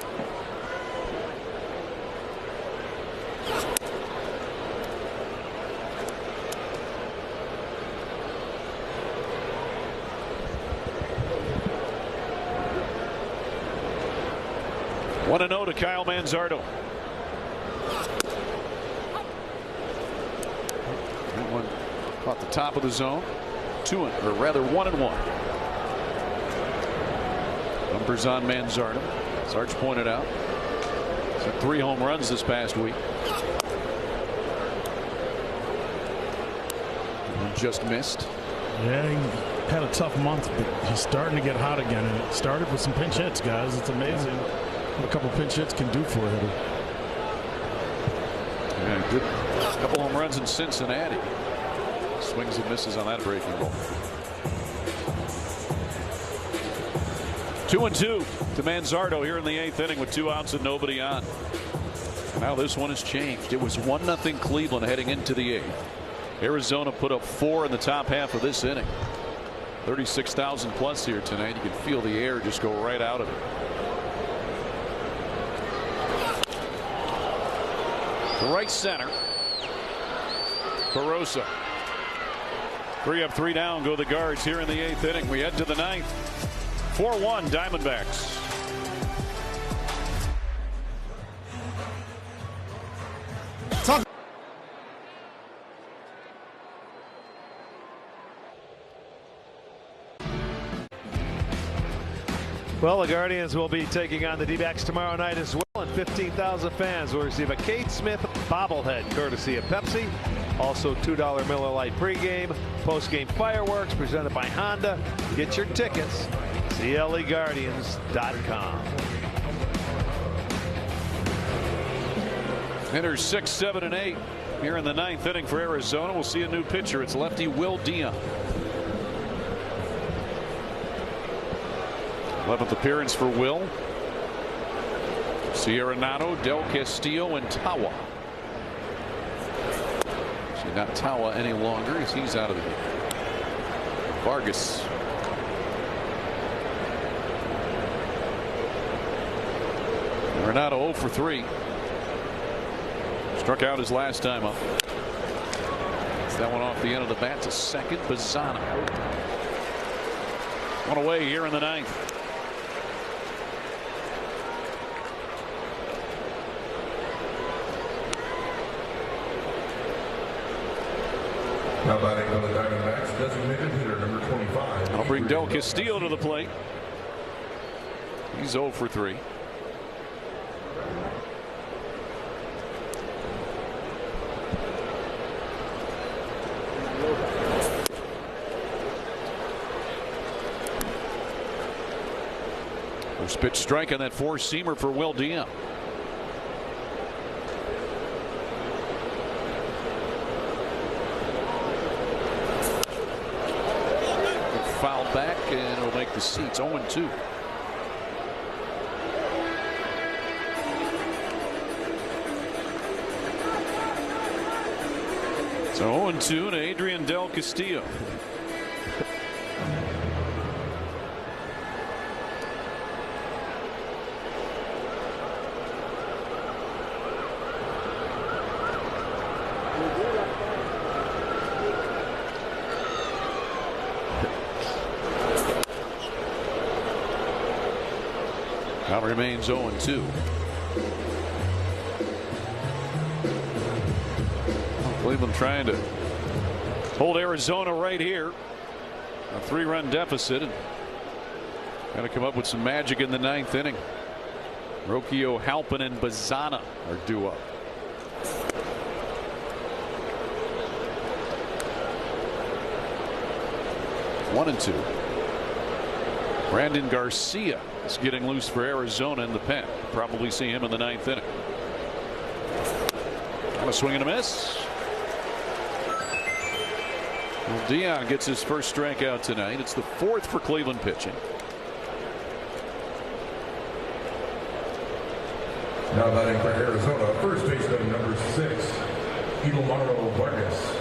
One and 0 to Kyle Manzardo. That one caught the top of the zone. 1 and 1. Numbers on Manzardo. As Arch pointed out, he's had 3 home runs this past week. One just missed. Yeah, he had a tough month, but he's starting to get hot again. And it started with some pinch hits, guys. It's amazing what a couple pinch hits can do for a hitter. Yeah, good. A couple home runs in Cincinnati. Swings and misses on that breaking ball. 2-2 to Manzardo here in the 8th inning with 2 outs and nobody on. Now this one has changed. It was 1-0 Cleveland heading into the 8th. Arizona put up 4 in the top half of this inning. 36,000 plus here tonight. You can feel the air just go right out of it. To right center. Barossa. 3 up, 3 down go the Guards here in the 8th inning. We head to the 9th. 4-1 Diamondbacks. Well, the Guardians will be taking on the D-backs tomorrow night as well, and 15,000 fans will receive a Kate Smith bobblehead courtesy of Pepsi. Also $2 Miller Lite pregame, postgame fireworks presented by Honda. Get your tickets, CLEGuardians.com. Hitters 6, 7, and 8 here in the 9th inning for Arizona. We'll see a new pitcher. It's lefty Will Dion. 11th appearance for Will. Sierra Nato, Del Castillo, and Tawa. See, not Tawa any longer as he's out of the game. Vargas. Renato 0 for 3. Struck out his last time up. That one off the end of the bat to second. Bazzano. One away here in the ninth. Now batting for the Diamondbacks, designated hitter number 25. I'll bring Del Castillo to the plate. He's 0 for 3. First pitch strike on that four-seamer for Will Dion. Foul back, and it'll make the seats 0-2. So 0-2 to Adrian Del Castillo. Count remains 0-2. Cleveland trying to hold Arizona right here. A 3-run deficit, and got to come up with some magic in the ninth inning. Rocchio, Halpin, and Bazzana are due up. One and 2. Brandon Garcia is getting loose for Arizona in the pen. Probably see him in the ninth inning. A swing and a miss. Well, Dion gets his first strikeout tonight. It's the 4th for Cleveland pitching. Now batting for Arizona, first baseman number 6, Diamondbacks Vargas.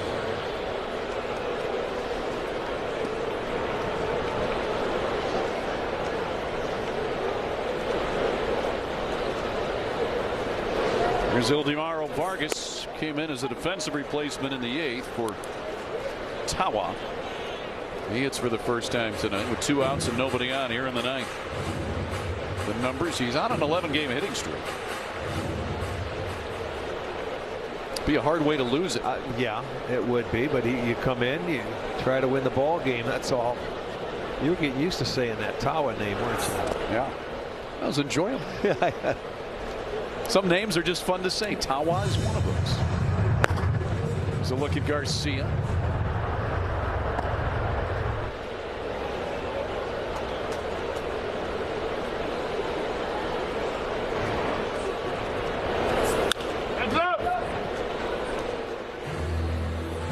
Here's Ildemaro Vargas. Came in as a defensive replacement in the 8th for Tawa. He hits for the first time tonight with 2 outs and nobody on here in the 9th. The numbers, he's on an 11-game hitting streak. Be a hard way to lose it. Yeah, it would be, but you come in, you try to win the ball game. That's all. You were getting used to saying that Tawa name, weren't you? Yeah, that was enjoyable. Some names are just fun to say. Tawa is one of those. There's a look at Garcia. Heads up.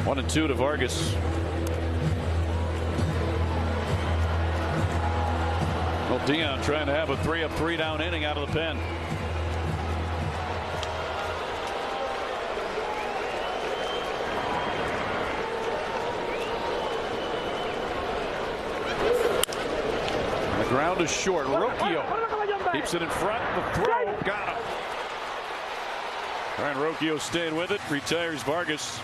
1-2 to Vargas. Well, Dion trying to have a 3-up, 3-down inning out of the pen. Ground is short. Rocchio keeps it in front. The throw got him. Brian Rocchio staying with it. Retires Vargas.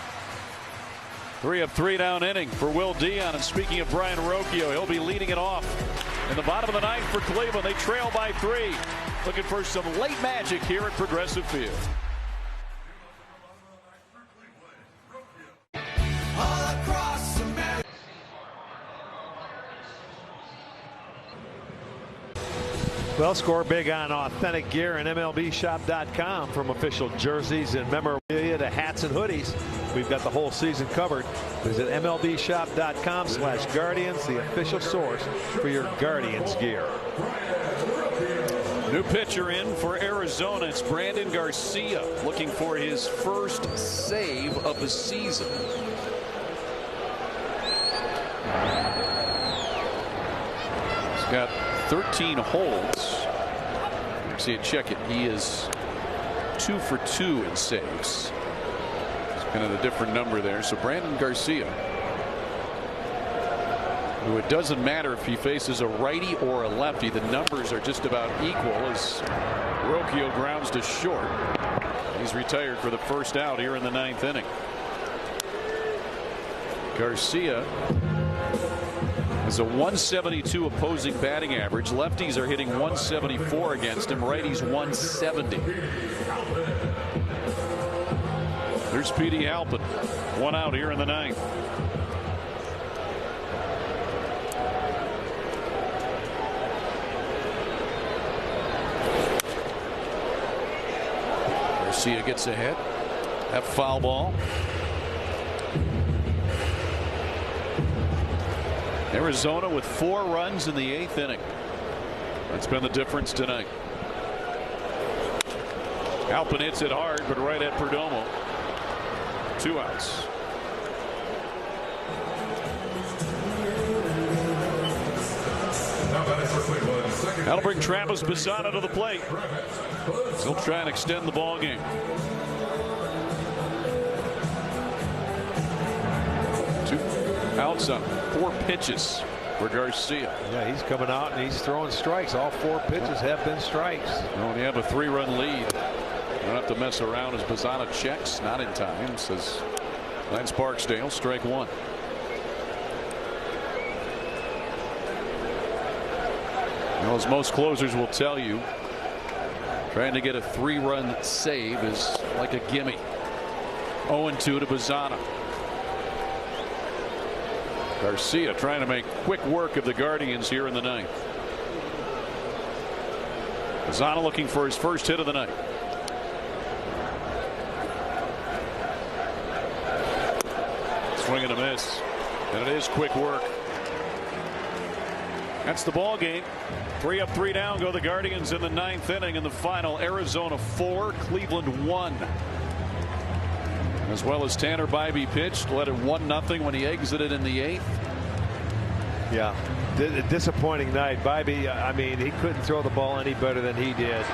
3-up, 3-down inning for Will Dion. And speaking of Brian Rocchio, he'll be leading it off in the bottom of the 9th for Cleveland. They trail by 3. Looking for some late magic here at Progressive Field. Well, score big on authentic gear and MLBshop.com. From official jerseys and memorabilia to hats and hoodies, we've got the whole season covered. Visit MLBshop.com/Guardians, the official source for your Guardians gear. New pitcher in for Arizona. It's Brandon Garcia, looking for his first save of the season. He's got 13 holds. See it, check it. He is 2 for 2 in saves. It's kind of a different number there. So Brandon Garcia, who it doesn't matter if he faces a righty or a lefty, the numbers are just about equal as Rocchio grounds to short. He's retired for the first out here in the 9th inning. Garcia Has a 172 opposing batting average. Lefties are hitting 174 against him. Righties 170. There's Petey Halpin. 1 out here in the 9th. Garcia gets ahead. That foul ball. Arizona with 4 runs in the 8th inning. That's been the difference tonight. Halpin hits it hard, but right at Perdomo. 2 outs. That'll bring Travis Bassano to the plate. He'll try and extend the ball game. 2 outs on 4 pitches for Garcia. Yeah, he's coming out and he's throwing strikes. All 4 pitches have been strikes. When you have a 3-run lead, you don't have to mess around as Bassano checks. Not in time, says Lance Barksdale. Strike 1. Well, as most closers will tell you, trying to get a 3-run save is like a gimme. 0-2 to Bassano. Garcia trying to make quick work of the Guardians here in the 9th. Bassano looking for his first hit of the night. Swing and a miss, and it is quick work. That's the ball game. 3 up, 3 down go the Guardians in the 9th inning. In the final, Arizona 4, Cleveland 1. As well as Tanner Bybee pitched, led it 1-0 when he exited in the 8th. Yeah, disappointing night. Bybee, I mean, he couldn't throw the ball any better than he did.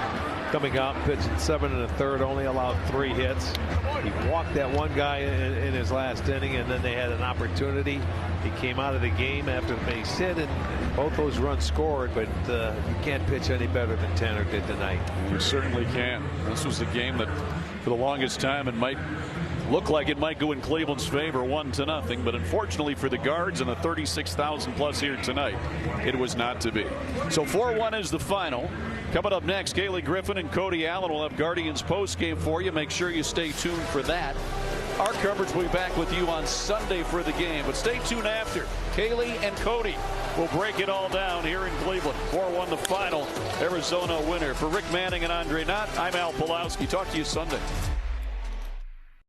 Coming out, pitching 7 1/3, only allowed 3 hits. He walked that one guy in his last inning, and then they had an opportunity. He came out of the game after the base hit, and both those runs scored, but you can't pitch any better than Tanner did tonight. You certainly can. This was the game that for the longest time it might look like it might go in Cleveland's favor, 1-0, but unfortunately for the Guards and the 36,000 plus here tonight, it was not to be. So 4-1 is the final. Coming up next, Kaylee Griffin and Cody Allen will have Guardians postgame for you. Make sure you stay tuned for that. Our coverage will be back with you on Sunday for the game, but stay tuned after. Kaylee and Cody will break it all down here in Cleveland. 4-1 the final. Arizona winner. For Rick Manning and Andre Knott, I'm Al Pulowski. Talk to you Sunday.